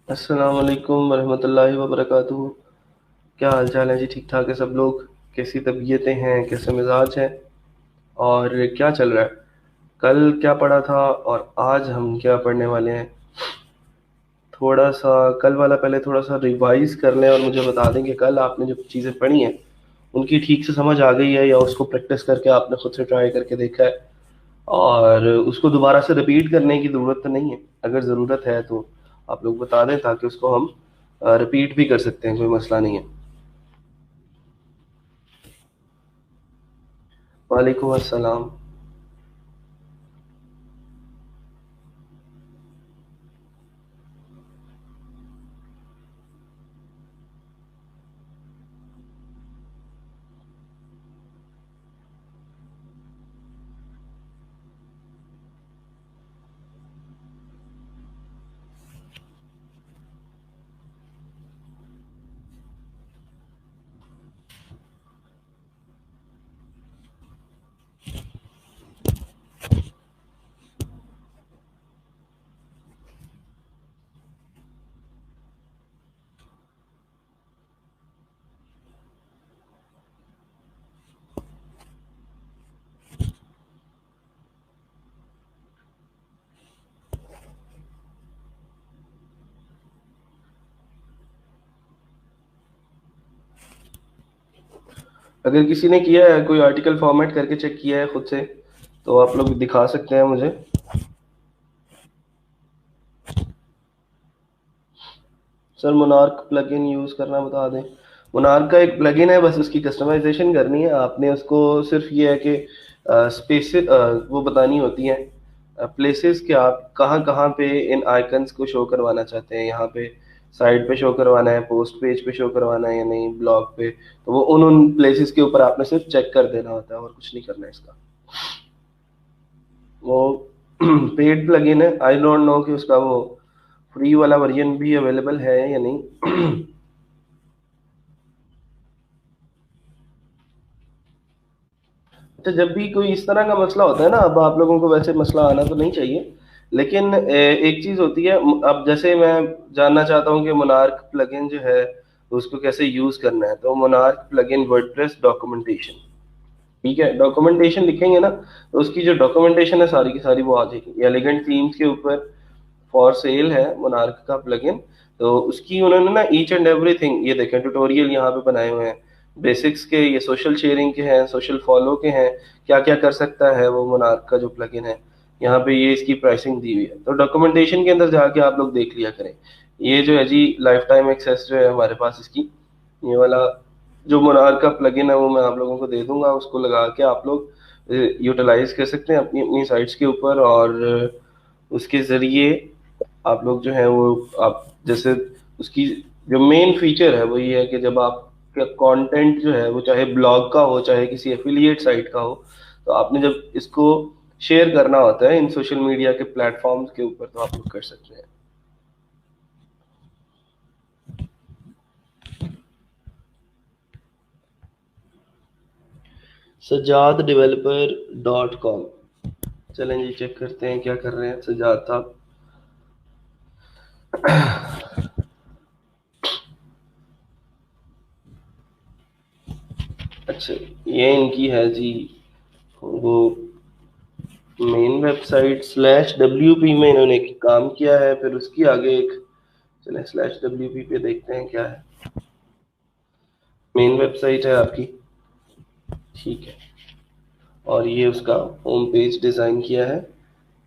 अस्सलाम वालेकुम वरहमतुल्लाहि वबरकातुहू। क्या हाल चाल है जी? ठीक ठाक है सब लोग? कैसी तबीयतें हैं, कैसे मिजाज हैं और क्या चल रहा है? कल क्या पढ़ा था और आज हम क्या पढ़ने वाले हैं? थोड़ा सा कल वाला पहले थोड़ा सा रिवाइज कर लें और मुझे बता दें कि कल आपने जो चीज़ें पढ़ी हैं उनकी ठीक से समझ आ गई है या उसको प्रैक्टिस करके आपने खुद से ट्राई करके देखा है और उसको दोबारा से रिपीट करने की ज़रूरत तो नहीं है। अगर ज़रूरत है तो आप लोग बता दें ताकि उसको हम रिपीट भी कर सकते हैं, कोई मसला नहीं है। वालेकुम अस्सलाम। अगर किसी ने किया है, कोई आर्टिकल फॉर्मेट करके चेक किया है खुद से, तो आप लोग दिखा सकते हैं मुझे। सर मोनार्क प्लगइन यूज़ करना बता दें। मोनार्क का एक प्लगइन है, बस उसकी कस्टमाइजेशन करनी है आपने। उसको सिर्फ ये है कि स्पेस वो बतानी होती हैं, प्लेसेस के आप कहाँ कहाँ पे इन आइकन्स को शो करवाना चाहते हैं। यहाँ पे साइड पे शो करवाना है, पोस्ट पेज पे शो करवाना है या नहीं, ब्लॉग पे। तो वो उन प्लेसेस के ऊपर आपने सिर्फ चेक कर देना होता है और कुछ नहीं करना है इसका। वो पेड प्लगइन है, आई डोंट नो कि उसका वो फ्री वाला वर्जन भी अवेलेबल है या नहीं। तो जब भी कोई इस तरह का मसला होता है ना, अब आप लोगों को वैसे मसला आना तो नहीं चाहिए, लेकिन एक चीज होती है। अब जैसे मैं जानना चाहता हूँ कि मोनार्क प्लगइन जो है उसको कैसे यूज करना है, तो मोनार्क प्लगइन वर्डप्रेस डॉक्यूमेंटेशन, ठीक है, डॉक्यूमेंटेशन लिखेंगे ना, तो उसकी जो डॉक्यूमेंटेशन है सारी की सारी वो आ जाएगी। एलिगेंट थीम्स के ऊपर फॉर सेल है मोनार्क का प्लगइन। तो उसकी उन्होंने ना ईच एंड एवरीथिंग, ये देखें ट्यूटोरियल यहाँ पे बनाए हुए हैं। बेसिक्स के, ये सोशल शेयरिंग के हैं, सोशल फॉलो के हैं, क्या क्या कर सकता है वो मोनार्क का जो प्लगइन है। यहाँ पे ये इसकी प्राइसिंग दी हुई है, तो डॉक्यूमेंटेशन के अंदर जाके आप लोग देख लिया करें। ये जो है जी लाइफ टाइम एक्सेस जो है हमारे पास इसकी, ये वाला जो मोनार्क का प्लगइन है वो मैं आप लोगों को दे दूंगा। उसको लगा के आप लोग यूटिलाइज कर सकते हैं अपनी अपनी साइट्स के ऊपर, और उसके ज़रिए आप लोग जो है वो, आप जैसे उसकी जो मेन फीचर है वो ये है कि जब आपका कंटेंट जो है वो चाहे ब्लॉग का हो चाहे किसी एफिलिएट साइट का हो, तो आपने जब इसको शेयर करना होता है इन सोशल मीडिया के प्लेटफॉर्म्स के ऊपर, तो आप लोग कर सकते हैं। Sajjad developer dot com. चलें जी चेक करते हैं क्या कर रहे हैं सजाद साहब। अच्छा, ये इनकी है जी वो मेन वेबसाइट /WP में इन्होंने एक काम किया है, फिर उसकी आगे एक, चलें /WP पे देखते हैं क्या है। मेन वेबसाइट है आपकी, ठीक है, और ये उसका होम पेज डिज़ाइन किया है।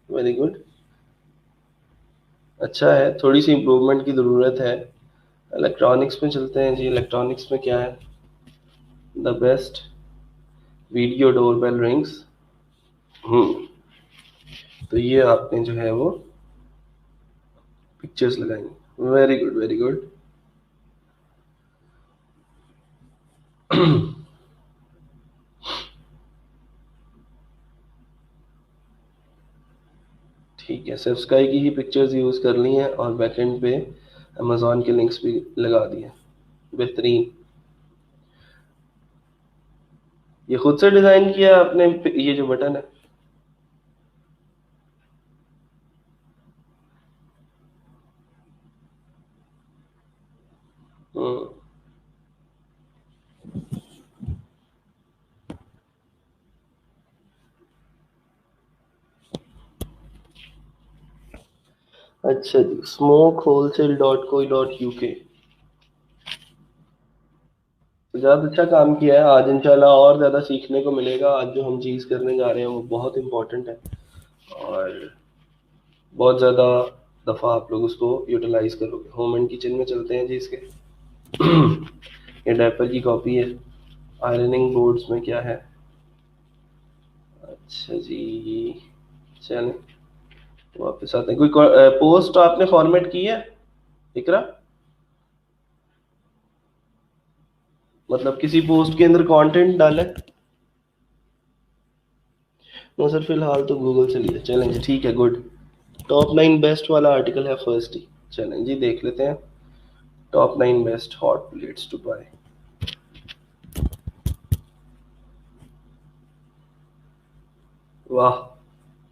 वेरी गुड, अच्छा है। थोड़ी सी इम्प्रूवमेंट की ज़रूरत है। इलेक्ट्रॉनिक्स में चलते हैं जी। इलेक्ट्रॉनिक्स में क्या है? The best video doorbell rings. हम्म, तो ये आपने जो है वो पिक्चर्स लगाएंगे। Very good very good. ठीक है, सिर्फ स्काई की ही पिक्चर्स यूज़ कर ली हैं और बैकएंड पे अमेजोन के लिंक्स भी लगा दिए। बेहतरीन। ये खुद से डिज़ाइन किया है आपने, ये जो बटन है? हम्म, अच्छा जी, स्मोक होलसेल डॉट कोई डॉट यूके। तो ज़्यादा अच्छा काम किया है। आज इंशाल्लाह और ज़्यादा सीखने को मिलेगा। आज जो हम चीज़ करने जा रहे हैं वो बहुत इम्पोर्टेंट है, और बहुत ज़्यादा दफ़ा आप लोग उसको यूटिलाइज करोगे। होम एंड किचन में चलते हैं जी इसके। ये डायपर की कॉपी है। आयरनिंग बोर्ड्स में क्या है? अच्छा जी, चलें वापस आते हैं। कोई पोस्ट आपने फॉर्मेट की है इकरा? मतलब किसी पोस्ट के अंदर कंटेंट डाला है? नो सर, फिलहाल तो गूगल से लिया। चलेंगे, ठीक है, गुड। टॉप 9 बेस्ट वाला आर्टिकल है फर्स्ट ही। चलें जी, देख लेते हैं। Top 9 best hot plates to buy. वाह,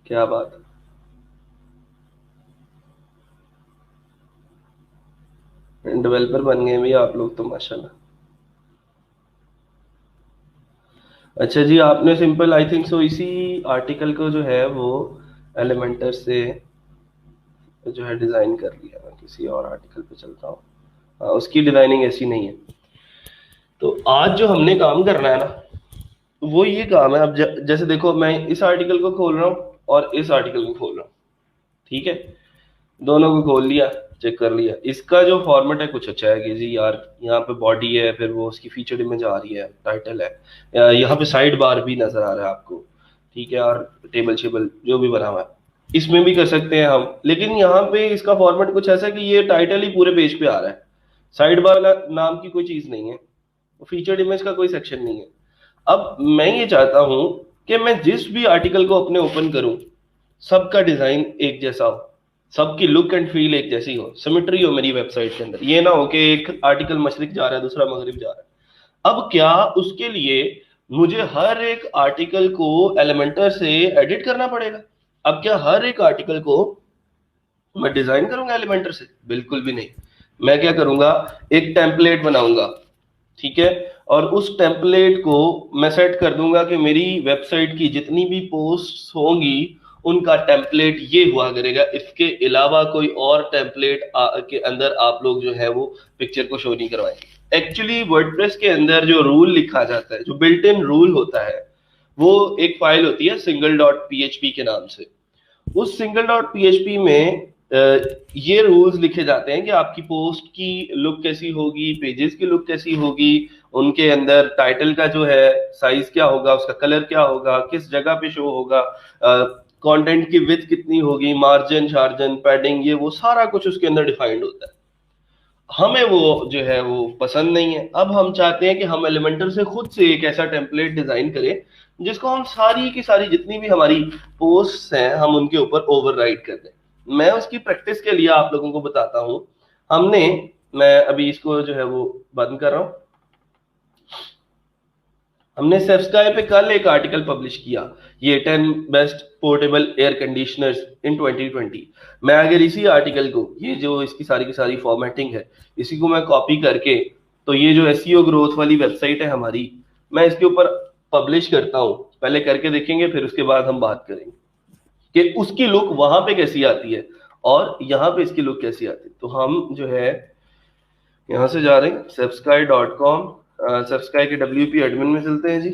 क्या बात है, डेवलपर बन गए भी आप लोग तो माशाल्लाह। अच्छा जी, आपने सिंपल आई थिंक सो इसी आर्टिकल को जो है वो एलिमेंटर से जो है डिज़ाइन कर लिया। मैं किसी और आर्टिकल पे चलता हूँ। हाँ, उसकी डिज़ाइनिंग ऐसी नहीं है। तो आज जो हमने काम करना है ना, वो ये काम है। अब जैसे देखो, मैं इस आर्टिकल को खोल रहा हूँ और इस आर्टिकल को खोल रहा हूँ, ठीक है? दोनों को खोल लिया, चेक कर लिया। इसका जो फॉर्मेट है कुछ अच्छा है कि जी यार, यहाँ पे बॉडी है, फिर वो उसकी फीचर्ड इमेज आ रही है, टाइटल है, यहाँ पे साइड बार भी नजर आ रहा है आपको, ठीक है, और टेबल शेबल जो भी बना हुआ है इसमें भी कर सकते हैं हम। लेकिन यहाँ पे इसका फॉर्मेट कुछ ऐसा है कि ये टाइटल ही पूरे पेज पे आ रहा है, साइड बार नाम की कोई चीज नहीं है, फीचर्ड इमेज का कोई सेक्शन नहीं है। अब मैं ये चाहता हूं कि मैं जिस भी आर्टिकल को अपने ओपन करूं, सबका डिजाइन एक जैसा हो, सबकी लुक एंड फील एक जैसी हो, सिमेट्री हो मेरी वेबसाइट के अंदर। ये ना हो कि एक आर्टिकल मशरिक जा रहा है, दूसरा मगरिब जा रहा है। अब क्या उसके लिए मुझे हर एक आर्टिकल को एलिमेंटर से एडिट करना पड़ेगा? अब क्या हर एक आर्टिकल को मैं डिजाइन करूंगा एलिमेंटर से? बिल्कुल भी नहीं। मैं क्या करूंगा, एक टेम्पलेट बनाऊंगा, ठीक है, और उस टेम्पलेट को मैं सेट कर दूंगा कि मेरी वेबसाइट की जितनी भी पोस्ट होंगी उनका टेम्पलेट ये हुआ करेगा। इसके अलावा कोई और टेम्पलेट के अंदर आप लोग जो है वो पिक्चर को शो नहीं करवाएंगे। एक्चुअली वर्डप्रेस के अंदर जो रूल लिखा जाता है, जो बिल्ट इन रूल होता है, वो एक फाइल होती है सिंगल डॉट पीएचपी के नाम से। उस सिंगल डॉट पीएचपी में ये रूल्स लिखे जाते हैं कि आपकी पोस्ट की लुक कैसी होगी, पेजेस की लुक कैसी होगी, उनके अंदर टाइटल का जो है साइज क्या होगा, उसका कलर क्या होगा, किस जगह पे शो होगा, कंटेंट की विड्थ कितनी होगी, मार्जिन शार्जन पैडिंग, ये वो सारा कुछ उसके अंदर डिफाइंड होता है। हमें वो जो है वो पसंद नहीं है। अब हम चाहते हैं कि हम एलिमेंटर से खुद से एक ऐसा टेम्पलेट डिजाइन करें जिसको हम सारी की सारी जितनी भी हमारी पोस्ट्स हैं हम उनके ऊपर ओवरराइड कर दें। मैं उसकी प्रैक्टिस के लिए आप लोगों को बताता हूं। हमने मैं अभी इसको जो है वो बंद कर रहा हूं। हमने सेफ्सकाई पे कल एक आर्टिकल पब्लिश किया, ये 10 बेस्ट पोर्टेबल एयर कंडीशनर्स इन 2020। मैं अगर इसी आर्टिकल को, ये जो इसकी सारी की सारी फॉर्मेटिंग है, इसी को मैं कॉपी करके, तो ये जो एसईओ ग्रोथ वाली वेबसाइट है हमारी, मैं इसके ऊपर पब्लिश करता हूँ। पहले करके देखेंगे, फिर उसके बाद हम बात करेंगे कि उसकी लुक वहां पे कैसी आती है और यहाँ पे इसकी लुक कैसी आती है। तो हम जो है यहाँ से जा रहे हैं subsky.com, सबस्क्राइब के WP एडमिन में चलते हैं जी।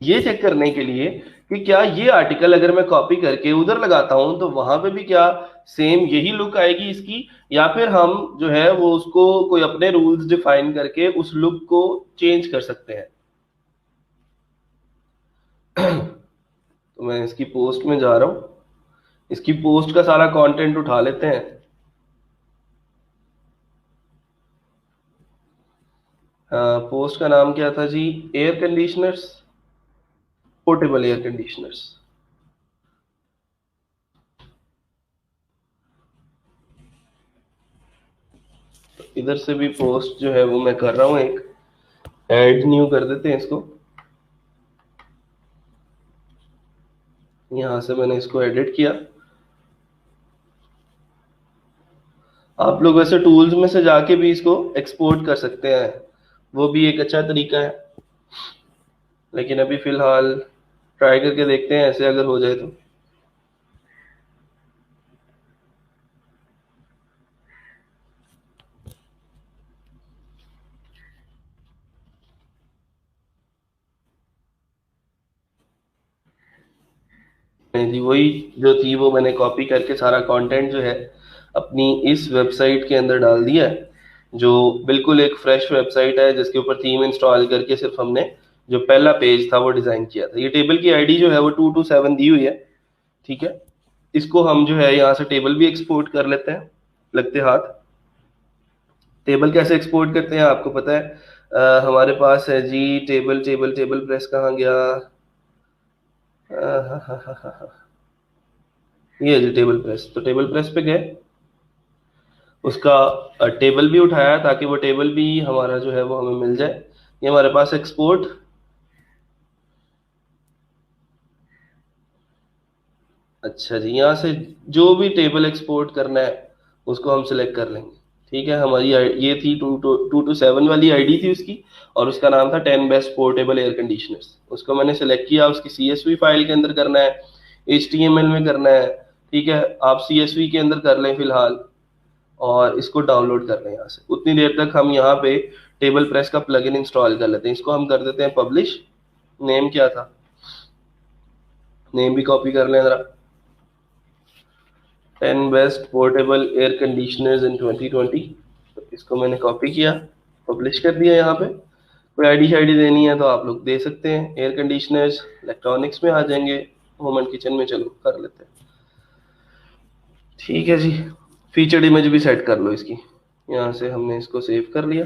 ये चेक करने के लिए कि क्या ये आर्टिकल अगर मैं कॉपी करके उधर लगाता हूं तो वहां पे भी क्या सेम यही लुक आएगी इसकी, या फिर हम जो है वो उसको कोई अपने रूल्स डिफाइन करके उस लुक को चेंज कर सकते हैं। तो मैं इसकी पोस्ट में जा रहा हूं, इसकी पोस्ट का सारा कंटेंट उठा लेते हैं। पोस्ट का नाम क्या था जी? Air conditioners, portable air conditioners. इधर से भी पोस्ट जो है वो मैं कर रहा हूँ, एक ऐड न्यू कर देते हैं इसको। यहां से मैंने इसको एडिट किया। आप लोग वैसे टूल्स में से जाके भी इसको एक्सपोर्ट कर सकते हैं, वो भी एक अच्छा तरीका है, लेकिन अभी फिलहाल ट्राई करके देखते हैं ऐसे अगर हो जाए तो। नहीं जी, वही जो थी वो मैंने कॉपी करके सारा कंटेंट जो है अपनी इस वेबसाइट के अंदर डाल दिया है, जो बिल्कुल एक फ्रेश वेबसाइट है जिसके ऊपर थीम इंस्टॉल करके सिर्फ हमने जो पहला पेज था वो डिजाइन किया था। ये टेबल की आईडी जो है वो 227 दी हुई है, ठीक है। इसको हम जो है यहाँ से टेबल भी एक्सपोर्ट कर लेते हैं लगते हाथ। टेबल कैसे एक्सपोर्ट करते हैं आपको पता है? हमारे पास है जी टेबल टेबल टेबल प्रेस कहाँ गया? ये है जी टेबल प्रेस, तो टेबल प्रेस पे गए, उसका टेबल भी उठाया ताकि वो टेबल भी हमारा जो है वो हमें मिल जाए। ये हमारे पास एक्सपोर्ट, अच्छा जी, यहाँ से जो भी टेबल एक्सपोर्ट करना है उसको हम सिलेक्ट कर लेंगे। ठीक है, हमारी ये थी 227 वाली आईडी थी उसकी, और उसका नाम था 10 बेस्ट पोर्टेबल एयर कंडीशनर्स। उसको मैंने सेलेक्ट किया, उसकी CSV फाइल के अंदर करना है, HTML में करना है। ठीक है, आप CSV के अंदर कर लें फिलहाल, और इसको डाउनलोड कर लें यहाँ से। उतनी देर तक हम यहाँ पे टेबल प्रेस का प्लगइन इंस्टॉल कर लेते हैं। इसको हम कर देते हैं पब्लिश। नेम क्या था, नेम भी कॉपी कर लें जरा, 10 बेस्ट पोर्टेबल एयर कंडीशनर्स इन 2020। तो इसको मैंने कॉपी किया, पब्लिश कर दिया। यहाँ पे कोई आईडी शाईडी देनी है तो आप लोग दे सकते हैं। एयर कंडीशनर्स इलेक्ट्रॉनिक्स में आ जाएंगे, होम एंड किचन में चलो कर लेते हैं। ठीक है जी, फीचर्ड इमेज भी सेट कर लो इसकी। यहाँ से हमने इसको सेव कर लिया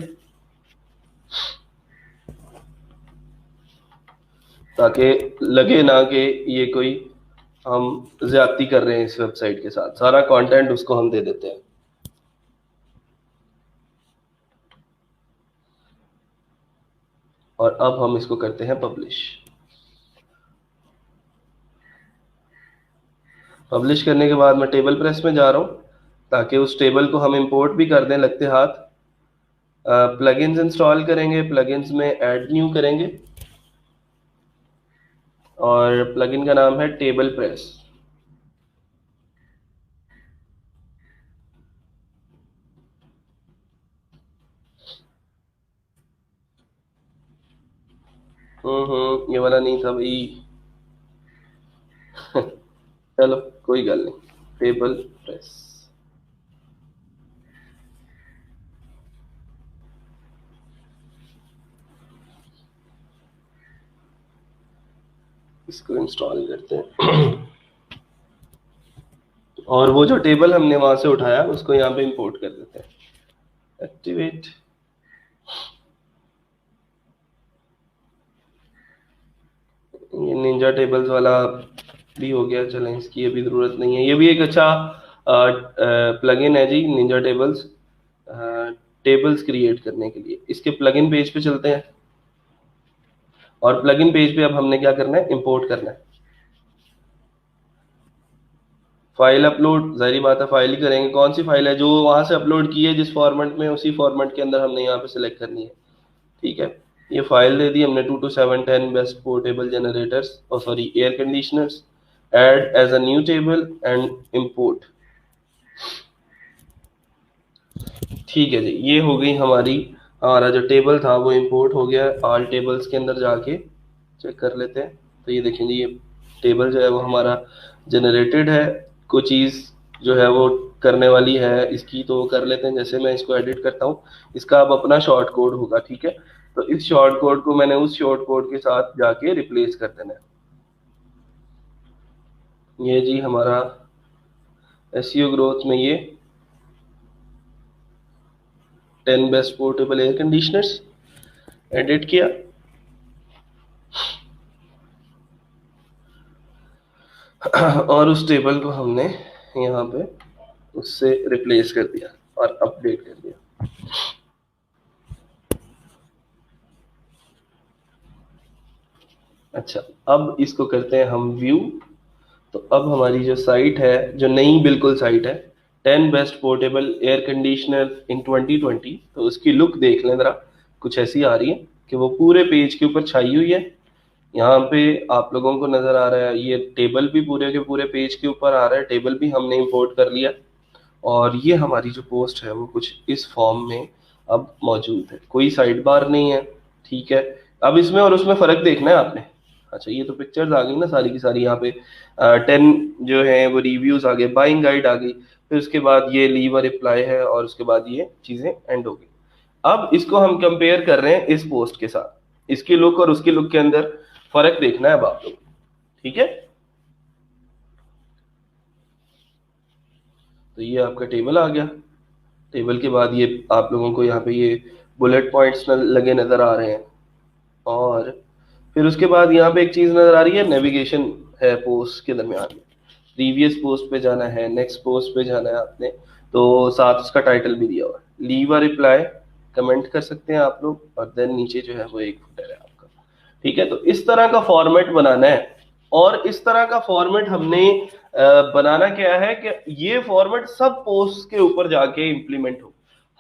ताकि लगे ना कि ये कोई हम ज्यादती कर रहे हैं इस वेबसाइट के साथ। सारा कंटेंट उसको हम दे देते हैं। और अब हम इसको करते हैं पब्लिश। पब्लिश करने के बाद मैं टेबल प्रेस में जा रहा हूँ ताकि उस टेबल को हम इंपोर्ट भी कर दें लगते हाथ। प्लगइन्स इंस्टॉल करेंगे, प्लगइन्स में ऐड न्यू करेंगे, और प्लगइन का नाम है टेबल प्रेस। ये वाला नहीं था भाई। चलो कोई गल नहीं, टेबल प्रेस। इसको इंस्टॉल करते हैं और वो जो टेबल हमने वहां से उठाया उसको यहाँ पे इंपोर्ट कर देते हैं। एक्टिवेट, ये निंजा टेबल्स वाला भी हो गया, चलें इसकी अभी ज़रूरत नहीं है। ये भी एक अच्छा प्लगइन है जी, निंजा टेबल्स, टेबल्स क्रिएट करने के लिए। इसके प्लगइन पेज पे चलते हैं, और प्लगइन पेज पे अब हमने क्या करना है, इंपोर्ट करना है। फाइल अपलोड, जाहिर बात है फाइल ही करेंगे। कौन सी फाइल है जो वहां से अपलोड की है जिस फॉर्मेट में, उसी फॉर्मेट के अंदर हमने यहाँ पे सिलेक्ट करनी है। ठीक है, ये फाइल दे दी हमने 22710 बेस्ट पोर्टेबल जनरेटर्स, और sorry air conditioners, add as a new table and import. ठीक है जी, ये हो गई हमारी, हमारा जो टेबल था वो इंपोर्ट हो गया। ऑल टेबल्स के अंदर जाके चेक कर लेते हैं। तो ये देखें जी, ये टेबल जो है वो हमारा जनरेटेड है। कुछ चीज़ जो है वो करने वाली है इसकी, तो कर लेते हैं। जैसे मैं इसको एडिट करता हूँ, इसका अब अपना शॉर्ट कोड होगा। ठीक है, तो इस शॉर्ट कोड को मैंने उस शॉर्ट कोड के साथ जाके रिप्लेस कर देना है। ये जी हमारा एसईओ ग्रोथ में ये 10 best portable air conditioners edit किया, और उस टेबल को हमने यहाँ पे उससे रिप्लेस कर दिया और अपडेट कर दिया। अच्छा, अब इसको करते हैं हम व्यू। तो अब हमारी जो साइट है, जो नई बिल्कुल साइट है 10 बेस्ट पोर्टेबल एयर कंडीशनर इन 2020। तो उसकी लुक देख लें जरा, कुछ ऐसी आ रही है कि वो पूरे पेज के ऊपर छाई हुई है। यहाँ पे आप लोगों को नजर आ रहा है, ये टेबल भी पूरे के पूरे पेज के ऊपर आ रहा है, टेबल भी हमने इंपोर्ट कर लिया। और ये हमारी जो पोस्ट है वो कुछ इस फॉर्म में अब मौजूद है, कोई साइड बार नहीं है। ठीक है, अब इसमें और उसमें फर्क देखना है आपने। अच्छा, ये तो पिक्चर्स आ गई ना सारी की सारी, यहाँ पे 10 जो है वो रिव्यूज आ गए, बाइंग गाइड आ गई, फिर उसके बाद ये लीव अ रिप्लाई है, और उसके बाद ये चीजें एंड हो गई। अब इसको हम कंपेयर कर रहे हैं इस पोस्ट के साथ, इसकी लुक और उसकी लुक के अंदर फर्क देखना है अब आप लोग। ठीक है, तो ये आपका टेबल आ गया। टेबल के बाद ये आप लोगों को यहाँ पे ये बुलेट पॉइंट्स लगे नजर आ रहे हैं। और फिर उसके बाद यहाँ पे एक चीज नजर आ रही है, नेविगेशन है पोस्ट के दरमियान में। प्रीवियस पोस्ट पे जाना है, नेक्स्ट पोस्ट पे जाना है आपने, तो साथ उसका टाइटल भी दिया हुआ है, लीव अ रिप्लाई, कमेंट कर सकते हैं आप लोग, और देन नीचे जो है वो एक फुटर है आपका। ठीक है, तो इस तरह का फॉर्मेट बनाना है। और इस तरह का फॉर्मेट हमने बनाना क्या है कि ये फॉर्मेट सब पोस्ट के ऊपर जाके इंप्लीमेंट हो,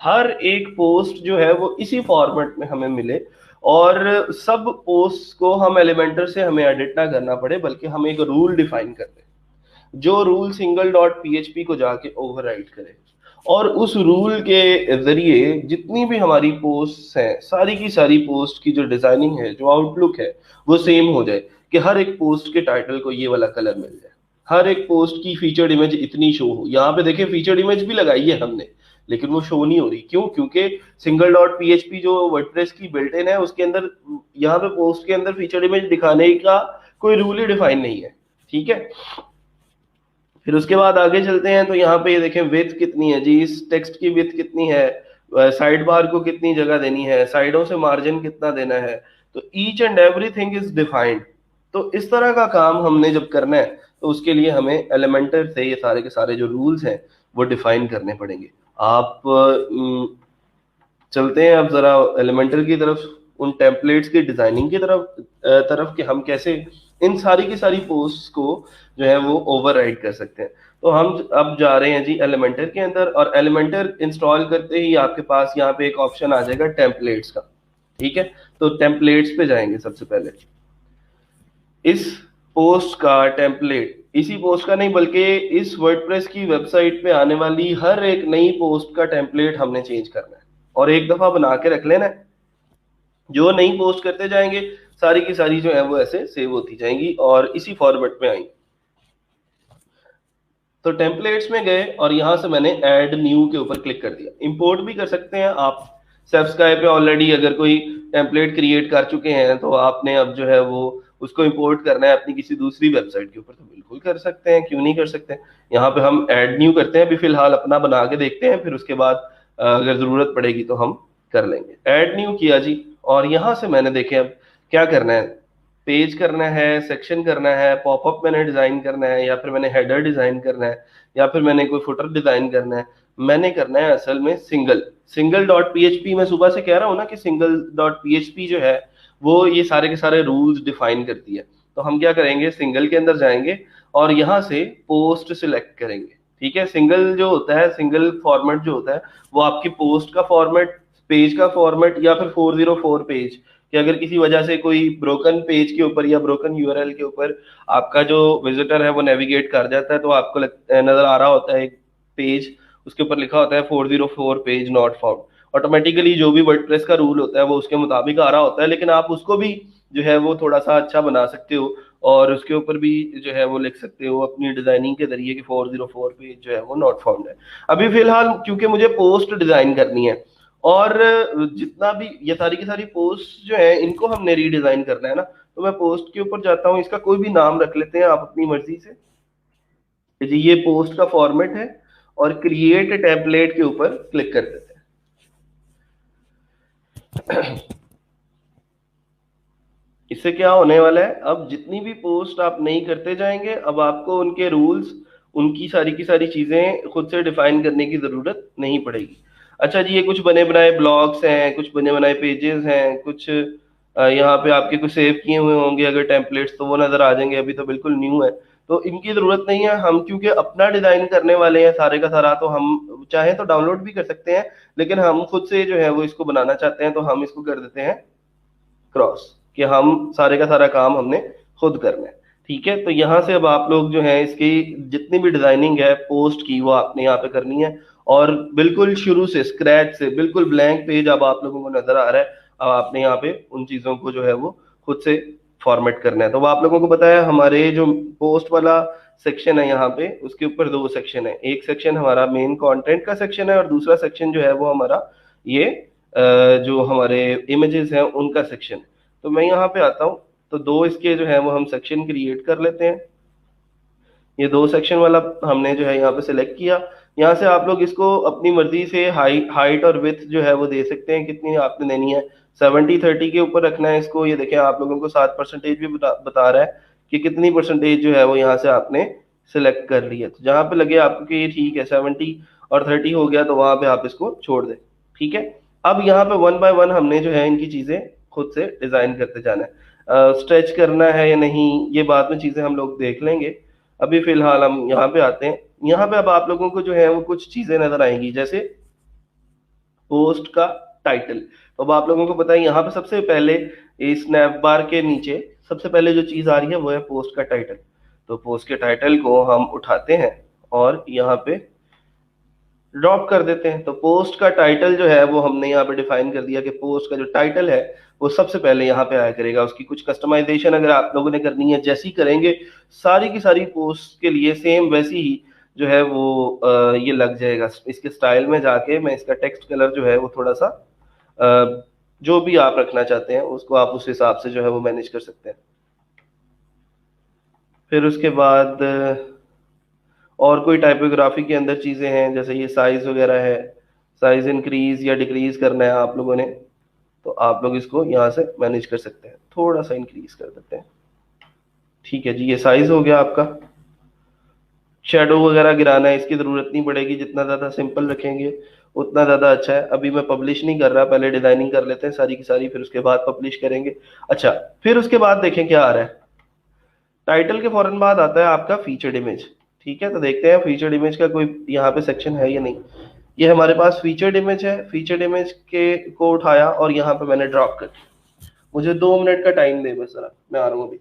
हर एक पोस्ट जो है वो इसी फॉर्मेट में हमें मिले, और सब पोस्ट को हम एलिमेंटर से हमें एडिट ना करना पड़े, बल्कि हम एक रूल डिफाइन कर दें, जो रूल सिंगल डॉट पीएचपी को जाके ओवरराइड करे, और उस रूल के जरिए जितनी भी हमारी पोस्ट हैं, सारी की सारी पोस्ट की जो डिजाइनिंग है, जो आउटलुक है, वो सेम हो जाए, कि हर एक पोस्ट के टाइटल को ये वाला कलर मिल जाए, हर एक पोस्ट की फीचर्ड इमेज इतनी शो हो। यहाँ पे देखिए फीचर्ड इमेज भी लगाई है हमने, लेकिन वो शो नहीं हो रही, क्यों? क्योंकि सिंगल डॉट पीएचपी जो वर्डप्रेस की बिल्ट इन है, उसके अंदर यहाँ पे पोस्ट के अंदर फीचर्ड इमेज दिखाने का कोई रूल ही डिफाइन नहीं है। ठीक है, फिर उसके बाद आगे चलते हैं, तो यहाँ पे ये देखें विड्थ कितनी है जी, इस टेक्स्ट की विड्थ कितनी है, साइड बार को कितनी जगह देनी है, साइडों से मार्जिन कितना देना है, तो each and everything is defined. तो इस तरह का काम हमने जब करना है, तो उसके लिए हमें एलिमेंटर से ये सारे के सारे जो रूल्स हैं वो डिफाइन करने पड़ेंगे। आप चलते हैं अब जरा एलिमेंटर की तरफ, उन टेम्पलेट्स की डिजाइनिंग की तरफ कि हम कैसे इन सारी की सारी पोस्ट को जो है वो ओवरराइड कर सकते हैं। तो हम अब जा रहे हैं जी एलिमेंटर के अंदर, और एलिमेंटर इंस्टॉल करते ही आपके पास यहाँ पे एक ऑप्शन आ जाएगा टेम्पलेट्स का। ठीक है, तो टेम्पलेट्स पे जाएंगे सबसे पहले। इस पोस्ट का टेम्पलेट, इसी पोस्ट का नहीं बल्कि इस वर्डप्रेस की वेबसाइट पे आने वाली हर एक नई पोस्ट का टेम्पलेट हमने चेंज करना है, और एक दफा बना के रख लेना है। जो नई पोस्ट करते जाएंगे, सारी की सारी जो है वो ऐसे सेव होती जाएंगी और इसी फॉर्मेट में आएंगी। तो टेम्पलेट्स में गए, और यहां से मैंने ऐड न्यू के ऊपर क्लिक कर दिया। इंपोर्ट भी कर सकते हैं आप, सब्सक्राइब पे ऑलरेडी अगर कोई टेम्पलेट क्रिएट कर चुके हैं, तो आपने अब जो है वो उसको इंपोर्ट करना है अपनी किसी दूसरी वेबसाइट के ऊपर, तो बिल्कुल कर सकते हैं, क्यों नहीं कर सकते हैं। यहाँ पे हम ऐड न्यू करते हैं, अभी फिलहाल अपना बना के देखते हैं, फिर उसके बाद अगर जरूरत पड़ेगी तो हम कर लेंगे। ऐड न्यू किया जी, और यहाँ से मैंने देखे अब क्या करना है, पेज करना है, सेक्शन करना है, पॉपअप मैंने डिजाइन करना है, या फिर मैंने हेडर डिजाइन करना है, या फिर मैंने कोई फुटर डिजाइन करना है। मैंने करना है असल में सिंगल डॉट पीएचपी। मैं सुबह से कह रहा हूँ ना कि सिंगल डॉट पीएचपी जो है वो ये सारे के सारे रूल्स डिफाइन करती है। तो हम क्या करेंगे, सिंगल के अंदर जाएंगे और यहाँ से पोस्ट सिलेक्ट करेंगे। ठीक है, सिंगल जो होता है, सिंगल फॉर्मेट जो होता है, वो आपकी पोस्ट का फॉर्मेट, पेज का फॉर्मेट, या फिर 404 पेज, कि अगर किसी वजह से कोई ब्रोकन पेज के ऊपर या ब्रोकन यूआरएल के ऊपर आपका जो विजिटर है वो नेविगेट कर जाता है, तो आपको नजर आ रहा होता है एक पेज, उसके ऊपर लिखा होता है 404 पेज नॉट फाउंड। ऑटोमेटिकली जो भी वर्डप्रेस का रूल होता है वो उसके मुताबिक आ रहा होता है, लेकिन आप उसको भी जो है वो थोड़ा सा अच्छा बना सकते हो, और उसके ऊपर भी जो है वो लिख सकते हो अपनी डिजाइनिंग के जरिए कि 404 पेज जो है वो नॉट फाउंड है। अभी फिलहाल क्योंकि मुझे पोस्ट डिजाइन करनी है, और जितना भी ये सारी की सारी पोस्ट जो है इनको हमने रीडिजाइन करना है ना, तो मैं पोस्ट के ऊपर जाता हूँ, इसका कोई भी नाम रख लेते हैं आप अपनी मर्जी से। जी ये पोस्ट का फॉर्मेट है, और क्रिएट टेम्पलेट के ऊपर क्लिक कर देते हैं। इससे क्या होने वाला है, अब जितनी भी पोस्ट आप नहीं करते जाएंगे, अब आपको उनके रूल्स, उनकी सारी की सारी चीजें खुद से डिफाइन करने की जरूरत नहीं पड़ेगी। अच्छा जी, ये कुछ बने बनाए ब्लॉग्स हैं, कुछ बने बनाए पेजेस हैं, कुछ यहाँ पे आपके कुछ सेव किए हुए होंगे अगर टेम्पलेट्स, तो वो नजर आ जाएंगे। अभी तो बिल्कुल न्यू है, तो इनकी जरूरत नहीं है। हम क्योंकि अपना डिजाइन करने वाले हैं सारे का सारा, तो हम चाहें तो डाउनलोड भी कर सकते हैं, लेकिन हम खुद से जो है वो इसको बनाना चाहते हैं, तो हम इसको कर देते हैं क्रॉस, कि हम सारे का सारा काम हमने खुद करना है। ठीक है, तो यहाँ से अब आप लोग जो है इसकी जितनी भी डिजाइनिंग है पोस्ट की, वो आपने यहाँ पे करनी है। और बिल्कुल शुरू से स्क्रैच से बिल्कुल ब्लैंक पेज अब आप लोगों को नजर आ रहा है। अब आपने यहाँ पे उन चीजों को जो है वो खुद से फॉर्मेट करना है। तो वो आप लोगों को पता है, हमारे जो पोस्ट वाला सेक्शन है यहाँ पे, उसके ऊपर दो सेक्शन है। एक सेक्शन हमारा मेन कंटेंट का सेक्शन है, और दूसरा सेक्शन जो है वो हमारा ये जो हमारे इमेजेस हैं उनका सेक्शन। तो मैं यहाँ पे आता हूँ, तो दो इसके जो है वो हम सेक्शन क्रिएट कर लेते हैं। ये दो सेक्शन वाला हमने जो है यहाँ पे सिलेक्ट किया। यहाँ से आप लोग इसको अपनी मर्जी से हाइट और विथ जो है वो दे सकते हैं, कितनी आपने देनी है। 70-30 के ऊपर रखना है इसको। ये देखें, आप लोगों को 7% भी बता रहा है कि कितनी परसेंटेज जो है वो यहाँ से आपने सिलेक्ट कर ली है। तो जहाँ पे लगे आपको कि ये ठीक है 70 और 30 हो गया, तो वहां पे आप इसको छोड़ दें। ठीक है, अब यहाँ पे वन बाय वन हमने जो है इनकी चीजें खुद से डिजाइन करते जाना है। स्ट्रेच करना है या नहीं, ये बाद में चीजें हम लोग देख लेंगे। अभी फिलहाल हम यहाँ पे आते हैं। यहाँ पे अब आप लोगों को जो है वो कुछ चीजें नजर आएंगी, जैसे पोस्ट का टाइटल। तो अब आप लोगों को पता है, यहाँ पे सबसे पहले इस स्नैप बार के नीचे सबसे पहले जो चीज आ रही है वो है पोस्ट का टाइटल। तो पोस्ट के टाइटल को हम उठाते हैं और यहाँ पे ड्रॉप कर देते हैं। तो पोस्ट का टाइटल जो है वो हमने यहाँ पे डिफाइन कर दिया कि पोस्ट का जो टाइटल है वो सबसे पहले यहाँ पे आया करेगा। उसकी कुछ कस्टमाइजेशन अगर आप लोगों ने करनी है, जैसी करेंगे सारी की सारी पोस्ट के लिए सेम वैसी ही जो है वो ये लग जाएगा। इसके स्टाइल में जाके मैं इसका टेक्स्ट कलर जो है वो थोड़ा सा जो भी आप रखना चाहते हैं उसको आप उस हिसाब से जो है वो मैनेज कर सकते हैं। फिर उसके बाद और कोई टाइपोग्राफी के अंदर चीजें हैं, जैसे ये साइज वगैरह है। साइज इंक्रीज या डिक्रीज करना है आप लोगों ने, तो आप लोग इसको यहाँ से मैनेज कर सकते हैं। थोड़ा सा इंक्रीज कर देते हैं। ठीक है जी, ये साइज हो गया आपका। शेडो वगैरह गिराना है, इसकी जरूरत नहीं पड़ेगी। जितना ज्यादा सिंपल रखेंगे उतना ज्यादा अच्छा है। अभी मैं पब्लिश नहीं कर रहा, पहले डिजाइनिंग कर लेते हैं सारी की सारी, फिर उसके बाद पब्लिश करेंगे। अच्छा, फिर उसके बाद देखें क्या आ रहा है। टाइटल के फौरन बाद आता है आपका फीचर्ड इमेज। ठीक है, तो देखते हैं फीचर्ड इमेज का कोई यहाँ पे सेक्शन है या नहीं। ये हमारे पास फीचर्ड इमेज है। फीचर्ड इमेज के को उठाया और यहाँ पे मैंने ड्रॉप कर दिया। मुझे 2 मिनट का टाइम दे बस जरा, मैं आ रहा हूँ अभी।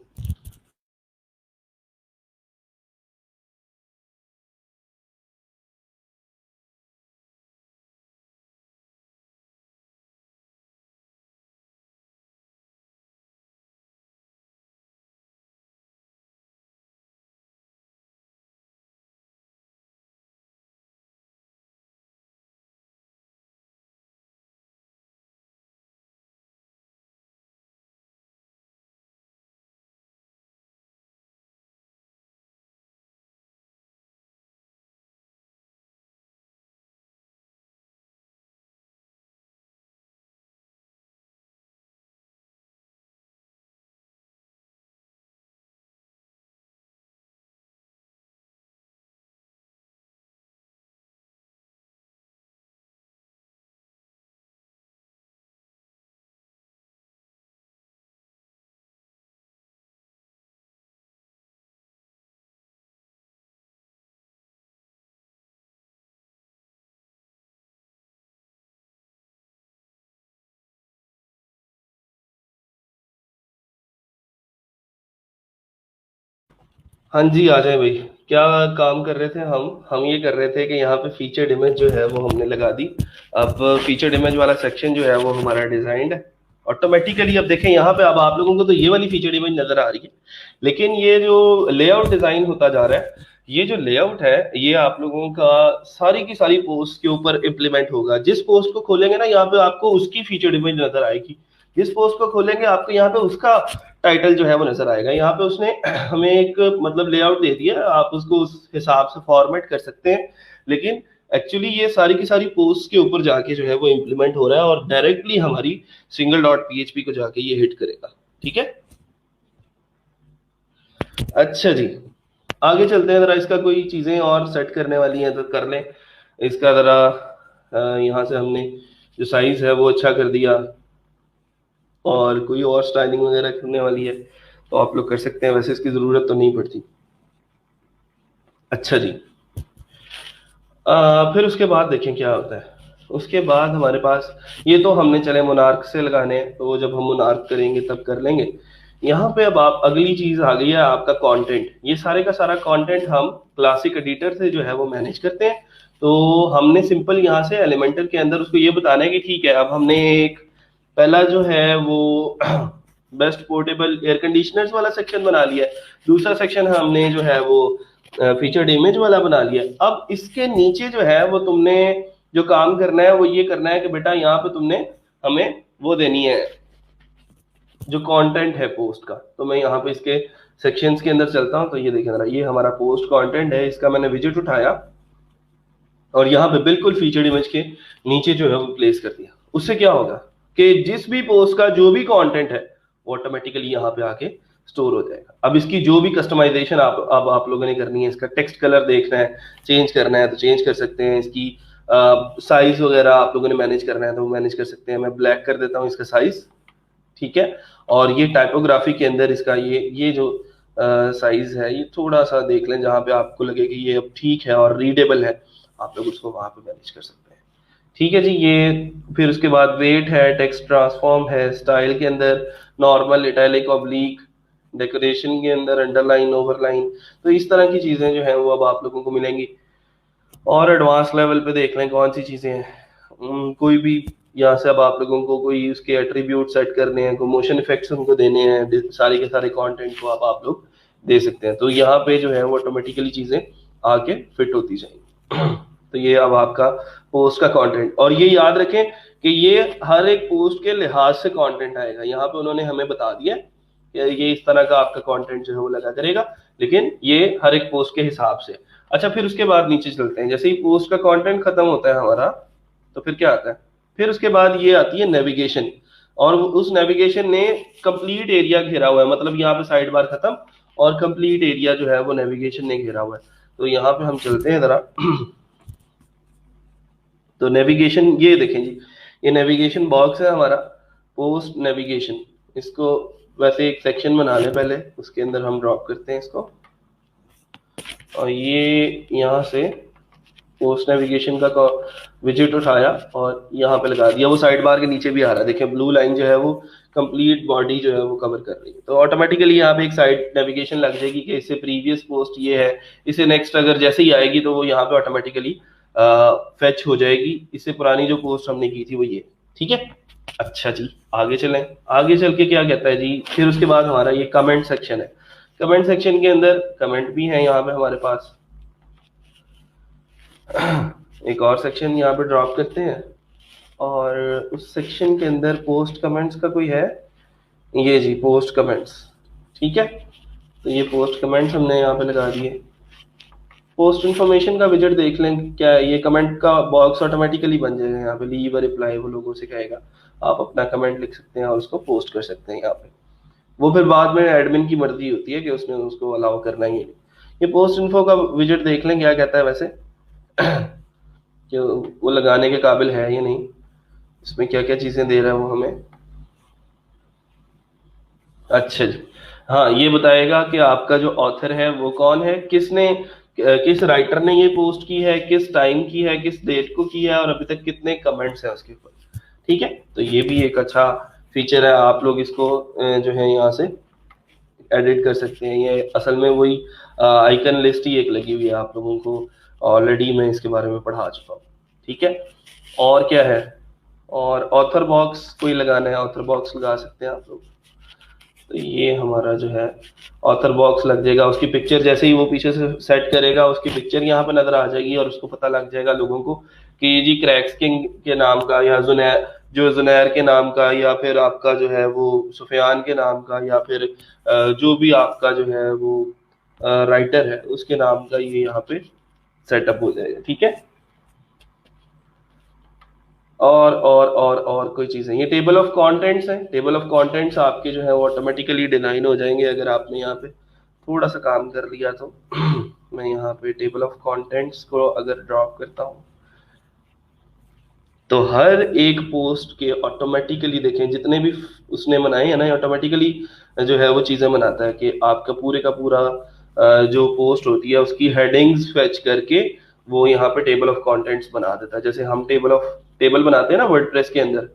हाँ जी, आ जाए भाई। क्या काम कर रहे थे हम ये कर रहे थे कि यहाँ पे फीचर्ड इमेज जो है वो हमने लगा दी। अब फीचर्ड इमेज वाला सेक्शन जो है वो हमारा डिजाइंड है ऑटोमेटिकली। अब देखें यहाँ पे, अब आप लोगों को तो ये वाली फीचर्ड इमेज नजर आ रही है, लेकिन ये जो लेआउट डिजाइन होता जा रहा है, ये जो लेआउट है ये आप लोगों का सारी की सारी पोस्ट के ऊपर इम्प्लीमेंट होगा। जिस पोस्ट को खोलेंगे ना, यहाँ पे आपको उसकी फीचर्ड इमेज नजर आएगी। जिस पोस्ट को खोलेंगे आपको यहाँ पे उसका टाइटल जो है वो नजर आएगा। यहाँ पे उसने हमें एक मतलब लेआउट दे दिया, आप उसको उस हिसाब से फॉर्मेट कर सकते हैं। लेकिन एक्चुअली ये सारी की सारी पोस्ट के ऊपर जाके जो है वो इम्प्लीमेंट हो रहा है, और डायरेक्टली हमारी सिंगल डॉट पीएचपी को जाके ये हिट करेगा। ठीक है, अच्छा जी, आगे चलते हैं। जरा इसका कोई चीजें और सेट करने वाली हैं तो कर लें। इसका जरा यहाँ से हमने जो साइज है वो अच्छा कर दिया। और कोई और स्टाइलिंग वगैरह करने वाली है तो आप लोग कर सकते हैं, वैसे इसकी ज़रूरत तो नहीं पड़ती। अच्छा जी, फिर उसके बाद देखें क्या होता है। उसके बाद हमारे पास, ये तो हमने चले मोनार्क से लगाने हैं, तो जब हम मोनार्क करेंगे तब कर लेंगे। यहाँ पे अब आप अगली चीज आ गई है आपका कंटेंट। ये सारे का सारा कंटेंट हम क्लासिक एडिटर से जो है वो मैनेज करते हैं। तो हमने सिंपल यहाँ से एलिमेंटर के अंदर उसको ये बताना है कि ठीक है, अब हमने एक पहला जो है वो बेस्ट पोर्टेबल एयर कंडीशनर्स वाला सेक्शन बना लिया है। दूसरा सेक्शन हमने जो है वो फीचर्ड इमेज वाला बना लिया। अब इसके नीचे जो है वो तुमने जो काम करना है वो ये करना है कि बेटा यहाँ पे तुमने हमें वो देनी है जो कंटेंट है पोस्ट का। तो मैं यहाँ पे इसके सेक्शंस के अंदर चलता हूँ। तो ये देखें जरा, ये हमारा पोस्ट कंटेंट है, इसका मैंने विजिट उठाया और यहाँ पे बिल्कुल फीचर्ड इमेज के नीचे जो है वो प्लेस कर दिया। उससे क्या होगा कि जिस भी पोस्ट का जो भी कंटेंट है वो ऑटोमेटिकली यहाँ पे आके स्टोर हो जाएगा। अब इसकी जो भी कस्टमाइजेशन आप लोगों ने करनी है, इसका टेक्स्ट कलर देखना है, चेंज करना है तो चेंज कर सकते हैं। इसकी साइज वगैरह आप लोगों ने मैनेज करना है तो वो मैनेज कर सकते हैं। मैं ब्लैक कर देता हूँ इसका साइज, ठीक है। और ये टाइपोग्राफी के अंदर इसका ये जो साइज है ये थोड़ा सा देख लें, जहाँ पे आपको लगे कि ये अब ठीक है और रीडेबल है, आप लोग उसको वहां पे मैनेज कर सकते हैं। ठीक है जी। ये फिर उसके बाद वेट है, टेक्स्ट ट्रांसफॉर्म है, स्टाइल के अंदर नॉर्मल, इटैलिक, ऑब्लिक, डेकोरेशन के अंदर अंडरलाइन, ओवरलाइन। तो इस तरह की चीजें जो है वो अब आप लोगों को मिलेंगी। और एडवांस लेवल पे देख लें कौन सी चीजें हैं। कोई भी यहाँ से अब आप लोगों को कोई उसके एट्रीब्यूट सेट करने हैं, कोई मोशन इफेक्ट्स उनको देने हैं, सारे के सारे कंटेंट को आप लोग दे सकते हैं। तो यहाँ पे जो है वो ऑटोमेटिकली चीजें आके फिट होती जाएंगी। तो ये अब आपका पोस्ट का कंटेंट, और ये याद रखें कि ये हर एक पोस्ट के लिहाज से कंटेंट आएगा। यहाँ पे उन्होंने हमें बता दिया कि ये इस तरह का आपका कंटेंट जो है वो लगा करेगा, लेकिन ये हर एक पोस्ट के हिसाब से। अच्छा, फिर उसके बाद नीचे चलते हैं। जैसे ही पोस्ट का कंटेंट खत्म होता है हमारा, तो फिर क्या आता है, फिर उसके बाद ये आती है नेविगेशन। और उस नेविगेशन ने कंप्लीट एरिया घेरा हुआ है, मतलब यहाँ पे साइड बार खत्म और कंप्लीट एरिया जो है वो नेविगेशन ने घेरा हुआ है। तो यहाँ पे हम चलते हैं जरा। तो नेविगेशन ये देखें जी, ये नेविगेशन बॉक्स है हमारा, पोस्ट नेविगेशन। इसको वैसे एक सेक्शन बना लें पहले, उसके अंदर हम ड्रॉप करते हैं इसको, और ये यहाँ से पोस्ट नेविगेशन का विजिट उठाया और यहाँ पे लगा दिया। वो साइड बार के नीचे भी आ रहा है, देखिए ब्लू लाइन जो है वो कंप्लीट बॉडी जो है वो कवर कर रही है। तो ऑटोमेटिकली यहाँ पे एक साइड नेविगेशन लग जाएगी कि इससे प्रीवियस पोस्ट ये है, इससे नेक्स्ट अगर जैसे ही आएगी तो वो यहाँ पे ऑटोमेटिकली फेच हो जाएगी। इससे पुरानी जो पोस्ट हमने की थी वो ये, ठीक है। अच्छा जी, आगे चलें। आगे चल के क्या कहता है जी, फिर उसके बाद हमारा ये कमेंट सेक्शन है। कमेंट सेक्शन के अंदर कमेंट भी है यहाँ पे हमारे पास। एक और सेक्शन यहाँ पे ड्रॉप करते हैं, और उस सेक्शन के अंदर पोस्ट कमेंट्स का कोई है, ये जी पोस्ट कमेंट्स, ठीक है। तो ये पोस्ट कमेंट्स हमने यहाँ पे लगा दिए। पोस्ट इन्फॉर्मेशन का विजिट देख लें क्या है, ये कमेंट का बॉक्स ऑटोमेटिकली बन जाएगा। यहाँ पे लीव अ रिप्लाई वो लोगों से कहेगा, आप अपना कमेंट लिख सकते हैं और उसको पोस्ट कर सकते हैं यहाँ पे। वो फिर बाद में एडमिन की मर्जी होती है कि उसने उसको अलाउ करना ही नहीं। ये पोस्ट इन्फो का विजिट देख लें क्या कहता है वैसे, कि वो लगाने के काबिल है या नहीं, इसमें क्या क्या चीजें दे रहा है वो हमें। अच्छा जी, हाँ, ये बताएगा कि आपका जो ऑथर है वो कौन है, किसने किस राइटर ने ये पोस्ट की है, किस टाइम की है, किस डेट को की है, और अभी तक कितने कमेंट्स हैं उसके ऊपर। ठीक है, तो ये भी एक अच्छा फीचर है। आप लोग इसको जो है यहाँ से एडिट कर सकते हैं। ये असल में वही आइकन लिस्ट ही एक लगी हुई है, आप लोगों को ऑलरेडी मैं इसके बारे में पढ़ा चुका हूँ। ठीक है, और क्या है, और ऑथर बॉक्स कोई लगाना है, ऑथर बॉक्स लगा सकते हैं आप लोग। तो ये हमारा जो है ऑथर बॉक्स लग जाएगा। उसकी पिक्चर जैसे ही वो पीछे से सेट करेगा, उसकी पिक्चर यहाँ पे नजर आ जाएगी और उसको पता लग जाएगा लोगों को कि ये जी क्रैक्स किंग के नाम का, या जुनैर के नाम का, या फिर आपका जो है वो सुफियान के नाम का, या फिर जो भी आपका जो है वो राइटर है उसके नाम का ये यहाँ पे सेटअप हो जाएगा। ठीक है, और कोई चीजें, ये टेबल ऑफ कंटेंट्स है। टेबल ऑफ कंटेंट्स आपके जो है वो ऑटोमेटिकली डिजाइन हो जाएंगे अगर आपने यहाँ पे थोड़ा सा काम कर लिया तो। मैं यहाँ पे टेबल ऑफ कंटेंट्स को अगर ड्रॉप करता हूँ, तो हर एक पोस्ट के ऑटोमेटिकली देखें जितने भी उसने बनाए हैं ना, ऑटोमेटिकली जो है वो चीजें बनाता है कि आपका पूरे का पूरा जो पोस्ट होती है उसकी हेडिंग्स फेच करके वो यहाँ पे टेबल ऑफ कंटेंट्स बना देता है। जैसे हम टेबल बनाते हैं ना वर्डप्रेस के अंदर,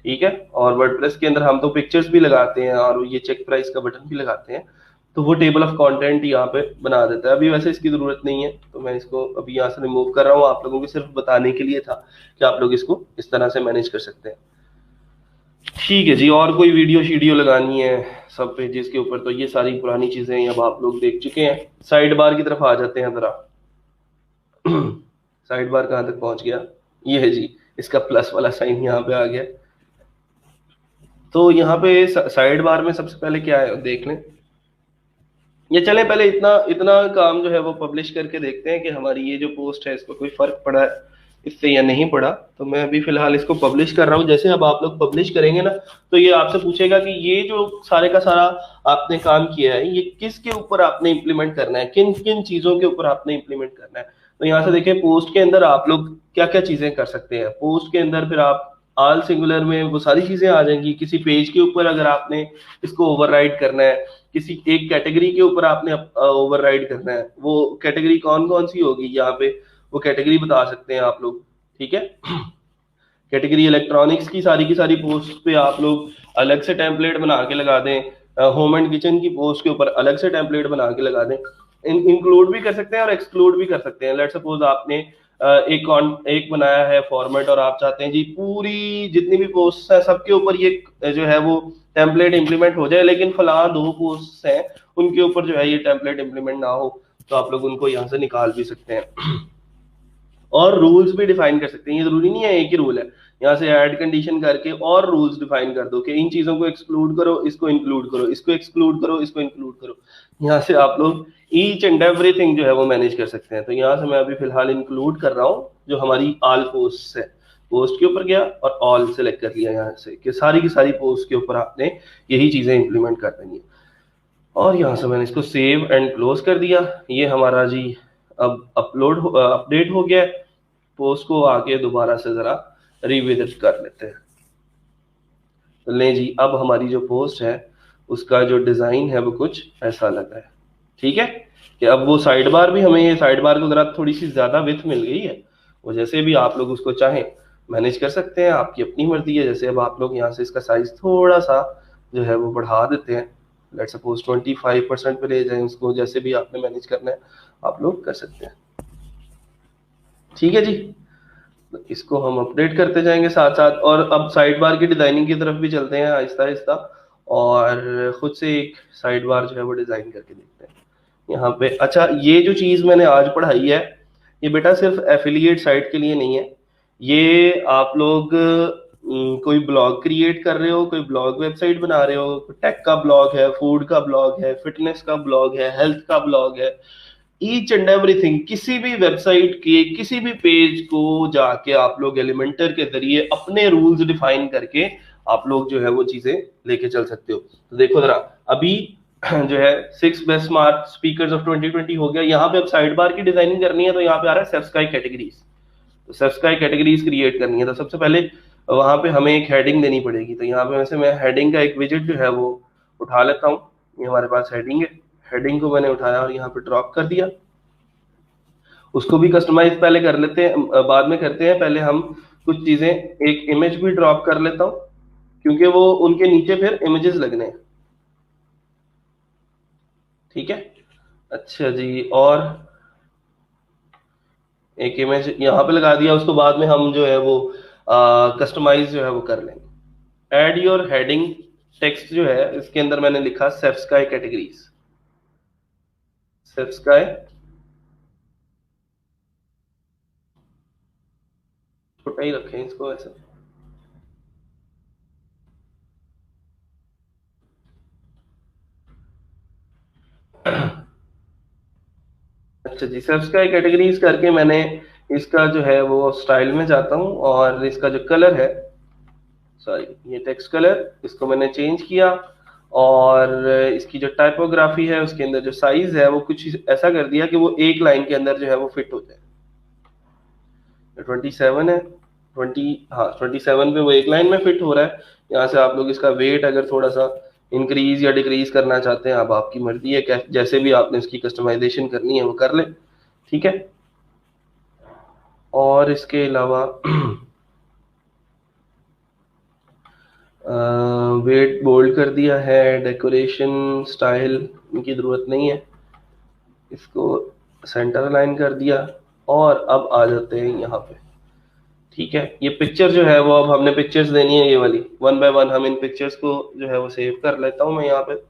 ठीक है, और वर्डप्रेस के अंदर हम तो पिक्चर्स भी लगाते हैं और ये चेक प्राइस का बटन भी लगाते हैं, तो वो टेबल ऑफ कंटेंट यहाँ पे बना देता है। अभी वैसे इसकी जरूरत नहीं है तो मैं इसको अभी यहाँ से रिमूव कर रहा हूँ, आप लोगों को सिर्फ बताने के लिए था कि आप लोग इसको इस तरह से मैनेज कर सकते हैं। ठीक है जी, और कोई वीडियो शीडियो लगानी है सब पेजेस के ऊपर तो ये सारी पुरानी चीजें अब आप लोग देख चुके हैं। साइड बार की तरफ आ जाते हैं जरा। साइड बार कहाँ तक पहुंच गया, ये है जी, इसका प्लस वाला साइन यहाँ पे आ गया। तो यहाँ पे साइड बार में सबसे पहले क्या है देख लें। ये चले पहले इतना इतना काम जो है वो पब्लिश करके देखते हैं कि हमारी ये जो पोस्ट है इसको कोई फर्क पड़ा है इससे या नहीं पड़ा। तो मैं अभी फिलहाल इसको पब्लिश कर रहा हूँ। जैसे अब आप लोग पब्लिश करेंगे ना तो ये आपसे पूछेगा कि ये जो सारे का सारा आपने काम किया है ये किसके ऊपर आपने इंप्लीमेंट करना है, किन किन चीजों के ऊपर आपने इंप्लीमेंट करना है। तो यहाँ से देखिए पोस्ट के अंदर आप लोग क्या क्या चीजें कर सकते हैं। पोस्ट के अंदर फिर आप ऑल सिंगुलर में वो सारी चीजें आ जाएंगी। किसी पेज के ऊपर अगर आपने इसको ओवरराइड करना है, किसी एक कैटेगरी के ऊपर आपने ओवरराइड करना है, वो कैटेगरी कौन कौन सी होगी यहाँ पे वो कैटेगरी बता सकते हैं आप लोग, ठीक है। कैटेगरी इलेक्ट्रॉनिक्स की सारी पोस्ट पे आप लोग अलग से टेम्पलेट बना के लगा दें। होम एंड किचन की पोस्ट के ऊपर अलग से टेम्पलेट बना के लगा दें। इंक्लूड भी कर सकते हैं और एक्सक्लूड भी कर सकते हैं। लेट सपोज आपने एक बनाया है फॉर्मेट और आप चाहते हैं जी पूरी जितनी भी पोस्ट है सबके ऊपर ये जो है वो टेम्पलेट इंप्लीमेंट हो जाए, लेकिन फलां 2 पोस्ट हैं उनके ऊपर जो है ये टेम्पलेट इंप्लीमेंट ना हो, तो आप लोग उनको यहाँ से निकाल भी सकते हैं। और रूल्स भी डिफाइन कर सकते हैं। ये जरूरी नहीं है एक ही रूल है, यहाँ से ऐड कंडीशन करके और रूल्स डिफाइन कर दो कि इन चीजों को एक्सक्लूड करो, इसको इंक्लूड करो, इसको एक्सक्लूड करो, इसको इंक्लूड करो। यहाँ से आप लोग ईच एंड एवरीथिंग जो है वो मैनेज कर सकते हैं। तो यहाँ से मैं अभी फिलहाल इंक्लूड कर रहा हूँ जो हमारी ऑल पोस्ट है। पोस्ट के ऊपर गया और ऑल सेलेक्ट कर लिया यहाँ से कि सारी की सारी पोस्ट के ऊपर आपने यही चीजें इंप्लीमेंट कर देनी है। और यहाँ से मैंने इसको सेव एंड क्लोज कर दिया। ये हमारा जी अब अपडेट हो गया। पोस्ट को आके दोबारा से जरा रिविजिट कर लेते हैं। तो लें जी, अब हमारी जो पोस्ट है उसका जो डिजाइन है वो कुछ ऐसा लग रहा है, ठीक है। कि अब वो साइड बार भी हमें, ये साइड बार को जरा थोड़ी सी ज्यादा विड्थ मिल गई है, वो जैसे भी आप लोग उसको चाहें मैनेज कर सकते हैं, आपकी अपनी मर्जी है। जैसे अब आप लोग यहाँ से इसका साइज थोड़ा सा जो है वो बढ़ा देते हैं, लेट सपोज 25% पे ले जाए उसको, जैसे भी आपने मैनेज करना है आप लोग कर सकते हैं, ठीक है जी। तो इसको हम अपडेट करते जाएंगे साथ साथ। और अब साइड बार की डिजाइनिंग की तरफ भी चलते हैं आहिस्ता आहिस्ता, और खुद से एक साइड बार जो है वो डिजाइन करके देखते हैं यहाँ पे। अच्छा, ये जो चीज मैंने आज पढ़ाई है ये बेटा सिर्फ एफिलिएट साइट के लिए नहीं है। ये आप लोग कोई ब्लॉग क्रिएट कर रहे हो, कोई ब्लॉग वेबसाइट बना रहे हो, टेक का ब्लॉग है, फूड का ब्लॉग है, फिटनेस का ब्लॉग है, हेल्थ का ब्लॉग है, ईच एंड एवरीथिंग, किसी भी वेबसाइट के किसी भी पेज को जाके आप लोग एलिमेंटर के जरिए अपने रूल्स डिफाइन करके आप लोग जो है वो चीजें लेके चल सकते हो। तो देखो जरा, अभी जो है 6 बेस्ट स्मार्ट स्पीकर्स ऑफ 2020 हो गया। यहाँ पे अब साइड बार की डिजाइनिंग करनी है तो यहाँ पे आ रहा है सब्सक्राइब कैटेगरीज। तो सब्सक्राइब कैटेगरीज क्रिएट करनी है तो सबसे पहले वहां पे हमें एक हेडिंग देनी पड़ेगी। तो यहाँ पे वैसे मैं हेडिंग का एक विजिट जो है वो उठा लेता हूँ। ये हमारे पास हेडिंग है, हेडिंग को मैंने उठाया और यहाँ पे ड्रॉप कर दिया। उसको भी कस्टमाइज पहले कर लेते हैं, बाद में करते हैं। पहले हम कुछ चीजें, एक इमेज भी ड्रॉप कर लेता हूँ क्योंकि वो उनके नीचे फिर इमेजेस लगने हैं, ठीक है। अच्छा जी, और एक इमेज यहाँ पे लगा दिया। उसको बाद में हम जो है वो कस्टमाइज जो है वो कर लेंगे। एड योर हेडिंग टेक्स्ट जो है इसके अंदर मैंने लिखा सेफ्स्काई कैटेगरीज, सेफ्स्काई छोटा ही रखें इसको ऐसे। अच्छा जी, सब्सक्राइब कैटेगरीज करके मैंने इसका जो है वो स्टाइल में जाता हूँ और इसका जो कलर है, सॉरी ये टेक्स्ट कलर, इसको मैंने चेंज किया। और इसकी जो टाइपोग्राफी है उसके अंदर जो साइज है वो कुछ ऐसा कर दिया कि वो एक लाइन के अंदर जो है वो फिट हो जाए। 27 है हाँ 27 पे वो एक लाइन में फिट हो रहा है। यहाँ से आप लोग इसका वेट अगर थोड़ा सा इंक्रीज या डिक्रीज करना चाहते हैं, अब आपकी मर्जी है, जैसे भी आपने इसकी कस्टमाइजेशन करनी है वो कर ले, ठीक है। और इसके अलावा वेट बोल्ड कर दिया है, डेकोरेशन स्टाइल इनकी ज़रूरत नहीं है, इसको सेंटर लाइन कर दिया। और अब आ जाते हैं यहाँ पे, ठीक है। ये पिक्चर जो है वो अब हमने पिक्चर्स देनी है, ये वाली वन बाय वन हम इन पिक्चर्स को जो है वो सेव कर लेता हूँ मैं यहाँ पे।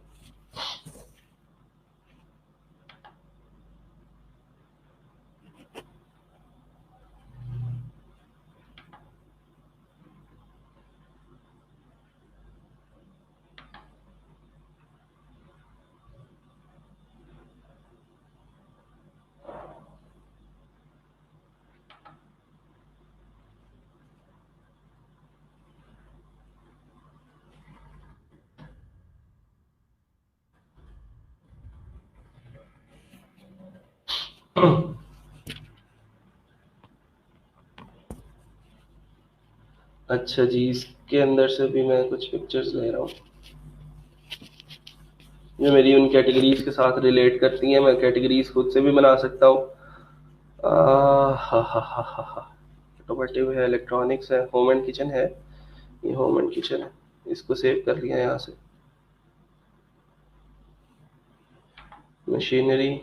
अच्छा जी, इसके अंदर से भी मैं कुछ पिक्चर्स ले रहा हूँ जो मेरी उन कैटेगरीज के साथ रिलेट करती हैं। मैं कैटेगरीज खुद से भी बना सकता हूँ। हा हा हा हा हा, ऑटोमेटिव है, इलेक्ट्रॉनिक्स है, होम एंड किचन है, ये होम एंड किचन है, इसको सेव कर लिया यहाँ से। मशीनरी,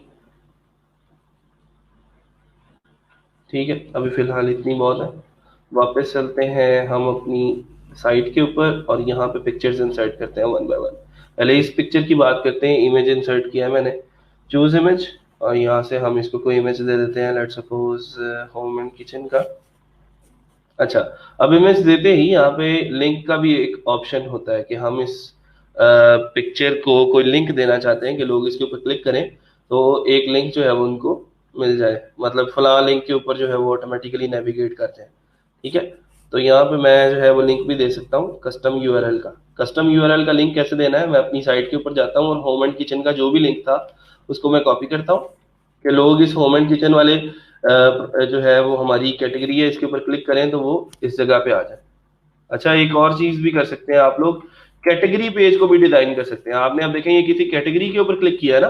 ठीक है, अभी फिलहाल इतनी बहुत है। वापस चलते हैं हम अपनी साइट के ऊपर और यहाँ पे पिक्चर्स इंसर्ट करते हैं वन बाय वन। पहले इस पिक्चर की बात करते हैं, इमेज इंसर्ट किया है मैंने, चूज इमेज, और यहाँ से हम इसको कोई इमेज दे देते हैं, let's suppose home and kitchen का। अच्छा, अब इमेज देते ही यहाँ पे लिंक का भी एक ऑप्शन होता है कि हम इस पिक्चर को कोई लिंक देना चाहते हैं कि लोग इसके ऊपर क्लिक करें तो एक लिंक जो है वो उनको मिल जाए, मतलब फला लिंक के ऊपर जो है वो ऑटोमेटिकली नेविगेट कर जाए, ठीक है। तो यहाँ पे मैं जो है वो लिंक भी दे सकता हूँ कस्टम यूआरएल का। कस्टम यूआरएल का लिंक कैसे देना है, मैं अपनी साइट के ऊपर जाता हूँ और होम एंड किचन का जो भी लिंक था उसको मैं कॉपी करता हूँ कि लोग इस होम एंड किचन वाले जो है वो हमारी कैटेगरी है इसके ऊपर क्लिक करें तो वो इस जगह पे आ जाए। अच्छा, एक और चीज भी कर सकते हैं आप लोग, कैटेगरी पेज को भी डिजाइन कर सकते हैं। आपने अब देखें ये किसी कैटेगरी के ऊपर क्लिक किया है ना,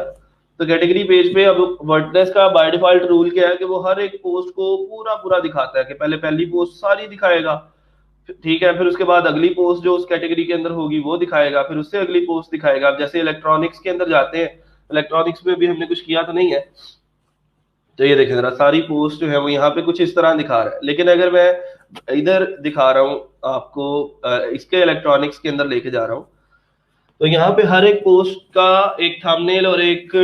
तो कैटेगरी पेज पे अब वर्डप्रेस का बाय डिफॉल्ट रूल क्या है कि वो हर एक पोस्ट को पूरा पूरा दिखाता है कि पहले पहली पोस्ट सारी दिखाएगा, ठीक है, फिर उसके बाद अगली पोस्ट जो उस कैटेगरी के अंदर होगी वो दिखाएगा, फिर उससे अगली पोस्ट दिखाएगा। अब जैसे इलेक्ट्रॉनिक्स के अंदर जाते हैं, इलेक्ट्रॉनिक्स में भी हमने कुछ किया तो नहीं है, तो ये देखें जरा सारी पोस्ट जो है वो यहाँ पे कुछ इस तरह दिखा रहा है। लेकिन अगर मैं इधर दिखा रहा हूँ आपको, इसके इलेक्ट्रॉनिक्स के अंदर लेके जा रहा हूँ, तो यहाँ पे हर एक पोस्ट का एक थंबनेल और एक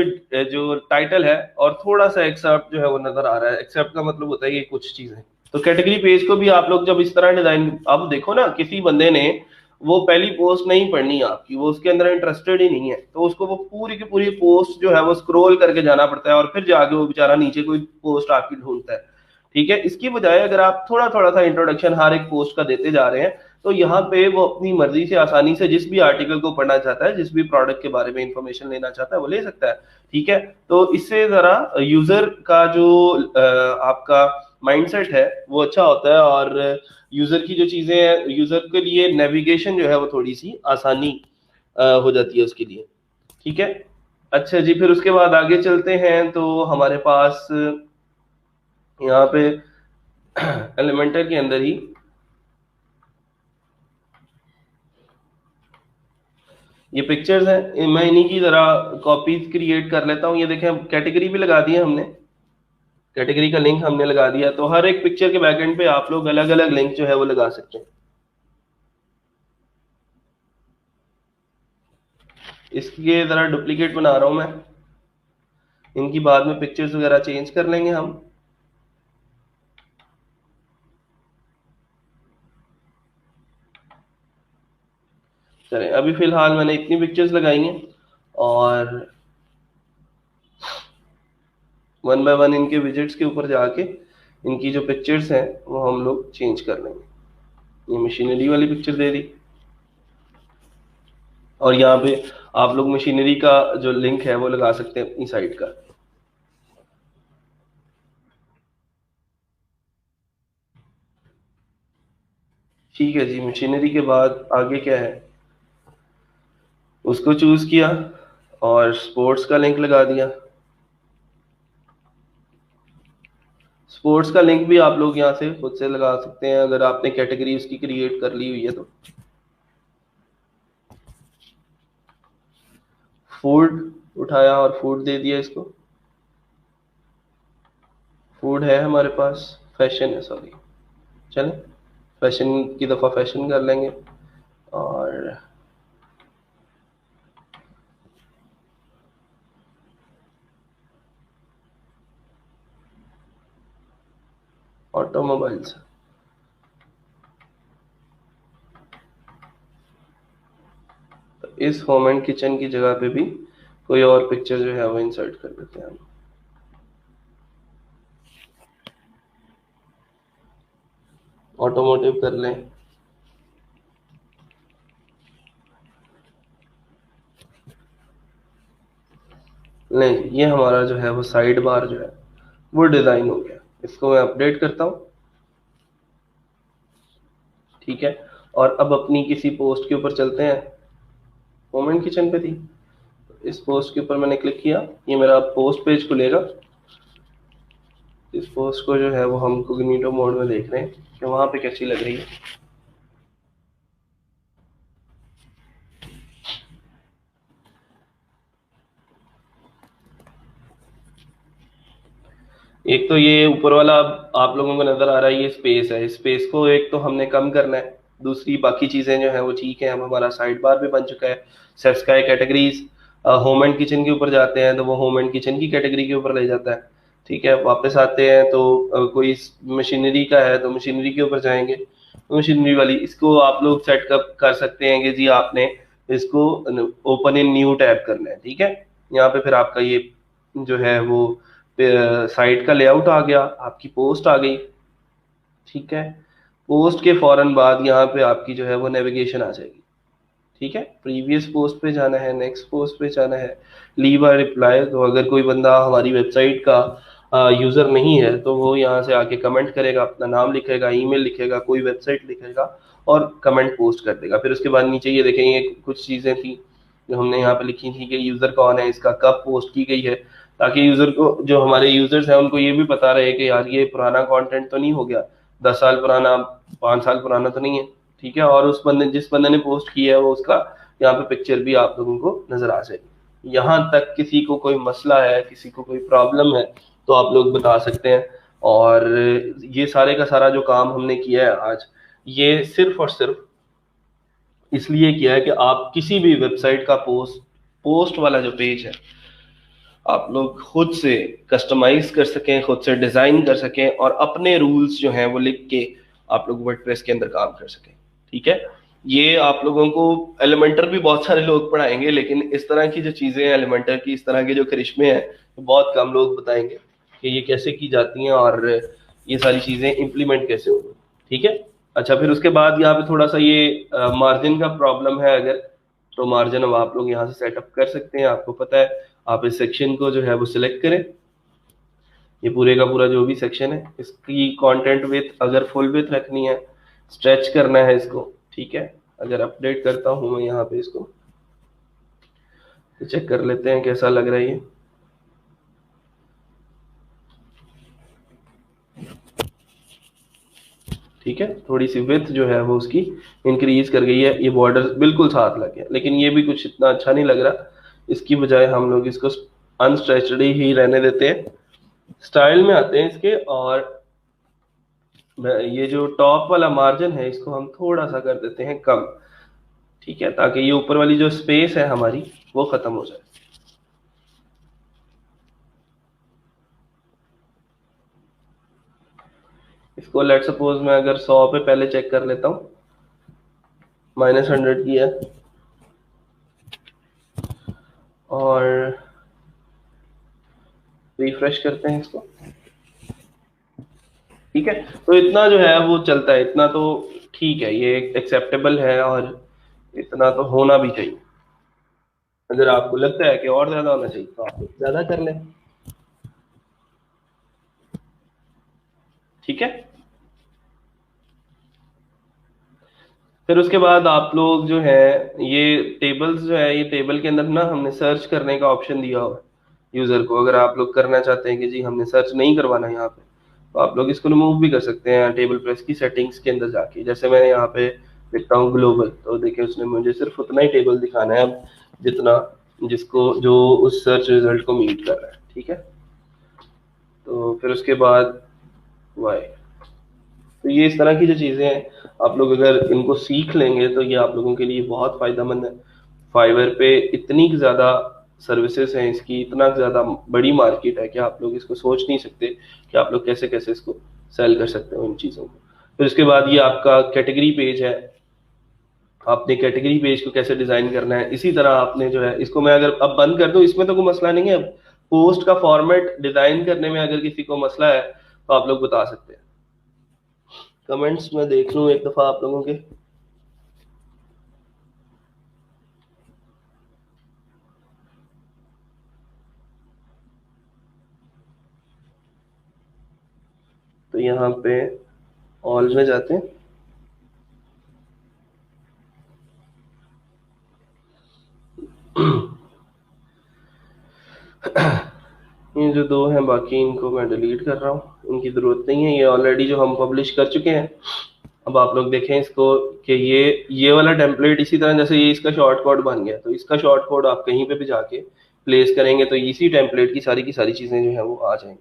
जो टाइटल है और थोड़ा सा एक्सेप्ट जो है वो नजर आ रहा है। एक्सेप्ट का मतलब होता है ये कुछ चीजें। तो कैटेगरी पेज को भी आप लोग जब इस तरह डिजाइन, अब देखो ना किसी बंदे ने वो पहली पोस्ट नहीं पढ़नी आपकी, वो उसके अंदर इंटरेस्टेड ही नहीं है, तो उसको वो पूरी की पूरी पोस्ट जो है वो स्क्रॉल करके जाना पड़ता है और फिर जाके वो बेचारा नीचे कोई पोस्ट आपकी ढूंढता है, ठीक है। इसकी बजाय अगर आप थोड़ा थोड़ा सा इंट्रोडक्शन हर एक पोस्ट का देते जा रहे हैं तो यहाँ पे वो अपनी मर्जी से आसानी से जिस भी आर्टिकल को पढ़ना चाहता है, जिस भी प्रोडक्ट के बारे में इंफॉर्मेशन लेना चाहता है वो ले सकता है, ठीक है। तो इससे जरा यूजर का जो आपका माइंडसेट है वो अच्छा होता है और यूजर की जो चीजें हैं, यूजर के लिए नेविगेशन जो है वो थोड़ी सी आसानी हो जाती है उसके लिए, ठीक है। अच्छा जी, फिर उसके बाद आगे चलते हैं तो हमारे पास यहाँ पे एलिमेंटर के अंदर ही ये पिक्चर्स हैं, मैं इन्हीं की जरा कॉपीज क्रिएट कर लेता हूँ। ये देखें कैटेगरी भी लगा दी है हमने, कैटेगरी का लिंक हमने लगा दिया, तो हर एक पिक्चर के बैकएंड पे आप लोग अलग अलग लिंक जो है वो लगा सकते हैं। इसके जरा डुप्लीकेट बना रहा हूं मैं, इनकी बाद में पिक्चर्स वगैरह चेंज कर लेंगे हम। चलें, अभी फिलहाल मैंने इतनी पिक्चर्स लगाई हैं और वन बाय वन इनके विजिट्स के ऊपर जाके इनकी जो पिक्चर्स हैं वो हम लोग चेंज कर लेंगे। ये मशीनरी वाली पिक्चर दे दी और यहाँ पे आप लोग मशीनरी का जो लिंक है वो लगा सकते हैं अपनी साइट का। ठीक है जी, मशीनरी के बाद आगे क्या है, उसको चूज किया और स्पोर्ट्स का लिंक लगा दिया। स्पोर्ट्स का लिंक भी आप लोग यहाँ से खुद से लगा सकते हैं अगर आपने कैटेगरी उसकी क्रिएट कर ली हुई है तो। फूड उठाया और फूड दे दिया इसको। फूड है हमारे पास, फैशन है सॉरी, चलें फैशन की दफ़ा फैशन कर लेंगे। और ऑटोमोबाइल्स, तो इस होम एंड किचन की जगह पे भी कोई और पिक्चर जो है वो इंसर्ट कर देते हैं हम। ऑटोमोटिव कर लें, नहीं ये हमारा जो है वो साइड बार जो है वो डिजाइन हो गया। इसको मैं अपडेट करता हूँ, ठीक है। और अब अपनी किसी पोस्ट के ऊपर चलते हैं। होम एंड किचन पे थी, इस पोस्ट के ऊपर मैंने क्लिक किया, ये मेरा पोस्ट पेज खुलेगा। इस पोस्ट को जो है वो हम कोग्निटो मोड में देख रहे हैं कि वहां पे कैसी लग रही है। एक तो ये ऊपर वाला आप लोगों को नजर आ रहा है, ये स्पेस है, इस स्पेस को एक तो हमने कम करना है। दूसरी बाकी चीजें जो है वो ठीक है, हम हमारा साइड बार भी बन चुका है। Subscribe categories, home and kitchen के ऊपर जाते हैं तो वो होम एंड किचन की कैटेगरी के ऊपर ले जाता है। ठीक है, वापस आते हैं तो कोई मशीनरी का है तो मशीनरी के ऊपर जाएंगे, मशीनरी वाली इसको आप लोग सेट कर सकते हैं कि जी आपने इसको ओपन इन न्यू टैब करना है। ठीक है, यहाँ पे फिर आपका ये जो है वो साइट का लेआउट आ गया, आपकी पोस्ट आ गई। ठीक है, पोस्ट के फौरन बाद यहाँ पे आपकी जो है वो नेविगेशन आ जाएगी। ठीक है, प्रीवियस पोस्ट पे जाना है, नेक्स्ट पोस्ट पे जाना है, लीव अ रिप्लाई। तो अगर कोई बंदा हमारी वेबसाइट का यूजर नहीं है तो वो यहाँ से आके कमेंट करेगा, अपना नाम लिखेगा, ईमेल लिखेगा, कोई वेबसाइट लिखेगा और कमेंट पोस्ट कर देगा। फिर उसके बाद नीचे ये देखेंगे कुछ चीजें थी जो हमने यहाँ पे लिखी थी कि यूजर कौन है, इसका कब पोस्ट की गई है, ताकि यूजर को, जो हमारे यूजर्स हैं उनको ये भी पता रहे कि यार ये पुराना कंटेंट तो नहीं हो गया, 10 साल पुराना, 5 साल पुराना तो नहीं है। ठीक है, और उस बंदे जिस बंदे ने पोस्ट किया है वो उसका यहाँ पे पिक्चर भी आप लोगों को नजर आ जाएगी। यहाँ तक किसी को कोई मसला है, किसी को कोई प्रॉब्लम है तो आप लोग बता सकते हैं। और ये सारे का सारा जो काम हमने किया है आज, ये सिर्फ और सिर्फ इसलिए किया है कि आप किसी भी वेबसाइट का पोस्ट पोस्ट वाला जो पेज है आप लोग खुद से कस्टमाइज कर सकें, खुद से डिजाइन कर सकें और अपने रूल्स जो हैं वो लिख के आप लोग वर्डप्रेस के अंदर काम कर सकें। ठीक है, ये आप लोगों को एलिमेंटर भी बहुत सारे लोग पढ़ाएंगे, लेकिन इस तरह की जो चीजें हैं एलिमेंटर की, इस तरह के जो करिश्मे हैं, तो बहुत कम लोग बताएंगे कि ये कैसे की जाती हैं और ये सारी चीजें इम्प्लीमेंट कैसे होंगी। ठीक है, अच्छा फिर उसके बाद यहाँ पे थोड़ा सा ये मार्जिन का प्रॉब्लम है, अगर तो मार्जिन अब आप लोग यहाँ से सेटअप कर सकते हैं, आपको पता है। आप इस सेक्शन को जो है वो सिलेक्ट करें, ये पूरे का पूरा जो भी सेक्शन है इसकी कंटेंट विथ अगर फुल विथ रखनी है, स्ट्रेच करना है इसको। ठीक है, अगर अपडेट करता हूं मैं यहाँ पे इसको तो चेक कर लेते हैं कैसा लग रहा है ये। ठीक है, थोड़ी सी विथ जो है वो उसकी इंक्रीज कर गई है, ये बॉर्डर बिल्कुल साथ लग गया, लेकिन ये भी कुछ इतना अच्छा नहीं लग रहा। इसकी बजाय हम लोग इसको अनस्ट्रेचड ही रहने देते हैं। स्टाइल में आते हैं इसके, और ये जो टॉप वाला मार्जिन है इसको हम थोड़ा सा कर देते हैं कम। ठीक है, ताकि ये ऊपर वाली जो स्पेस है हमारी वो खत्म हो जाए। इसको लेट सपोज मैं अगर 100 पे पहले चेक कर लेता हूँ, -100 की है, और रिफ्रेश करते हैं इसको। ठीक है, तो इतना जो है वो चलता है, इतना तो ठीक है, ये एक्सेप्टेबल है और इतना तो होना भी चाहिए। अगर आपको लगता है कि और ज्यादा होना चाहिए तो आप ज्यादा कर लें। ठीक है, फिर उसके बाद आप लोग जो है ये टेबल्स जो है, ये टेबल के अंदर ना हमने सर्च करने का ऑप्शन दिया हुआ है यूजर को। अगर आप लोग करना चाहते हैं कि जी हमने सर्च नहीं करवाना यहाँ पे, तो आप लोग इसको रिमूव भी कर सकते हैं टेबल प्रेस की सेटिंग्स के अंदर जाके। जैसे मैं यहाँ पे लिखता हूँ ग्लोबल, तो देखिए उसने मुझे सिर्फ उतना ही टेबल दिखाना है अब जितना जिसको जो उस सर्च रिजल्ट को मीट कर रहा है। ठीक है, तो फिर उसके बाद वाई। तो ये इस तरह की जो चीज़ें हैं, आप लोग अगर इनको सीख लेंगे तो ये आप लोगों के लिए बहुत फ़ायदेमंद है। फाइवर पे इतनी ज़्यादा सर्विसेज हैं, इसकी इतना ज़्यादा बड़ी मार्केट है कि आप लोग इसको सोच नहीं सकते कि आप लोग कैसे कैसे इसको सेल कर सकते हो इन चीज़ों को। फिर उसके बाद ये आपका कैटेगरी पेज है, आपने कैटेगरी पेज को कैसे डिज़ाइन करना है। इसी तरह आपने जो है इसको, मैं अगर अब बंद कर दूं इसमें तो कोई मसला नहीं है। अब पोस्ट का फॉर्मेट डिज़ाइन करने में अगर किसी को मसला है तो आप लोग बता सकते हैं। कमेंट्स में देख लूं एक दफा आप लोगों के। तो यहाँ पे ऑल में जाते हैं। ये जो दो हैं बाकी इनको मैं डिलीट कर रहा हूँ, इनकी जरूरत नहीं है, ये ऑलरेडी जो हम पब्लिश कर चुके हैं। अब आप लोग देखें इसको कि ये वाला टेम्पलेट इसी तरह जैसे ये इसका शॉर्ट कोड बन गया, तो इसका शॉर्ट कोड आप कहीं पे भी जाके प्लेस करेंगे तो इसी टेम्पलेट की सारी चीजें जो है वो आ जाएंगी।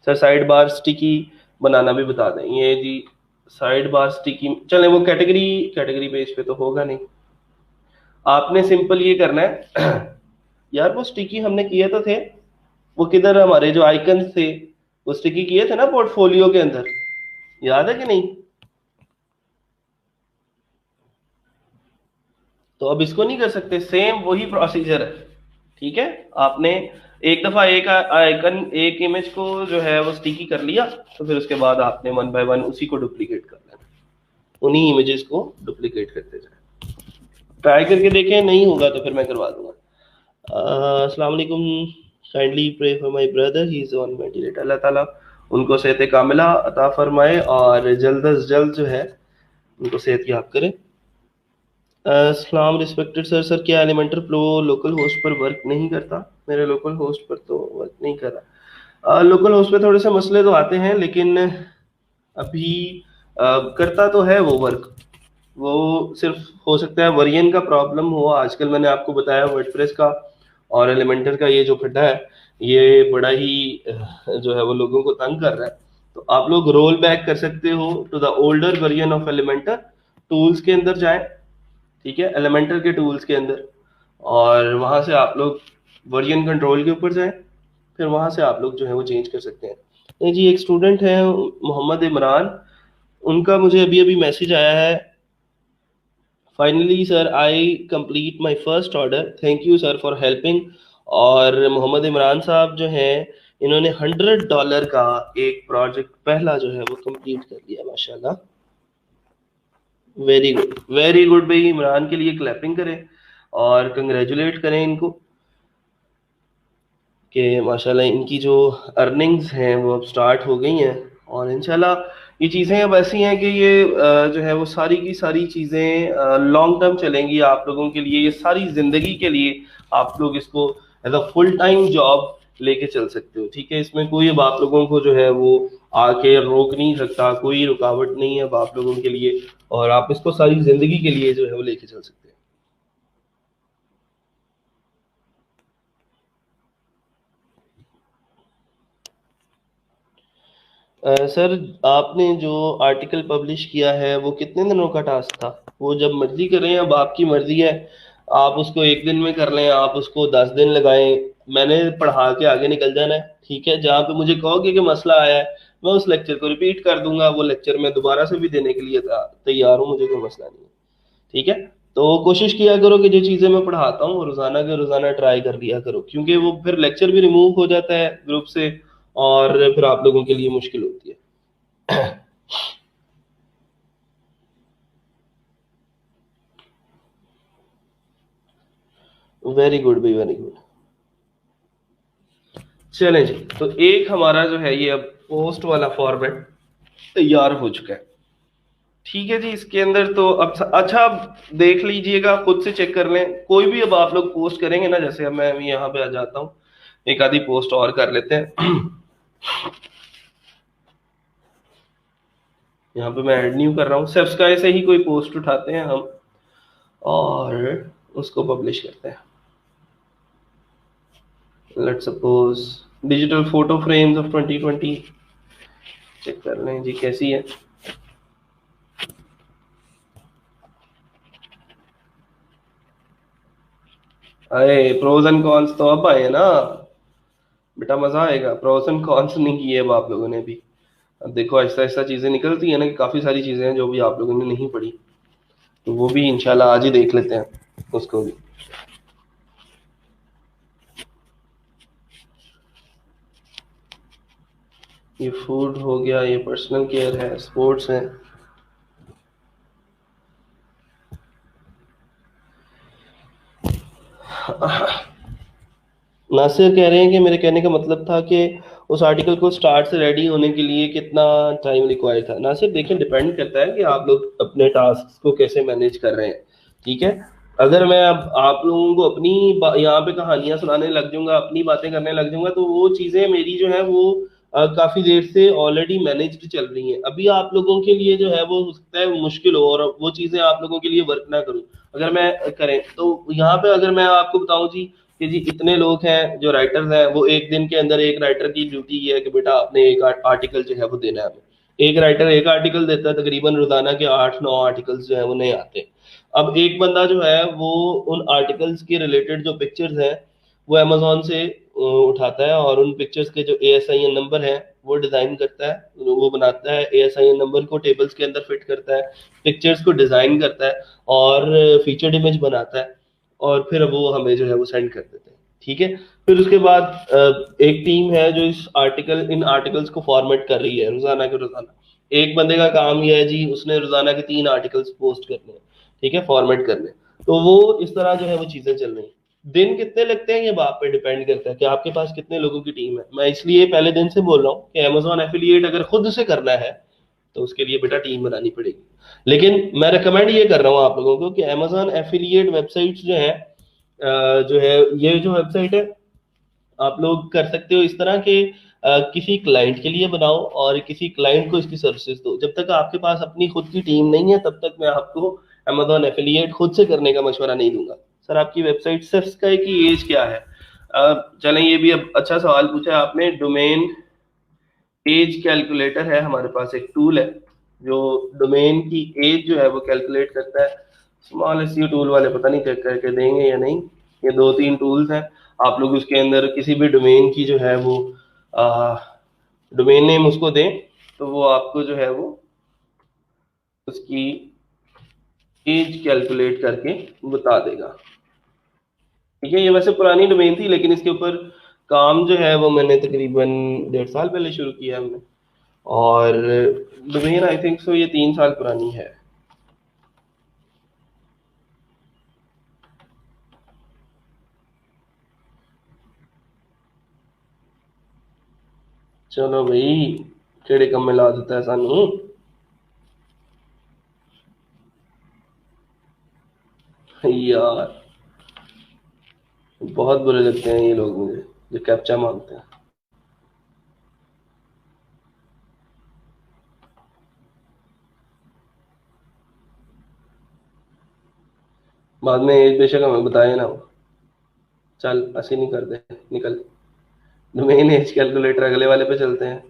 सर साइड बार स्टिकी बनाना भी बता दें। ये जी साइड बार स्टिकी, चले वो कैटेगरी पेज पे तो होगा नहीं। आपने सिंपल ये करना है यार वो स्टिकी हमने किए तो थे, वो किधर हमारे जो आइकन थे वो स्टिकी किए थे ना पोर्टफोलियो के अंदर, याद है कि नहीं? तो अब इसको नहीं कर सकते, सेम वही प्रोसीजर है। ठीक है, आपने एक दफा एक आइकन एक इमेज को जो है वो स्टिकी कर लिया, तो फिर उसके बाद आपने वन बाय वन उसी को डुप्लीकेट कर लेना, उन्हीं इमेजेस को डुप्लीकेट करते जाए। ट्राई करके देखें, नहीं होगा तो फिर मैं करवा दूंगा। अस्सलाम वालेकुम, kindly pray for my brother, he is on ventilator. अल्लाह ताला उनको सेहत कामिला अता फरमाए और जल्द अज जल्द जो है उनको सेहत याब करे। अस्सलाम रिस्पेक्टेड सर, सर क्या एलिमेंटर प्रो लोकल होस्ट पर वर्क नहीं करता? मेरे लोकल होस्ट पर तो वर्क नहीं कर रहा। लोकल होस्ट पे थोड़े से मसले तो आते हैं, लेकिन अभी करता तो है वो वर्क। वो सिर्फ हो सकता है वर्जन का प्रॉब्लम हो। आजकल मैंने आपको बताया वर्डप्रेस का और एलिमेंटर का ये जो खड्डा है ये बड़ा ही जो है वो लोगों को तंग कर रहा है। तो आप लोग रोल बैक कर सकते हो to the older version of Elementor, tools के अंदर जाएं। ठीक है, एलिमेंटर के टूल्स के अंदर, और वहां से आप लोग वर्जन कंट्रोल के ऊपर जाएं। फिर वहां से आप लोग जो है वो चेंज कर सकते हैं। ये जी एक स्टूडेंट है मोहम्मद इमरान, उनका मुझे अभी अभी मैसेज आया है, finally sir I complete my first order, thank you sir for helping. और मोहम्मद इमरान साहब जो हैं इन्होंने $100 का एक प्रोजेक्ट पहला जो है वो कंप्लीट कर लिया, माशाल्लाह, वेरी गुड भाई। इमरान के लिए क्लैपिंग करें और कंग्रेचुलेट करें इनको कि माशाल्लाह इनकी जो अर्निंग्स हैं वो अब स्टार्ट हो गई हैं। और इंशाल्लाह ये चीज़ें अब ऐसी हैं कि ये जो है वो सारी की सारी चीज़ें लॉन्ग टर्म चलेंगी आप लोगों के लिए, ये सारी ज़िंदगी के लिए आप लोग इसको as a full time job लेके चल सकते हो। ठीक है, इसमें कोई अब आप लोगों को जो है वो आके रोक नहीं सकता, कोई रुकावट नहीं है अब आप लोगों के लिए, और आप इसको सारी ज़िंदगी के लिए जो है वो लेके चल सकते हैं। सर आपने जो आर्टिकल पब्लिश किया है वो कितने दिनों का टास्क था? वो जब मर्जी करें, अब आपकी मर्जी है, आप उसको एक दिन में कर लें, आप उसको 10 दिन लगाएं, मैंने पढ़ा के आगे निकल जाना है। ठीक है, जहाँ पे मुझे कहोगे कि मसला आया है मैं उस लेक्चर को रिपीट कर दूंगा, वो लेक्चर मैं दोबारा से भी देने के लिए तैयार हूँ, मुझे कोई मसला नहीं है। ठीक है, तो कोशिश किया करो कि जो चीज़ें मैं पढ़ाता हूँ रोज़ाना के रोज़ाना ट्राई कर लिया करो, क्योंकि वो फिर लेक्चर भी रिमूव हो जाता है ग्रुप से और फिर आप लोगों के लिए मुश्किल होती है। वेरी गुड भाई, वेरी गुड। चलें जी, तो एक हमारा जो है ये अब पोस्ट वाला फॉर्मेट तैयार हो चुका है। ठीक है जी, इसके अंदर तो अब अच्छा, आप देख लीजिएगा, खुद से चेक कर लें। कोई भी अब आप लोग पोस्ट करेंगे ना, जैसे अब मैं यहाँ पे आ जाता हूँ, एक आधी पोस्ट और कर लेते हैं। यहाँ पे मैं ऐड न्यू कर रहा हूँ, सब्सक्राइब से ही कोई पोस्ट उठाते हैं हम और उसको पब्लिश करते हैं। Let's suppose digital photo frames of 2020, check कर लें जी कैसी है। अरे प्रोज एंड कॉन्स तो अब आए ना बेटा, मजा आएगा। प्रोज एंड कॉन्स नहीं किए अब आप लोगों ने भी। अब देखो ऐसा ऐसा चीजें निकलती है ना कि काफी सारी चीजें हैं जो भी आप लोगों ने नहीं पढ़ी, तो वो भी इंशाल्लाह आज ही देख लेते हैं उसको भी। ये फूड हो गया, ये पर्सनल केयर है, स्पोर्ट्स है। नासिर कह रहे हैं कि मेरे कहने का मतलब था कि उस आर्टिकल को स्टार्ट से रेडी होने के लिए कितना टाइम रिक्वायर्ड था। नासिर देखिए, डिपेंड करता है कि आप लोग अपने टास्क को कैसे मैनेज कर रहे हैं। ठीक है, अगर मैं अब आप लोगों को अपनी यहाँ पे कहानियां सुनाने लग जाऊंगा, अपनी बातें करने लग जाऊंगा, तो वो चीजें मेरी जो है वो काफी देर से ऑलरेडी मैनेज्ड चल रही हैं। अभी आप लोगों के लिए जो है वो हो सकता है मुश्किल हो और वो चीजें आप लोगों के लिए वर्क ना करूं। अगर मैं करें तो यहाँ पे अगर मैं आपको बताऊं जी कि जी इतने लोग हैं जो राइटर्स हैं, वो एक दिन के अंदर एक राइटर की ड्यूटी ये है कि बेटा आपने एक आर्टिकल जो है वो देना है हमें। एक राइटर एक आर्टिकल देता है, तकरीबन रोजाना के 8-9 आर्टिकल्स जो है वो नए आते हैं। अब एक बंदा जो है वो उन आर्टिकल्स के रिलेटेड जो पिक्चर्स हैं वो अमेजोन से उठाता है और उन पिक्चर्स के जो ASIN नंबर है वो डिजाइन करता है, वो बनाता है, ASIN नंबर को टेबल्स के अंदर फिट करता है, पिक्चर्स को डिजाइन करता है और फीचर्ड इमेज बनाता है, और फिर वो हमें जो है वो सेंड कर देते हैं। ठीक है, फिर उसके बाद एक टीम है जो इन आर्टिकल्स को फॉर्मेट कर रही है रोजाना के रोजाना। एक बंदे का काम यह है जी, उसने रोजाना के 3 आर्टिकल्स पोस्ट करने हैं, ठीक है, फॉर्मेट करने। तो वो इस तरह जो है वो चीजें चल रही हैं। दिन कितने लगते हैं ये बात पे डिपेंड करता है कि आपके पास कितने लोगों की टीम है। मैं इसलिए पहले दिन से बोल रहा हूँ कि अमेजोन एफिलिएट अगर खुद से करना है तो उसके लिए बेटा टीम बनानी पड़ेगी। लेकिन मैं रिकमेंड ये कर रहा हूँ आप लोगों को कि अमेजोन एफिलिएट वेबसाइट्स जो है, जो है ये जो वेबसाइट है, आप लोग कर सकते हो इस तरह के किसी क्लाइंट के लिए बनाओ और किसी क्लाइंट को इसकी सर्विसेज दो। जब तक आपके पास अपनी खुद की टीम नहीं है तब तक मैं आपको अमेजोन एफिलिएट खुद से करने का मशवरा नहीं दूंगा। सर आपकी वेबसाइट सब्सक्राइब की एज क्या है? चलें, ये भी अब अच्छा सवाल पूछा है आपने। डोमेन एज कैलकुलेटर है हमारे पास, एक टूल है जो डोमेन की एज जो है वो कैलकुलेट करता है। स्मॉल एसईओ टूल वाले पता नहीं चेक करके देंगे या नहीं। ये 2-3 टूल्स हैं, आप लोग उसके अंदर किसी भी डोमेन की जो है वो डोमेन नेम उसको दें तो वो आपको जो है वो उसकी एज कैलकुलेट करके बता देगा। ठीक है, ये वैसे पुरानी डोमेन थी लेकिन इसके ऊपर काम जो है वो मैंने तकरीबन 1.5 साल पहले शुरू किया है हमने। और डोमेन आई थिंक सो ये 3 साल पुरानी है। चलो भाई, केड़े कम में ला देता है सानू। यार बहुत बुरे लगते हैं ये लोग मुझे जो कैप्चा मांगते हैं। बाद में एक बेशक हमें बताए ना हो। चल ऐसे नहीं कर दे, निकल। डोमेन एज कैलकुलेटर अगले वाले पे चलते हैं।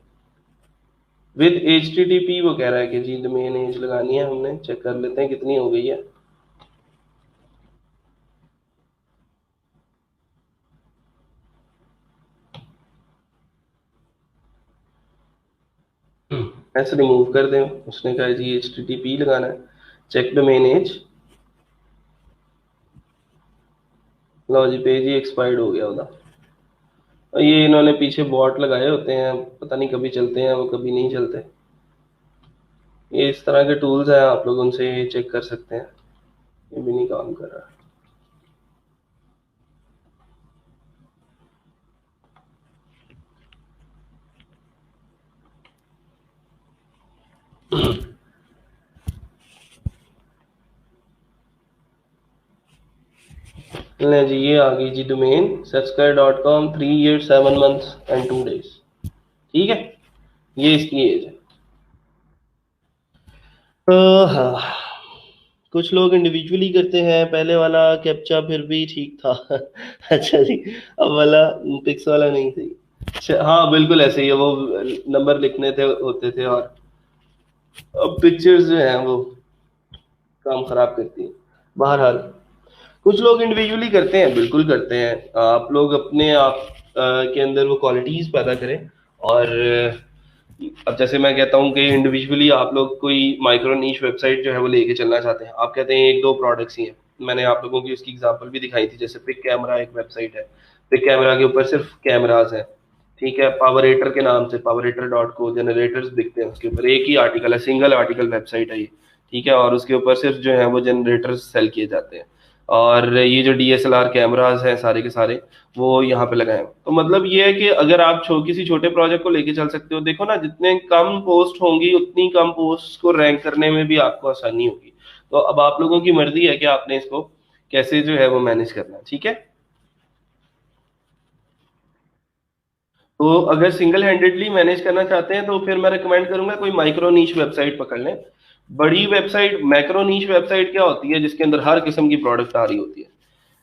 विद HTTP वो कह रहा है कि जी डोमेन एज लगानी है हमने, चेक कर लेते हैं कितनी हो गई है। ऐसे रिमूव कर दें, उसने कहा जी HTTP लगाना है, चेक डोमेन एज। लो जी, पेज ही एक्सपायर्ड हो गया होगा। और ये इन्होंने पीछे बॉट लगाए होते हैं, पता नहीं कभी चलते हैं वो कभी नहीं चलते। ये इस तरह के टूल्स हैं, आप लोग उनसे चेक कर सकते हैं। ये भी नहीं काम कर रहा। ले जी, ये आ गई जी domain subscribe.com, 3 years 7 months and 2 days। ठीक है, ये इसकी एज है। हाँ, कुछ लोग इंडिविजुअली करते हैं, पहले वाला कैप्चा फिर भी ठीक था। अच्छा जी, अब वाला पिक्स वाला नहीं सही। अच्छा, हाँ बिल्कुल ऐसे ही है, वो नंबर लिखने थे होते थे, और अब पिक्चर्स जो है वो काम खराब करती है। बहरहाल, कुछ लोग इंडिविजुअली करते हैं, बिल्कुल करते हैं। आप लोग अपने आप के अंदर वो क्वालिटीज पैदा करें। और अब जैसे मैं कहता हूँ कि इंडिविजुअली आप लोग कोई माइक्रो नीश वेबसाइट जो है वो लेके चलना चाहते हैं, आप कहते हैं एक दो प्रोडक्ट्स ही हैं। मैंने आप लोगों की उसकी एग्जांपल भी दिखाई थी, जैसे पिक कैमरा एक वेबसाइट है। पिक कैमरा के ऊपर सिर्फ कैमराज है, ठीक है। पावरेटर के नाम से पावरेटर.co जनरेटर्स दिखते हैं, उसके ऊपर एक ही आर्टिकल है, सिंगल आर्टिकल वेबसाइट है ये, ठीक है। और उसके ऊपर सिर्फ जो है वो जनरेटर्स सेल किए जाते हैं। और ये जो डीएसएलआर कैमराज हैं सारे के सारे, वो यहाँ पे लगाए हैं। तो मतलब ये है कि अगर आप किसी छोटे प्रोजेक्ट को लेके चल सकते हो, देखो ना, जितने कम पोस्ट होंगी उतनी कम पोस्ट को रैंक करने में भी आपको आसानी होगी। तो अब आप लोगों की मर्जी है कि आपने इसको कैसे जो है वो मैनेज करना है, ठीक है। तो अगर सिंगल हैंडेडली मैनेज करना चाहते हैं तो फिर मैं रिकमेंड करूंगा कोई माइक्रो नीश वेबसाइट पकड़ लें। बड़ी वेबसाइट, मैक्रो नीश वेबसाइट क्या होती है, जिसके अंदर हर किस्म की प्रोडक्ट आ रही होती है,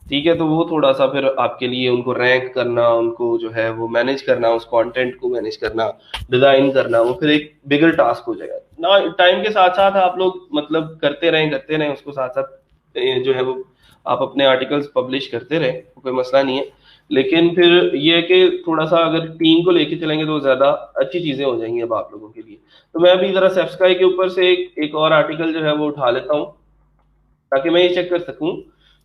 ठीक है। तो वो थोड़ा सा फिर आपके लिए उनको रैंक करना, उनको जो है वो मैनेज करना, उस कंटेंट को मैनेज करना, डिजाइन करना, वो फिर एक बिगर टास्क हो जाएगा ना। टाइम के साथ साथ आप लोग मतलब करते रहें उसको, साथ साथ जो है वो आप अपने आर्टिकल्स पब्लिश करते रहें, कोई मसला नहीं है। लेकिन फिर ये है कि थोड़ा सा अगर टीम को लेके चलेंगे तो ज्यादा अच्छी चीजें हो जाएंगी अब आप लोगों के लिए। तो मैं अभी जरा सब्सक्राइब के ऊपर से एक और आर्टिकल जो है वो उठा लेता हूँ, ताकि मैं ये चेक कर सकूं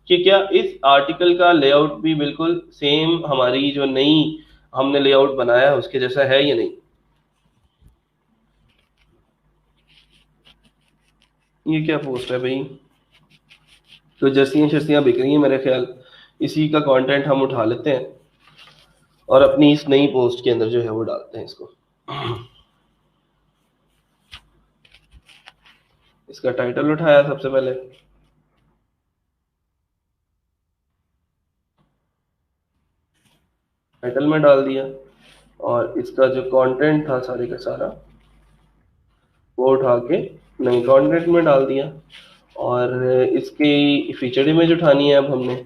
कि क्या इस आर्टिकल का लेआउट भी बिल्कुल सेम हमारी जो नई हमने लेआउट बनाया है उसके जैसा है या नहीं। ये क्या पोस्ट है भाई, तो जर्सियां शर्सियां बिक रही हैं मेरे ख्याल। इसी का कंटेंट हम उठा लेते हैं और अपनी इस नई पोस्ट के अंदर जो है वो डालते हैं इसको। इसका टाइटल उठाया सबसे पहले, टाइटल में डाल दिया, और इसका जो कंटेंट था सारे का सारा वो उठा के नई कंटेंट में डाल दिया। और इसकी फीचर इमेज उठानी है अब हमने।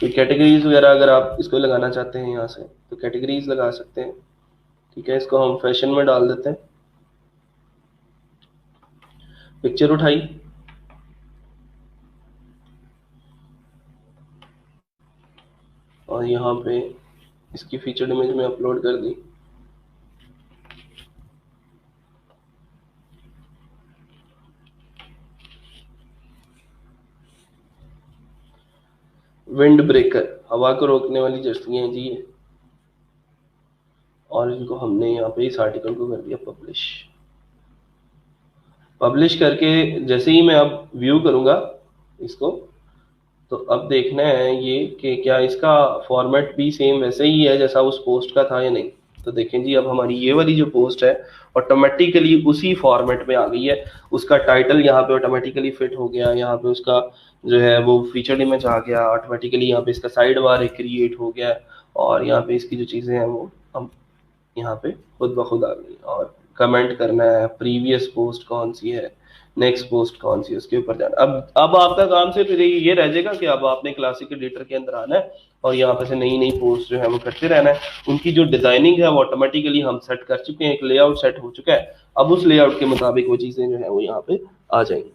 तो कैटेगरीज वगैरह अगर आप इसको लगाना चाहते हैं यहाँ से तो कैटेगरीज लगा सकते हैं, ठीक है। इसको हम फैशन में डाल देते हैं। पिक्चर उठाई, और यहाँ पे इसकी फीचर्ड इमेज में अपलोड कर दी। विंड ब्रेकर, हवा को रोकने वाली जर्सियां हैं जी ये। और इनको हमने यहाँ पे इस आर्टिकल को कर दिया पब्लिश। पब्लिश करके जैसे ही मैं अब व्यू करूंगा इसको, तो अब देखना है ये कि क्या इसका फॉर्मेट भी सेम वैसे ही है जैसा उस पोस्ट का था या नहीं। तो देखें जी, अब हमारी ये वाली जो पोस्ट है ऑटोमेटिकली उसी फॉर्मेट में आ गई है। उसका टाइटल यहाँ पे ऑटोमेटिकली फिट हो गया, यहाँ पे उसका जो है वो फीचर्ड इमेज आ गया ऑटोमेटिकली, यहाँ पे इसका साइड बार क्रिएट हो गया, और यहाँ पे इसकी जो चीज़ें हैं वो अब यहाँ पे खुद ब खुद आ गई। और कमेंट करना है, प्रीवियस पोस्ट कौन सी है, नेक्स्ट पोस्ट कौन सी है, उसके ऊपर जाना। अब आपका काम सिर्फ ये रह जाएगा कि अब आपने क्लासिक एडिटर के अंदर आना है और यहाँ पे से नई नई पोस्ट जो है वो करते रहना है। उनकी जो डिजाइनिंग है वो ऑटोमेटिकली हम सेट कर चुके हैं, एक लेआउट सेट हो चुका है। अब उस लेआउट के मुताबिक वो चीजें जो है वो यहाँ पे आ जाएंगी।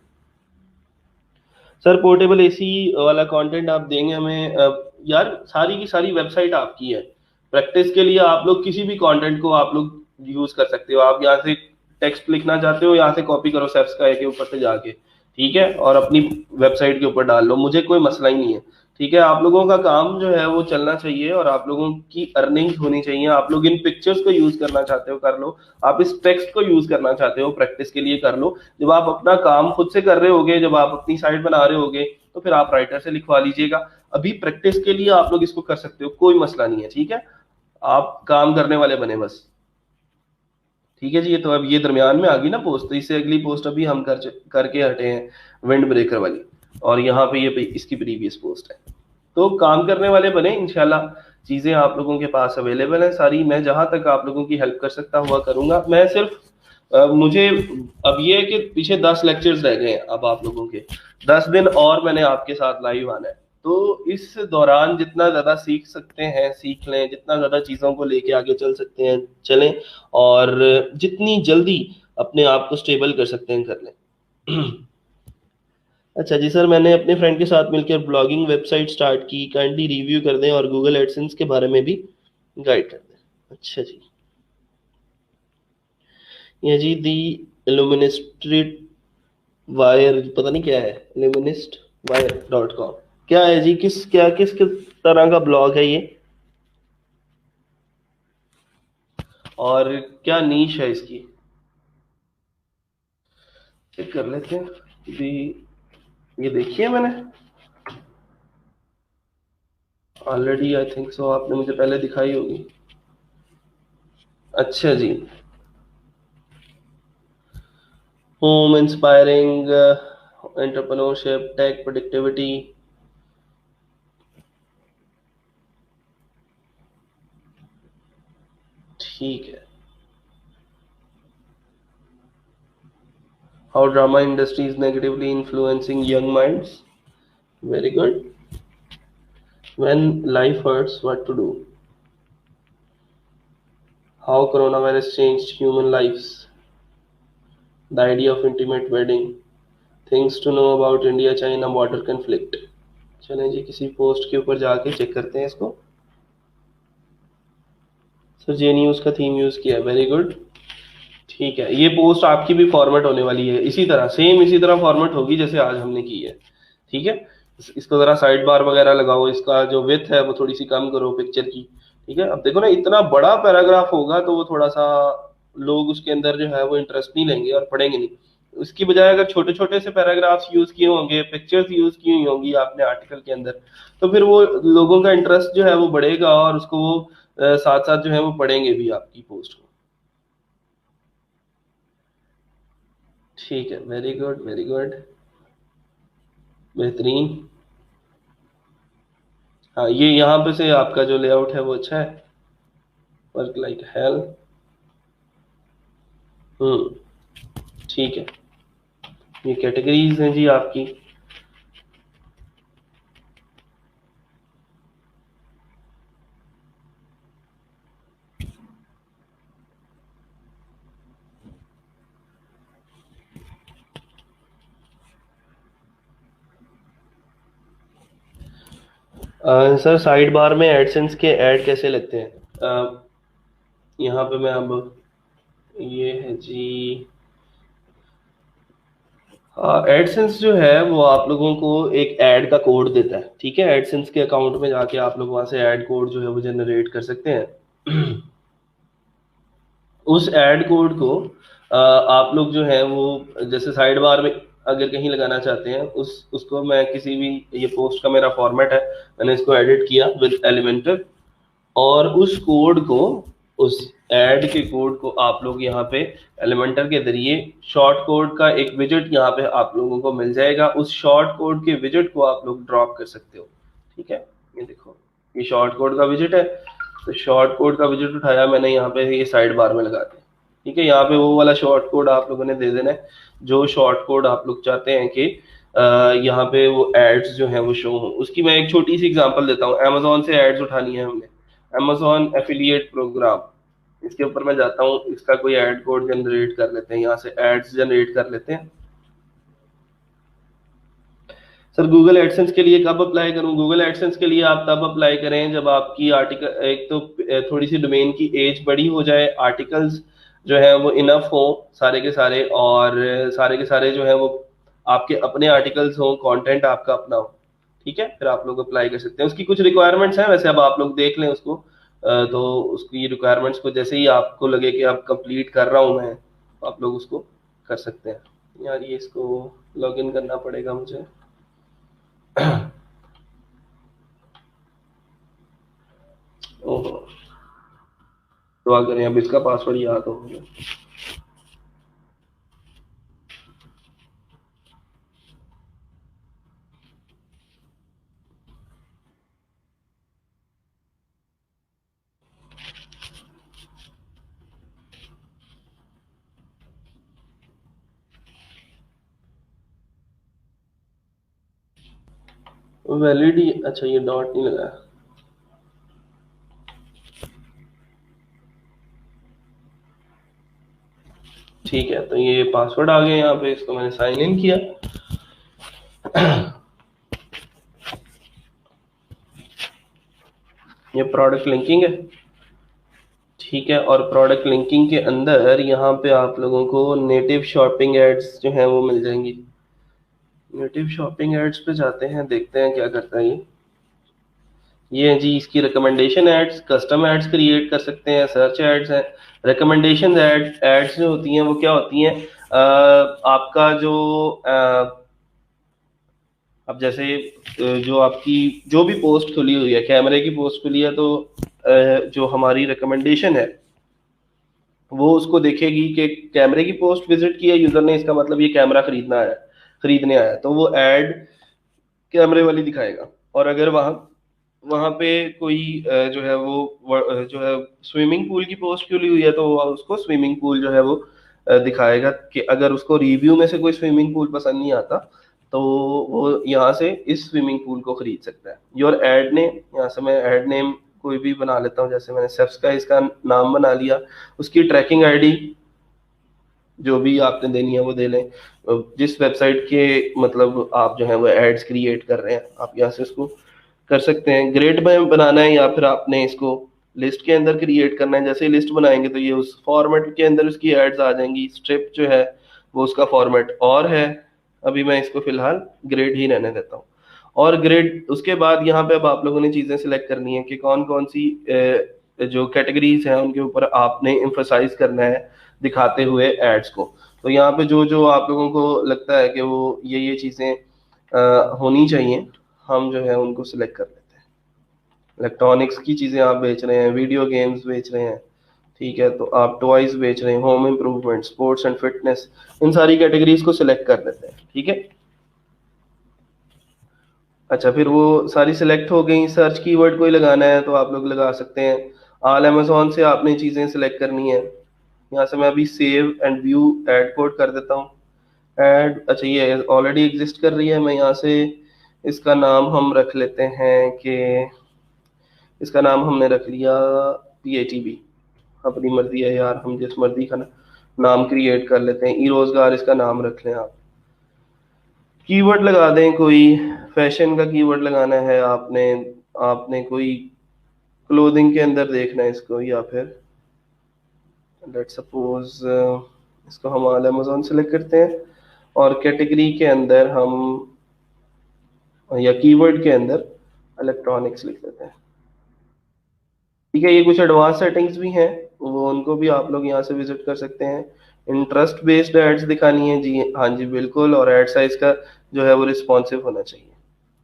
सर पोर्टेबल एसी वाला कंटेंट आप देंगे हमें? यार सारी की सारी वेबसाइट आपकी है, प्रैक्टिस के लिए आप लोग किसी भी कंटेंट को आप लोग यूज कर सकते हो। आप यहाँ से टेक्स्ट लिखना चाहते हो, यहाँ से कॉपी करो सब्सक्राइब के ऊपर से जाके, ठीक है, और अपनी वेबसाइट के ऊपर डाल लो, मुझे कोई मसला ही नहीं है, ठीक है। आप लोगों का काम जो है वो चलना चाहिए और आप लोगों की अर्निंग होनी चाहिए। आप लोग इन पिक्चर्स को यूज करना चाहते हो कर लो, आप इस टेक्स्ट को यूज करना चाहते हो प्रैक्टिस के लिए कर लो। जब आप अपना काम खुद से कर रहे होगे, जब आप अपनी साइट बना रहे होगे, तो फिर आप राइटर से लिखवा लीजिएगा। अभी प्रैक्टिस के लिए आप लोग इसको कर सकते हो, कोई मसला नहीं है, ठीक है। आप काम करने वाले बने बस, ठीक है जी। ये तो अब ये दरमियान में आ गई ना पोस्ट, तो इससे अगली पोस्ट अभी हम करके हटे हैं विंड ब्रेकर वाली, और यहाँ पे ये इसकी प्रीवियस पोस्ट है। तो काम करने वाले बने इंशाल्लाह। चीजें आप लोगों के पास अवेलेबल है सारी, मैं जहां तक आप लोगों की हेल्प कर सकता हुआ करूंगा। मैं सिर्फ मुझे अब ये है कि पीछे 10 लेक्चर्स रह गए हैं अब आप लोगों के, 10 दिन और मैंने आपके साथ लाइव आना है। तो इस दौरान जितना ज्यादा सीख सकते हैं सीख लें, जितना ज्यादा चीजों को लेके आगे चल सकते हैं चलें, और जितनी जल्दी अपने आप को स्टेबल कर सकते हैं कर लें। अच्छा जी सर, मैंने अपने फ्रेंड के साथ मिलकर ब्लॉगिंग वेबसाइट स्टार्ट की, काइंडली रिव्यू कर दें और गूगल एडसेंस के बारे में भी गाइड कर दें। अच्छा जी। ये जी दी इल्यूमिनेस्ट्रेट वायर, पता नहीं क्या है, इल्यूमिनिस्ट वायर .com क्या है जी, किस तरह का ब्लॉग है ये, और क्या नीश है इसकी, चेक कर लेते हैं। दी, ये देखिए मैंने ऑलरेडी, आई थिंक सो आपने मुझे पहले दिखाई होगी। अच्छा जी। Home inspiring entrepreneurship tech productivity, ठीक है। How drama industry is negatively influencing young minds, very good. When life hurts what to do, how corona virus changed human lifes, the idea of intimate wedding, things to know about India China border conflict. चलें जी, किसी post के ऊपर जाके check करते हैं इसको। Sir जे news का थीम यूज किया, वेरी गुड। ठीक है, ये पोस्ट आपकी भी फॉर्मेट होने वाली है इसी तरह, सेम इसी तरह फॉर्मेट होगी जैसे आज हमने की है। ठीक है, इसको जरा साइड बार वगैरह लगाओ, इसका जो विथ है वो थोड़ी सी कम करो पिक्चर की। ठीक है, अब देखो ना इतना बड़ा पैराग्राफ होगा तो वो थोड़ा सा लोग उसके अंदर जो है वो इंटरेस्ट नहीं लेंगे और पढ़ेंगे नहीं। उसकी बजाय अगर छोटे छोटे से पैराग्राफ्स यूज किए होंगे, पिक्चर्स यूज की हुई होंगी आपने आर्टिकल के अंदर, तो फिर वो लोगों का इंटरेस्ट जो है वो बढ़ेगा, और उसको वो साथ साथ जो है वो पढ़ेंगे भी आपकी पोस्ट को। ठीक है, वेरी गुड वेरी गुड, बेहतरीन। हाँ, ये यहाँ पे से आपका जो लेआउट है वो अच्छा है, वर्क लाइक हेल। ठीक है, ये कैटेगरीज हैं जी आपकी। सर साइड बार में एडसेंस के ऐड कैसे लगते हैं, यहाँ पे मैं अब, ये है जी, एडसेंस जो है वो आप लोगों को एक ऐड का कोड देता है। ठीक है, एडसेंस के अकाउंट में जाके आप लोग वहां से ऐड कोड जो है वो जनरेट कर सकते हैं। उस ऐड कोड को आप लोग जो है वो जैसे साइड बार में अगर कहीं लगाना चाहते हैं, उसको मैं किसी भी, ये पोस्ट का मेरा फॉर्मेट है, मैंने इसको एडिट किया विद एलिमेंटर, और उस कोड को, उस ऐड के कोड को आप लोग यहाँ पे एलिमेंटर के जरिए शॉर्ट कोड का एक विजेट यहाँ पे आप लोगों को मिल जाएगा, उस शॉर्ट कोड के विजेट को आप लोग ड्रॉप कर सकते हो। ठीक है, ये देखो, ये शॉर्ट कोड का विजेट है, तो शॉर्ट कोड का विजेट उठाया मैंने, यहाँ पे ये साइड बार में लगा दिया। ठीक है, यहाँ पे वो वाला शॉर्ट कोड आप लोगों ने दे देना है, जो शॉर्ट कोड आप लोग चाहते हैं कि यहाँ पे वो एड्स जो है वो शो हो। उसकी मैं एक छोटी सी एग्जांपल देता हूँ, अमेजोन से एड्स उठानी है हमने, अमेजोन एफिलिएट प्रोग्राम, इसके ऊपर मैं जाता हूँ, इसका कोई ऐड कोड जनरेट कर लेते हैं, यहाँ से एड्स जनरेट कर लेते हैं। सर गूगल एडसेंस के लिए कब अप्लाई करूं, गूगल एडसेंस के लिए आप तब अप्लाई करें जब आपकी आर्टिकल, एक तो थोड़ी सी डोमेन की एज बड़ी हो जाए, आर्टिकल्स जो है वो इनफ हो सारे के सारे, और सारे के सारे जो है वो आपके अपने आर्टिकल्स हो, कंटेंट आपका अपना हो। ठीक है, फिर आप लोग अप्लाई कर सकते हैं। उसकी कुछ रिक्वायरमेंट्स हैं वैसे, अब आप लोग देख लें उसको, तो उसकी रिक्वायरमेंट्स को जैसे ही आपको लगे कि आप कंप्लीट कर रहा हूँ मैं, तो आप लोग उसको कर सकते हैं। यार ये इसको लॉगिन करना पड़ेगा मुझे। ओहो, दुआ करें अब इसका पासवर्ड याद हो गया। वैलिड ही, अच्छा ये डॉट नहीं लगाया। ठीक है, तो ये पासवर्ड आ गया यहाँ पे, इसको मैंने साइन इन किया। ये प्रोडक्ट लिंकिंग है, ठीक है। और प्रोडक्ट लिंकिंग के अंदर यहाँ पे आप लोगों को नेटिव शॉपिंग एड्स जो है वो मिल जाएंगी। नेटिव शॉपिंग एड्स पे जाते हैं, देखते हैं क्या करता है ये है जी इसकी recommendation ads, custom ads create कर सकते हैं, सर्च एड्स हैं। रिकमेंडेशन एड्स जो होती हैं वो क्या होती हैं, आपका जो अब जैसे जो आपकी जो भी पोस्ट खुली हुई है, कैमरे की पोस्ट खुली है, तो जो हमारी रिकमेंडेशन है वो उसको देखेगी कि कैमरे की पोस्ट विजिट की है यूजर ने, इसका मतलब ये कैमरा खरीदने आया, तो वो एड कैमरे वाली दिखाएगा। और अगर वहां वहां पे कोई जो है वो जो है स्विमिंग पूल की पोस्ट खुली हुई है, तो वो उसको स्विमिंग पूल जो है वो दिखाएगा कि अगर उसको रिव्यू में से कोई स्विमिंग पूल पसंद नहीं आता तो वो यहाँ से इस स्विमिंग पूल को खरीद सकता है। योर एड नेम, यहाँ से मैं एड नेम कोई भी बना लेता हूँ, जैसे मैंने सेफ्स का इसका नाम बना लिया। उसकी ट्रैकिंग आईडी जो भी आपने देनी है वो दे लें, जिस वेबसाइट के मतलब आप जो है वो एड्स क्रिएट कर रहे हैं आप यहाँ से उसको कर सकते हैं। ग्रेड में बनाना है या फिर आपने इसको लिस्ट के अंदर क्रिएट करना है, जैसे ही लिस्ट बनाएंगे तो ये उस फॉर्मेट के अंदर उसकी एड्स आ जाएंगी। स्ट्रिप जो है वो उसका फॉर्मेट और है, अभी मैं इसको फिलहाल ग्रेड ही रहने देता हूँ। और ग्रेड उसके बाद यहाँ पे अब आप लोगों ने चीजें सिलेक्ट करनी है कि कौन कौन सी जो कैटेगरीज हैं उनके ऊपर आपने एम्फोसाइज करना है दिखाते हुए एड्स को। तो यहाँ पे जो जो आप लोगों को लगता है कि वो ये चीजें होनी चाहिए, हम जो है उनको सिलेक्ट कर लेते हैं। इलेक्ट्रॉनिक्स की चीजें आप बेच रहे हैं, वीडियो गेम्स बेच रहे हैं, ठीक है, तो आप टॉयज बेच रहे हैं, home improvement, sports and fitness, इन सारी कैटेगरीज को सिलेक्ट कर लेते हैं, ठीक है। अच्छा, फिर वो सारी सिलेक्ट हो गई। सर्च कीवर्ड कोई लगाना है तो आप लोग लगा सकते हैं। ऑल अमेजोन से आपने चीजें सिलेक्ट करनी है। यहाँ से मैं अभी save and view ad code कर देता हूँ। एड, अच्छा ये ऑलरेडी एग्जिस्ट कर रही है, मैं यहाँ से इसका नाम हम रख लेते हैं कि इसका नाम हमने रख लिया PATB। अपनी मर्जी है यार, हम जिस मर्जी का नाम क्रिएट कर लेते हैं। ई रोजगार इसका नाम रख लें आप। कीवर्ड लगा दें कोई, फैशन का कीवर्ड लगाना है आपने, आपने कोई क्लोथिंग के अंदर देखना है इसको, या फिर लेट सपोज इसको हम ऑल अमेजोन सेलेक्ट करते हैं और कैटेगरी के अंदर हम या कीवर्ड के अंदर इलेक्ट्रॉनिक्स लिख देते हैं, ठीक है। ये कुछ एडवांस सेटिंग्स भी हैं, वो उनको भी आप लोग यहाँ से विजिट कर सकते हैं। इंटरेस्ट बेस्ड एड्स दिखानी है जी, हाँ जी बिल्कुल, और एड साइज का जो है वो रिस्पॉन्सिव होना चाहिए।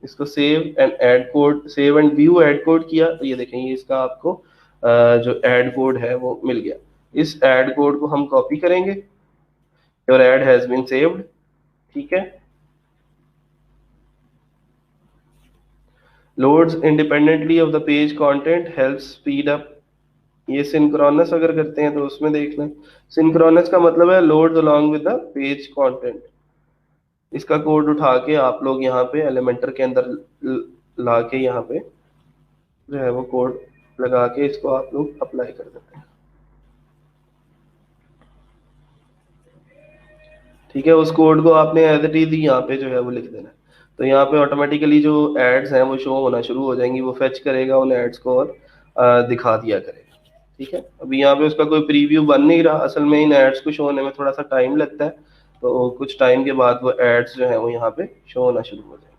इसको save and add code, save and view add code किया तो ये देखें ये इसका आपको जो ऐड कोड है वो मिल गया। इस ऐड कोड को हम कॉपी करेंगे। Your ad has been saved, ठीक है। Loads independently of the page content, help speed up. ये सिंक्रोनस अगर करते हैं तो उसमें देख लें। सिंक्रोनस का मतलब है loads along with the page content. इसका कोड उठा के आप लोग यहाँ पे एलिमेंटर के अंदर ला के यहाँ पे जो है वो कोड लगा के इसको आप लोग अप्लाई कर देते हैं, ठीक है। उस कोड को आपने एज इट इज यहाँ पे जो है वो लिख देना है। तो यहाँ पे ऑटोमेटिकली जो एड्स हैं वो शो होना शुरू हो जाएंगी, वो फेच करेगा उन एड्स को और दिखा दिया करेगा, ठीक है। अभी यहाँ पे उसका कोई प्रीव्यू बन नहीं रहा, असल में इन एड्स को शो होने में थोड़ा सा टाइम लगता है, तो कुछ टाइम के बाद वो एड्स जो है वो यहाँ पे शो होना शुरू हो जाएंगे।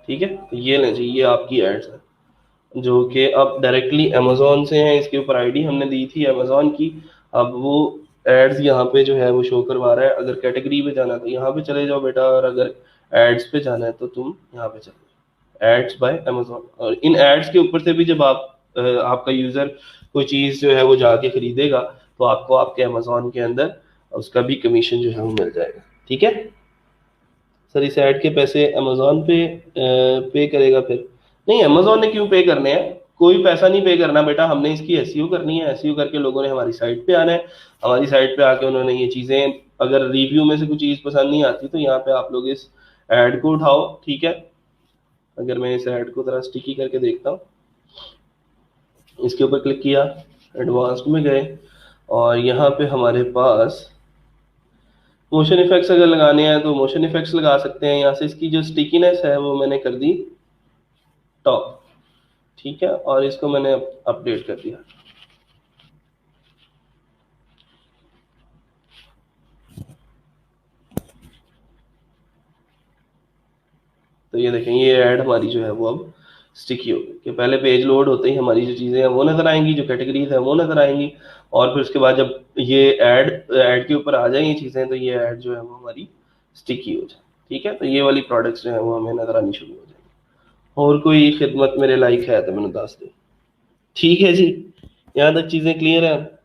ठीक है, तो ये लें जी, ये आपकी एड्स है जो कि अब डायरेक्टली अमेजोन से हैं। इसके ऊपर आईडी हमने दी थी अमेजोन की, अब वो एड्स यहाँ पे जो है वो शो करवा रहा है। अगर कैटेगरी पे जाना है तो यहाँ पे चले जाओ बेटा, और अगर एड्स पे जाना है तो तुम यहाँ पे चले जाओ, एड्स बाय अमेजोन। और इन एड्स के ऊपर से भी जब आपका यूजर कोई चीज जो है वो जाके खरीदेगा तो आपको आपके अमेजोन के अंदर उसका भी कमीशन जो है वो मिल जाएगा, ठीक है। सर इस ऐड के पैसे अमेजोन पे पे करेगा फिर? नहीं, अमेजोन ने क्यों पे करने हैं, कोई पैसा नहीं पे करना बेटा, हमने इसकी एसईओ करनी है। एसईओ करके लोगों ने हमारी साइट पे आना है, हमारी साइट पे आके उन्होंने ये चीजें, अगर रिव्यू में से कुछ चीज पसंद नहीं आती तो यहाँ पे आप लोग इस ऐड को उठाओ, ठीक है। अगर मैं इस ऐड को थोड़ा स्टिकी करके देखता हूँ, इसके ऊपर क्लिक किया, एडवांस्ड में गए, और यहाँ पे हमारे पास मोशन इफेक्ट्स अगर लगाने हैं तो मोशन इफेक्ट्स लगा सकते हैं। यहाँ से इसकी जो स्टिकीनेस है वो मैंने कर दी टॉप, ठीक है, और इसको मैंने अपडेट कर दिया। तो ये देखें, ये ऐड हमारी जो है वो अब स्टिकी हो गई कि पहले पेज लोड होते ही हमारी जो चीज़ें हैं वो नज़र आएंगी, जो कैटेगरीज है वो नज़र आएंगी, और फिर उसके बाद जब ये ऐड के ऊपर आ जाए ये चीज़ें, तो ये ऐड जो है वो हमारी स्टिकी हो जाए, ठीक है। तो ये वाली प्रोडक्ट्स जो है वो हमें नज़र आनी शुरू हो जाएंगी। और कोई खिदमत मेरे लायक है तो मैंने दस दे। ठीक है जी, यहाँ तक चीज़ें क्लियर है।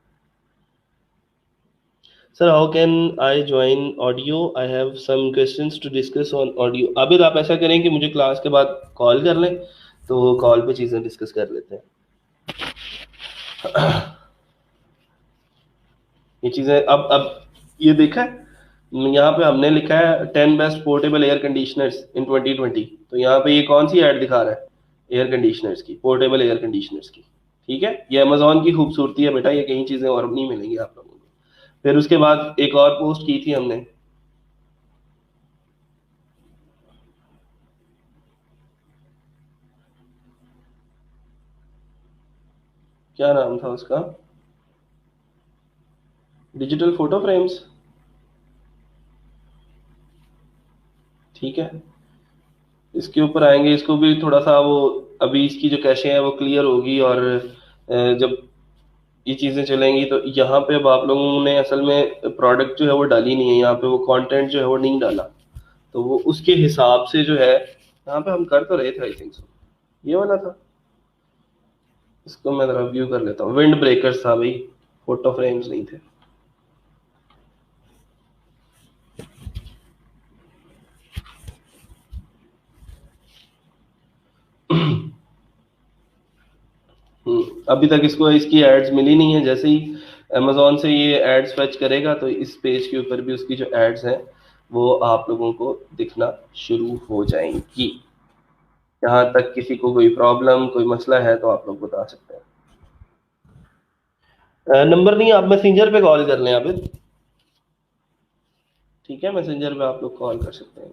Sir how can I join audio, I have some questions to discuss on audio. Abid आप ऐसा करें कि मुझे क्लास के बाद कॉल कर लें, तो कॉल पे चीज़ें डिस्कस कर लेते हैं। ये चीज़ें अब ये देखा है, यहाँ पे हमने लिखा है 10 बेस्ट पोर्टेबल एयर कंडीशनर्स इन 2020। तो यहाँ पे ये कौन सी ऐड दिखा रहा है? एयर कंडीशनर्स की, पोर्टेबल एयर कंडीशनर्स की, ठीक है। ये अमेजोन की खूबसूरती है बेटा, ये कहीं चीज़ें और नहीं मिलेंगी आप लोगों को। फिर उसके बाद एक और पोस्ट की थी हमने, क्या नाम था उसका, डिजिटल फोटो फ्रेम्स, ठीक है। इसके ऊपर आएंगे, इसको भी थोड़ा सा वो, अभी इसकी जो कैशे है वो क्लियर होगी, और जब ये चीज़ें चलेंगी तो यहाँ पे अब आप लोगों ने असल में प्रोडक्ट जो है वो डाली नहीं है, यहाँ पे वो कंटेंट जो है वो नहीं डाला, तो वो उसके हिसाब से जो है यहाँ पे हम कर तो रहे थे, आई थिंक सो ये वाला था। इसको मैं जरा व्यू कर लेता हूँ। विंड ब्रेकर्स था भाई, फोटो फ्रेम्स नहीं थे। अभी तक इसको इसकी एड्स मिली नहीं है। जैसे ही अमेजोन से ये एड्स फैच करेगा तो इस पेज के ऊपर भी उसकी जो एड्स हैं वो आप लोगों को दिखना शुरू हो जाएंगी। यहाँ तक किसी को कोई प्रॉब्लम, कोई मसला है तो आप लोग बता सकते हैं। नंबर नहीं, आप मैसेंजर पे कॉल कर लें आबिद, ठीक है, मैसेंजर पे आप लोग कॉल कर सकते हैं।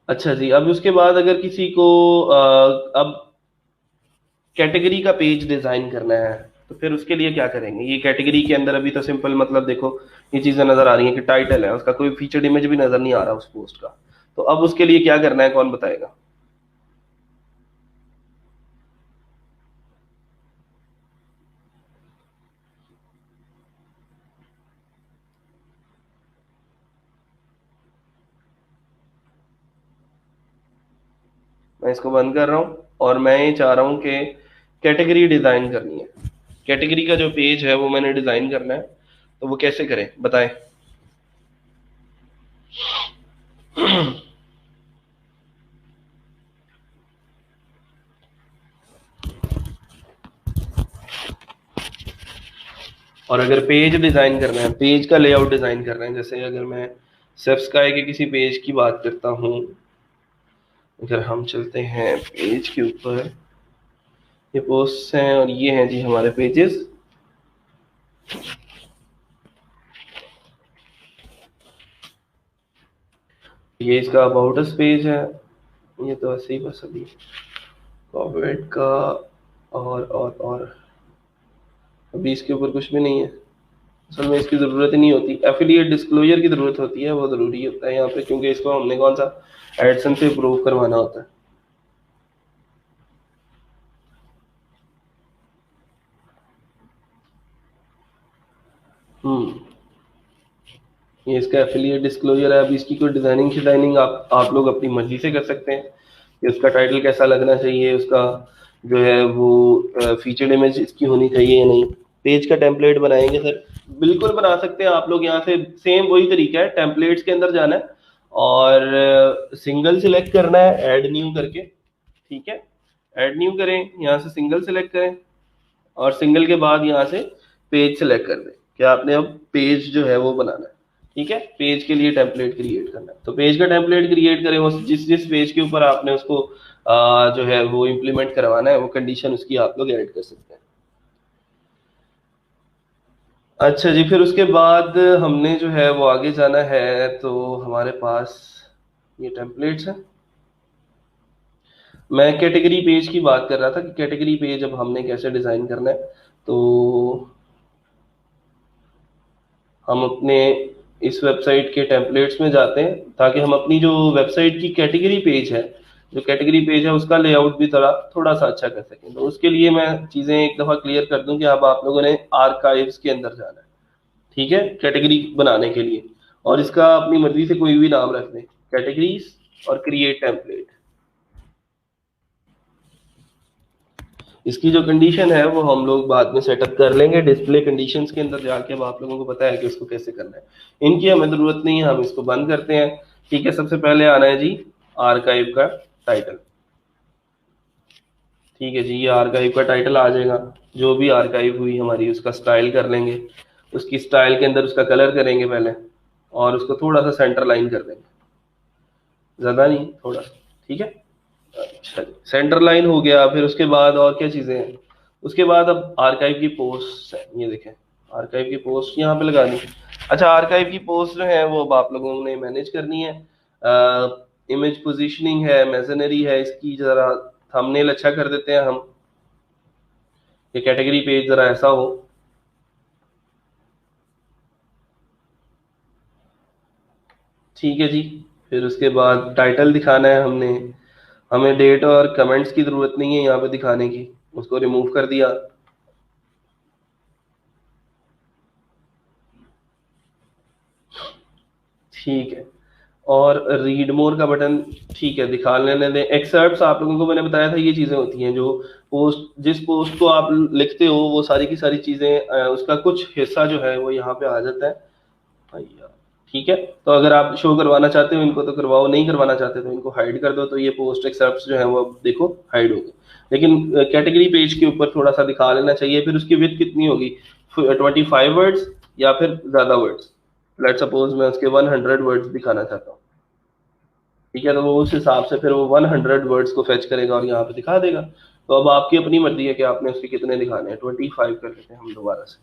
अच्छा जी, अब उसके बाद अगर किसी को अब कैटेगरी का पेज डिजाइन करना है तो फिर उसके लिए क्या करेंगे? ये कैटेगरी के अंदर अभी तो सिंपल, मतलब देखो ये चीजें नजर आ रही हैं कि टाइटल है, उसका कोई फीचर्ड इमेज भी नजर नहीं आ रहा उस पोस्ट का। तो अब उसके लिए क्या करना है, कौन बताएगा? मैं इसको बंद कर रहा हूँ और मैं ये चाह रहा हूँ कि कैटेगरी डिजाइन करनी है। कैटेगरी का जो पेज है वो मैंने डिजाइन करना है, तो वो कैसे करें बताएं। और अगर पेज डिजाइन करना है, पेज का लेआउट डिजाइन करना है, जैसे अगर मैं सब्सक्राइब के किसी पेज की बात करता हूँ, अगर हम चलते हैं पेज के ऊपर, ये पोस्ट हैं और ये हैं जी हमारे पेजेस। ये इसका अबाउट अस पेज है, ये तो ऐसे ही बस अभी कॉपीराइट का, और अभी इसके ऊपर कुछ भी नहीं है। असल में इसकी ज़रूरत ही नहीं होती, एफिलिएट डिस्क्लोजर की ज़रूरत होती है, वो ज़रूरी होता है यहाँ पे, क्योंकि इसको हमने कौन सा एडसन से प्रूव करवाना होता है। ये इसका एफिलिएट डिस्क्लोजर है। अब इसकी कोई डिजाइनिंग आप लोग अपनी मर्जी से कर सकते हैं कि उसका टाइटल कैसा लगना चाहिए, उसका जो है वो फीचर्ड इमेज इसकी होनी चाहिए या नहीं, पेज का टेम्पलेट बनाएंगे सर, बिल्कुल बना सकते हैं आप लोग। यहाँ से सेम वही तरीका है, टेम्पलेट्स के अंदर जाना है और सिंगल सिलेक्ट करना है, ऐड न्यू करके, ठीक है। ऐड न्यू करें, यहाँ से सिंगल सिलेक्ट करें और सिंगल के बाद यहाँ से पेज सिलेक्ट कर दें कि आपने अब पेज जो है वो बनाना है, ठीक है। पेज के लिए टेम्पलेट क्रिएट करना है, तो पेज का टेम्पलेट क्रिएट करें, वो जिस जिस पेज के ऊपर आपने उसको जो है वो इम्प्लीमेंट करवाना है, वो कंडीशन उसकी आप लोग ऐड कर सकते हैं। अच्छा जी, फिर उसके बाद हमने जो है वो आगे जाना है, तो हमारे पास ये टेम्पलेट्स हैं। मैं कैटेगरी पेज की बात कर रहा था कि कैटेगरी पेज अब हमने कैसे डिजाइन करना है। तो हम अपने इस वेबसाइट के टेम्पलेट्स में जाते हैं ताकि हम अपनी जो वेबसाइट की कैटेगरी पेज है, जो कैटेगरी पेज है उसका लेआउट भी थोड़ा थोड़ा सा अच्छा कर सकें। तो उसके लिए मैं चीज़ें एक दफ़ा क्लियर कर दूं कि अब आप लोगों ने आर्काइव्स के अंदर जाना है, ठीक है, कैटेगरी बनाने के लिए। और इसका अपनी मर्जी से कोई भी नाम रख दें, कैटेगरीज और क्रिएट टेम्पलेट। इसकी जो कंडीशन है वो हम लोग बाद में सेटअप कर लेंगे डिस्प्ले कंडीशंस के अंदर जाके। अब आप लोगों को पता है कि इसको कैसे करना है, इनकी हमें जरूरत नहीं है, हम इसको बंद करते हैं, ठीक है। सबसे पहले आना है जी आर्काइव का टाइटल, ठीक है जी। ये आर्काइव का टाइटल आ जाएगा, जो भी आर्काइव हुई हमारी उसका स्टाइल कर लेंगे, उसकी स्टाइल के अंदर उसका कलर करेंगे पहले और उसको थोड़ा सा सेंटर लाइन कर देंगे, ज्यादा नहीं, थोड़ा, ठीक है। अच्छा जी, सेंटर लाइन हो गया। फिर उसके बाद और क्या चीजें हैं, उसके बाद अब आर्काइव की पोस्ट है, ये देखें आर्काइव की पोस्ट यहाँ पे लगानी। अच्छा, आर्काइव की पोस्ट जो है वो अब आप लोगों ने मैनेज करनी है। इमेज पोजीशनिंग है, मेजनरी है, इसकी जरा थंबनेल अच्छा कर देते हैं हम, ये कैटेगरी पेज जरा ऐसा हो, ठीक है जी। फिर उसके बाद टाइटल दिखाना है हमने, हमें डेट और कमेंट्स की जरूरत नहीं है यहाँ पे दिखाने की, उसको रिमूव कर दिया, ठीक है। और रीड मोर का बटन, ठीक है, दिखा लेने दें। एक्सर्प्ट्स आप लोगों को मैंने बताया था, ये चीजें होती हैं जो पोस्ट, जिस पोस्ट को आप लिखते हो वो सारी की सारी चीजें उसका कुछ हिस्सा जो है वो यहाँ पे आ जाता है भैया, ठीक है। तो अगर आप शो करवाना चाहते हो इनको तो करवाओ, नहीं करवाना चाहते तो इनको हाइड कर दो, तो ये पोस्ट एक्सर्प्ट्स जो है वो अब देखो हाइड हो गए। लेकिन कैटेगरी पेज के ऊपर थोड़ा सा दिखा लेना चाहिए। फिर उसकी विड्थ कितनी होगी, 25 वर्ड्स या फिर ज्यादा वर्ड्स। लेट सपोज मैं उसके 100 वर्ड्स दिखाना चाहता हूँ, ठीक है, तो वो उस हिसाब से फिर वो 100 वर्ड्स को फेच करेगा और यहाँ पे दिखा देगा। तो अब आपकी अपनी मर्जी है कि आपने उसके कितने दिखाने हैं। 25 कर लेते हैं हम दोबारा से,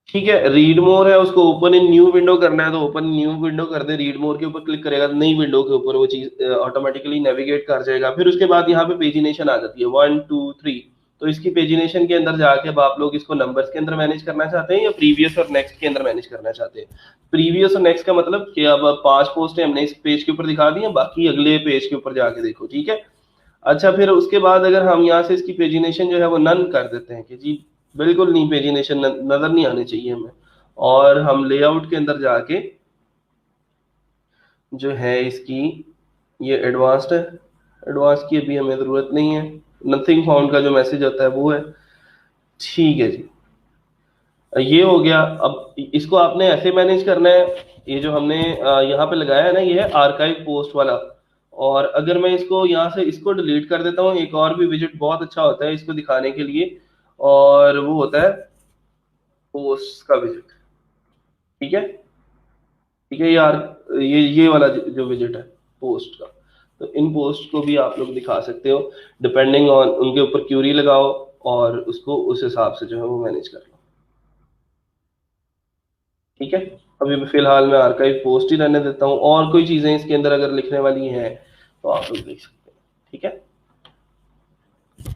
ठीक है। रीड मोर है, उसको ओपन इन न्यू विंडो करना है तो ओपन न्यू विंडो कर दे। रीड मोर के ऊपर क्लिक करेगा तो नई विंडो के ऊपर वो चीज ऑटोमेटिकली नेविगेट कर जाएगा। फिर उसके बाद यहाँ पे पेजिनेशन आ जाती है 1 2 3। तो इसकी पेजिनेशन के अंदर जाके अब आप लोग इसको नंबर्स के अंदर मैनेज करना चाहते हैं या प्रीवियस और नेक्स्ट के अंदर मैनेज करना चाहते हैं। प्रीवियस और नेक्स्ट का मतलब कि अब 5 पोस्टें हमने इस पेज के ऊपर दिखा दी हैं, बाकी अगले पेज के ऊपर जाके देखो, ठीक है। अच्छा, फिर उसके बाद अगर हम यहाँ से इसकी पेजिनेशन जो है वो नन कर देते हैं कि जी बिल्कुल नहीं, पेजिनेशन नजर नहीं आनी चाहिए हमें, और हम लेआउट के अंदर जाके जो है इसकी, ये एडवांस्ड है, एडवांस की अभी हमें ज़रूरत नहीं है, नथिंग फाउंड का जो मैसेज होता है वो है, ठीक है जी। ये हो गया। अब इसको आपने ऐसे मैनेज करना है, ये जो हमने यहाँ पे लगाया है ना, ये है आर्काइव पोस्ट वाला। और अगर मैं इसको यहाँ से इसको डिलीट कर देता हूँ, एक और भी विजिट बहुत अच्छा होता है इसको दिखाने के लिए, और वो होता है पोस्ट का विजिट, ठीक है, ठीक है यार। ये वाला जो विजिट है पोस्ट का, तो इन पोस्ट को भी आप लोग दिखा सकते हो, डिपेंडिंग ऑन उनके ऊपर क्यूरी लगाओ और उसको उस हिसाब से जो है वो मैनेज कर लो, ठीक है। अभी फिलहाल मैं आर्काइव पोस्ट ही रहने देता हूँ, और कोई चीजें इसके अंदर अगर लिखने वाली हैं तो आप लोग लिख सकते हैं, ठीक है।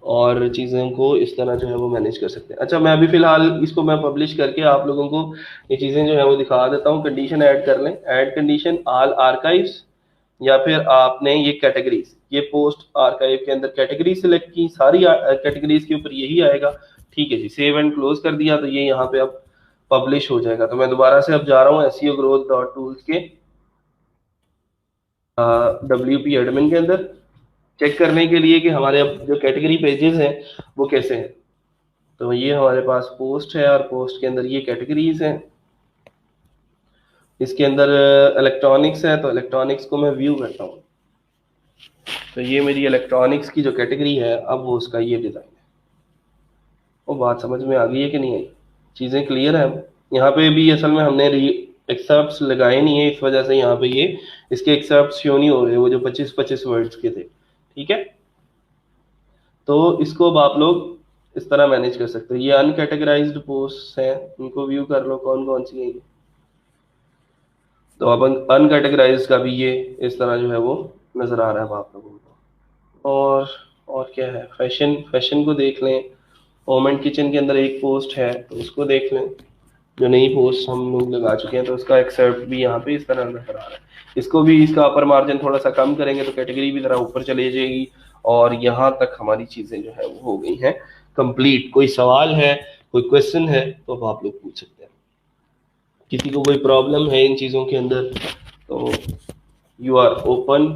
और चीज़ों को इस तरह जो है वो मैनेज कर सकते हैं। अच्छा, मैं अभी फिलहाल इसको मैं पब्लिश करके आप लोगों को ये चीज़ें जो है वो दिखा देता हूँ। कंडीशन ऐड कर लें, ऐड कंडीशन ऑल आर्काइव्स, या फिर आपने ये कैटेगरीज, ये पोस्ट आर्काइव के अंदर कैटेगरी सिलेक्ट की, सारी कैटेगरीज के ऊपर यही आएगा, ठीक है जी। सेव एंड क्लोज कर दिया तो ये यहाँ पे अब पब्लिश हो जाएगा। तो मैं दोबारा से अब जा रहा हूँ SEO ग्रोथ डॉट टूल्स के WP एडमिन के अंदर, चेक करने के लिए कि हमारे अब जो कैटेगरी पेजेस हैं वो कैसे हैं। तो ये हमारे पास पोस्ट है और पोस्ट के अंदर ये कैटेगरीज हैं। इसके अंदर इलेक्ट्रॉनिक्स है, तो इलेक्ट्रॉनिक्स को मैं व्यू करता हूँ। तो ये मेरी इलेक्ट्रॉनिक्स की जो कैटेगरी है, अब वो उसका ये डिज़ाइन है। वो बात समझ में आ गई है कि नहीं आई? चीज़ें क्लियर है? यहाँ पे भी असल में हमने एक्सेप्ट्स लगाए नहीं है, इस वजह से यहाँ पे ये इसके एक्सेप्ट शो नहीं हो रहे, वो जो 25-25 वर्ड्स के थे। ठीक है, तो इसको अब आप लोग इस तरह मैनेज कर सकते हो। ये अनकैटेगराइज्ड पोस्ट हैं, उनको व्यू कर लो कौन कौन सी है ये। तो अब अनकैटेगराइज्ड का भी ये इस तरह जो है वो नज़र आ रहा है आप लोगों को। और क्या है, फैशन को देख लें। होम एंड किचन के अंदर एक पोस्ट है, तो उसको देख लें, जो नई पोस्ट हम लोग लगा चुके हैं, तो उसका एक्सेप्ट भी यहाँ पे इस तरह नजर आ रहा है। इसको भी, इसका अपर मार्जिन थोड़ा सा कम करेंगे तो कैटेगरी भी जरा ऊपर चली जाएगी। और यहाँ तक हमारी चीजें जो है वो हो गई हैं कंप्लीट। कोई सवाल है, कोई क्वेश्चन है तो अब आप लोग पूछ सकते हैं। किसी को कोई प्रॉब्लम है इन चीजों के अंदर तो you are open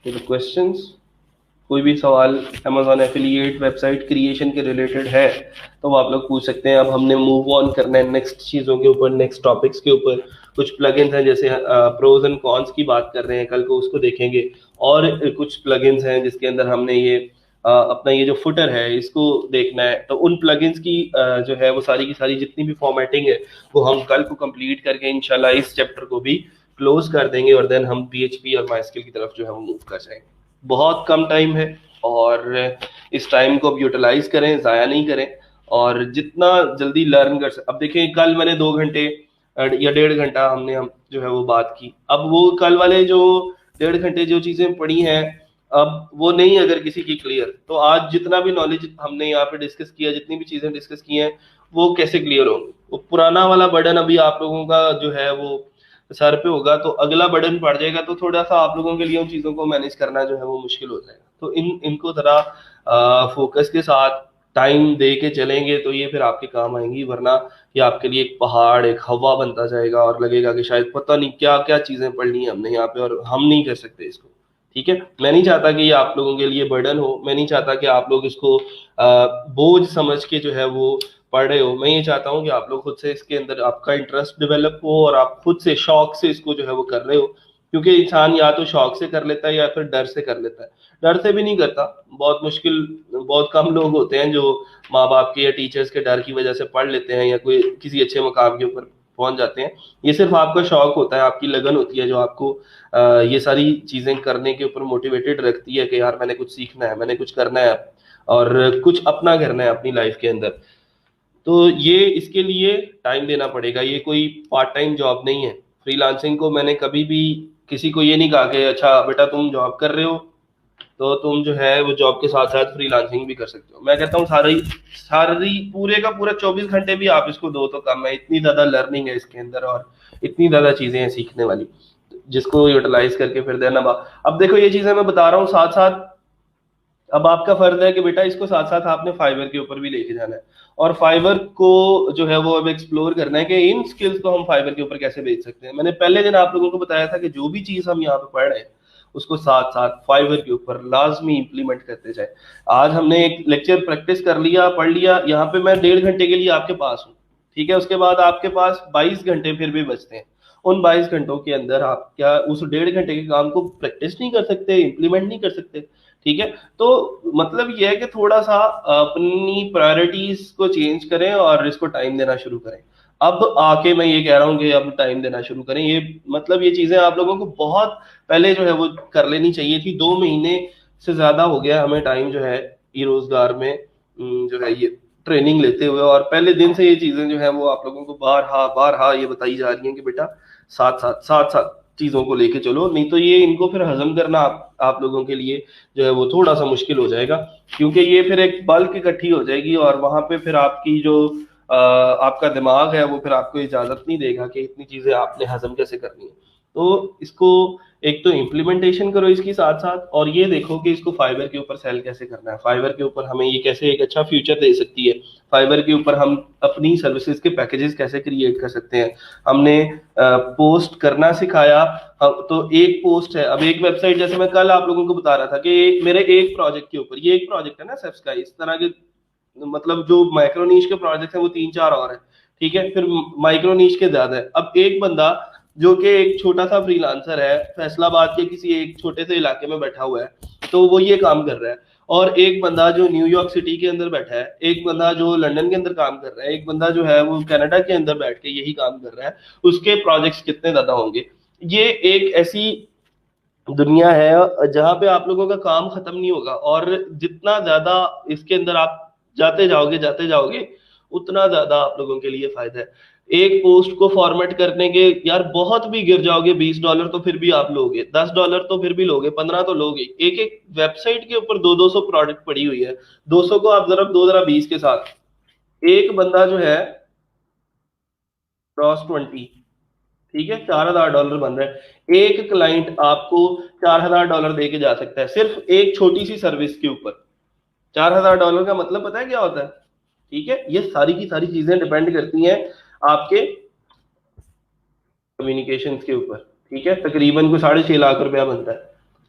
to the questions. कोई भी सवाल अमेजोन एफिलिएट वेबसाइट क्रिएशन के रिलेटेड है तो वो आप लोग पूछ सकते हैं। अब हमने मूव ऑन करना है नेक्स्ट चीज़ों के ऊपर, नेक्स्ट टॉपिक्स के ऊपर। कुछ प्लगइन्स हैं, जैसे प्रोज एंड कॉन्स की बात कर रहे हैं, कल को उसको देखेंगे। और कुछ प्लगइन्स हैं जिसके अंदर हमने ये अपना ये जो फुटर है इसको देखना है। तो उन प्लगइन्स की जो है वो सारी की सारी जितनी भी फॉर्मेटिंग है वो हम कल को कंप्लीट करके इंशाल्लाह इस चैप्टर को भी क्लोज कर देंगे, और देन हम PHP और माइस्किल की तरफ जो है वो मूव कर जाएंगे। बहुत कम टाइम है और इस टाइम को अब यूटिलाइज करें, ज़ाया नहीं करें, और जितना जल्दी लर्न कर सकते। अब देखें, कल मैंने 2 घंटे या 1.5 घंटा हम जो है वो बात की। अब वो कल वाले जो 1.5 घंटे जो चीज़ें पढ़ी हैं, अब वो नहीं अगर किसी की क्लियर, तो आज जितना भी नॉलेज हमने यहाँ पे डिस्कस किया, जितनी भी चीज़ें डिस्कस की हैं, वो कैसे क्लियर होंगी? वो पुराना वाला बर्डन अभी आप लोगों का जो है वो सर पे होगा, तो अगला बर्डन पड़ जाएगा, तो थोड़ा सा आप लोगों के लिए उन चीज़ों को मैनेज करना जो है वो मुश्किल हो जाएगा। तो इनको ज़रा फोकस के साथ टाइम दे के चलेंगे तो ये फिर आपके काम आएंगी, वरना ये आपके लिए एक पहाड़, एक हवा बनता जाएगा और लगेगा कि शायद पता नहीं क्या क्या चीज़ें पढ़नी है हमने यहाँ पे और हम नहीं कर सकते इसको। ठीक है, मैं नहीं चाहता कि ये आप लोगों के लिए बर्डन हो, मैं नहीं चाहता कि आप लोग इसको बोझ समझ के जो है वो पढ़ रहे हो। मैं ये चाहता हूँ कि आप लोग खुद से इसके अंदर आपका इंटरेस्ट डेवलप हो और आप खुद से शौक से इसको जो है वो कर रहे हो। क्योंकि इंसान या तो शौक से कर लेता है या फिर डर से कर लेता है। डर से भी नहीं करता, बहुत मुश्किल, बहुत कम लोग होते हैं जो माँ बाप के या टीचर्स के डर की वजह से पढ़ लेते हैं या कोई किसी अच्छे मकाम के ऊपर पहुंच जाते हैं। ये सिर्फ आपका शौक होता है, आपकी लगन होती है जो आपको ये सारी चीजें करने के ऊपर मोटिवेटेड रखती है कि यार मैंने कुछ सीखना है, मैंने कुछ करना है और कुछ अपना करना है अपनी लाइफ के अंदर। तो ये इसके लिए टाइम देना पड़ेगा, ये कोई पार्ट टाइम जॉब नहीं है। फ्रीलांसिंग को मैंने कभी भी किसी को ये नहीं कहा कि अच्छा बेटा तुम जॉब कर रहे हो तो तुम जो है वो जॉब के साथ साथ फ्रीलांसिंग भी कर सकते हो। मैं कहता हूँ सारी सारी पूरे का पूरा 24 घंटे भी आप इसको दो तो कम है। इतनी ज्यादा लर्निंग है इसके अंदर और इतनी ज्यादा चीजें हैं सीखने वाली, जिसको यूटिलाइज करके फिर देना। अब देखो ये चीजें मैं बता रहा हूँ साथ साथ, अब आपका फर्ज है कि बेटा इसको साथ साथ आपने फाइवर के ऊपर भी लेके जाना है और फाइवर को जो है वो अब एक्सप्लोर करना है कि इन स्किल्स को हम फाइवर के ऊपर कैसे बेच सकते हैं। मैंने पहले दिन आप लोगों को बताया था कि जो भी चीज हम यहाँ पे पढ़ रहे हैं उसको साथ साथ फाइवर के ऊपर लाजमी इंप्लीमेंट करते जाए। आज हमने एक लेक्चर प्रैक्टिस कर लिया, पढ़ लिया, यहाँ पे मैं 1.5 घंटे के लिए आपके पास हूँ। ठीक है, उसके बाद आपके पास 22 घंटे फिर भी बचते हैं। उन 22 घंटों के अंदर आप क्या उस 1.5 घंटे के काम को प्रैक्टिस नहीं कर सकते, इंप्लीमेंट नहीं कर सकते? ठीक है, तो मतलब ये है कि थोड़ा सा अपनी प्रायोरिटीज को चेंज करें और इसको टाइम देना शुरू करें। अब आके मैं ये कह रहा हूँ कि अब टाइम देना शुरू करें, ये मतलब ये चीजें आप लोगों को बहुत पहले जो है वो कर लेनी चाहिए थी। 2 महीने से ज्यादा हो गया हमें टाइम जो है ई रोजगार में जो है ये ट्रेनिंग लेते हुए, और पहले दिन से ये चीजें जो है वो आप लोगों को बार ये बताई जा रही हैं कि बेटा साथ साथ चीजों को लेके चलो, नहीं तो ये इनको फिर हजम करना आप लोगों के लिए जो है वो थोड़ा सा मुश्किल हो जाएगा। क्योंकि ये फिर एक बल्क इकट्ठी हो जाएगी और वहां पे फिर आपकी जो आपका दिमाग है वो फिर आपको इजाजत नहीं देगा कि इतनी चीजें आपने हजम कैसे करनी है। तो इसको एक तो इम्प्लीमेंटेशन करो इसकी साथ साथ, और ये देखो कि इसको फाइबर के ऊपर सेल कैसे करना है, फाइबर के ऊपर हमें ये कैसे एक अच्छा फ्यूचर दे सकती है, फाइबर के ऊपर हम अपनी सर्विसेज के पैकेजेस कैसे क्रिएट कर सकते हैं। हमने पोस्ट करना सिखाया। तो एक पोस्ट है, अब एक वेबसाइट, जैसे मैं कल आप लोगों को बता रहा था कि मेरे एक प्रोजेक्ट के ऊपर, ये एक प्रोजेक्ट है ना सेप्स का, इस तरह के मतलब जो माइक्रो नीश के प्रोजेक्ट हैं वो 3-4 और हैं, ठीक है, फिर माइक्रो नीश के ज्यादा है। अब एक बंदा जो कि एक छोटा सा फ्रीलांसर है, फैसलाबाद के किसी एक छोटे से इलाके में बैठा हुआ है, तो वो ये काम कर रहा है, और एक बंदा जो न्यूयॉर्क सिटी के अंदर बैठा है, एक बंदा जो लंदन के अंदर काम कर रहा है, एक बंदा जो है वो कनाडा के अंदर बैठ के यही काम कर रहा है, उसके प्रोजेक्ट्स कितने ज्यादा होंगे। ये एक ऐसी दुनिया है जहां पे आप लोगों का काम खत्म नहीं होगा, और जितना ज्यादा इसके अंदर आप जाते जाओगे उतना ज्यादा आप लोगों के लिए फायदा है। एक पोस्ट को फॉर्मेट करने के यार बहुत भी गिर जाओगे, $20 तो फिर भी आप लोगे, $10 तो फिर भी लोगे, 15 तो लोगे। एक एक वेबसाइट के ऊपर 200 प्रोडक्ट पड़ी हुई है, 200 को आप जरा 2020 के साथ, एक बंदा जो है क्रॉस 20, ठीक है, $4000 बन रहा है। एक क्लाइंट आपको $4000 दे के जा सकता है सिर्फ एक छोटी सी सर्विस के ऊपर। $4000 का मतलब पता है क्या होता है? ठीक है, ये सारी की सारी चीजें डिपेंड करती हैं आपके कम्युनिकेशन के ऊपर, ठीक है, तकरीबन को 6.5 लाख रुपया बनता है,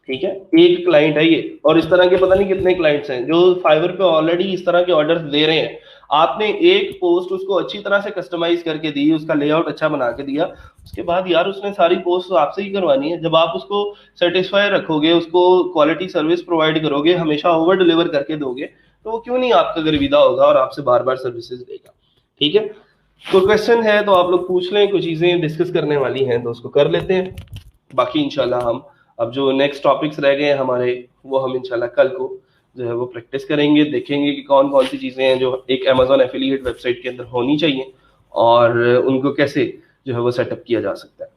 ठीक है, एक क्लाइंट है ये। और इस तरह के पता नहीं कितने क्लाइंट्स हैं जो फाइवर पे ऑलरेडी इस तरह के ऑर्डर दे रहे हैं। आपने एक पोस्ट उसको अच्छी तरह से कस्टमाइज करके दी, उसका लेआउट अच्छा बना के दिया, उसके बाद यार उसने सारी पोस्ट आपसे ही करवानी है। जब आप उसको सेटिस्फाई रखोगे, उसको क्वालिटी सर्विस प्रोवाइड करोगे, हमेशा ओवर डिलीवर करके दोगे, तो वो क्यों नहीं आपका गर्विदा होगा और आपसे बार बार सर्विसेज देगा, ठीक है। कोई क्वेश्चन है तो आप लोग पूछ लें, कुछ चीजें डिस्कस करने वाली हैं तो उसको कर लेते हैं, बाकी इंशाल्लाह हम अब जो नेक्स्ट टॉपिक्स रह गए हैं हमारे, वो हम इंशाल्लाह कल को जो है वो प्रैक्टिस करेंगे, देखेंगे कि कौन कौन सी चीजें हैं जो एक अमेजोन एफिलिएट वेबसाइट के अंदर होनी चाहिए और उनको कैसे जो है वो सेटअप किया जा सकता है।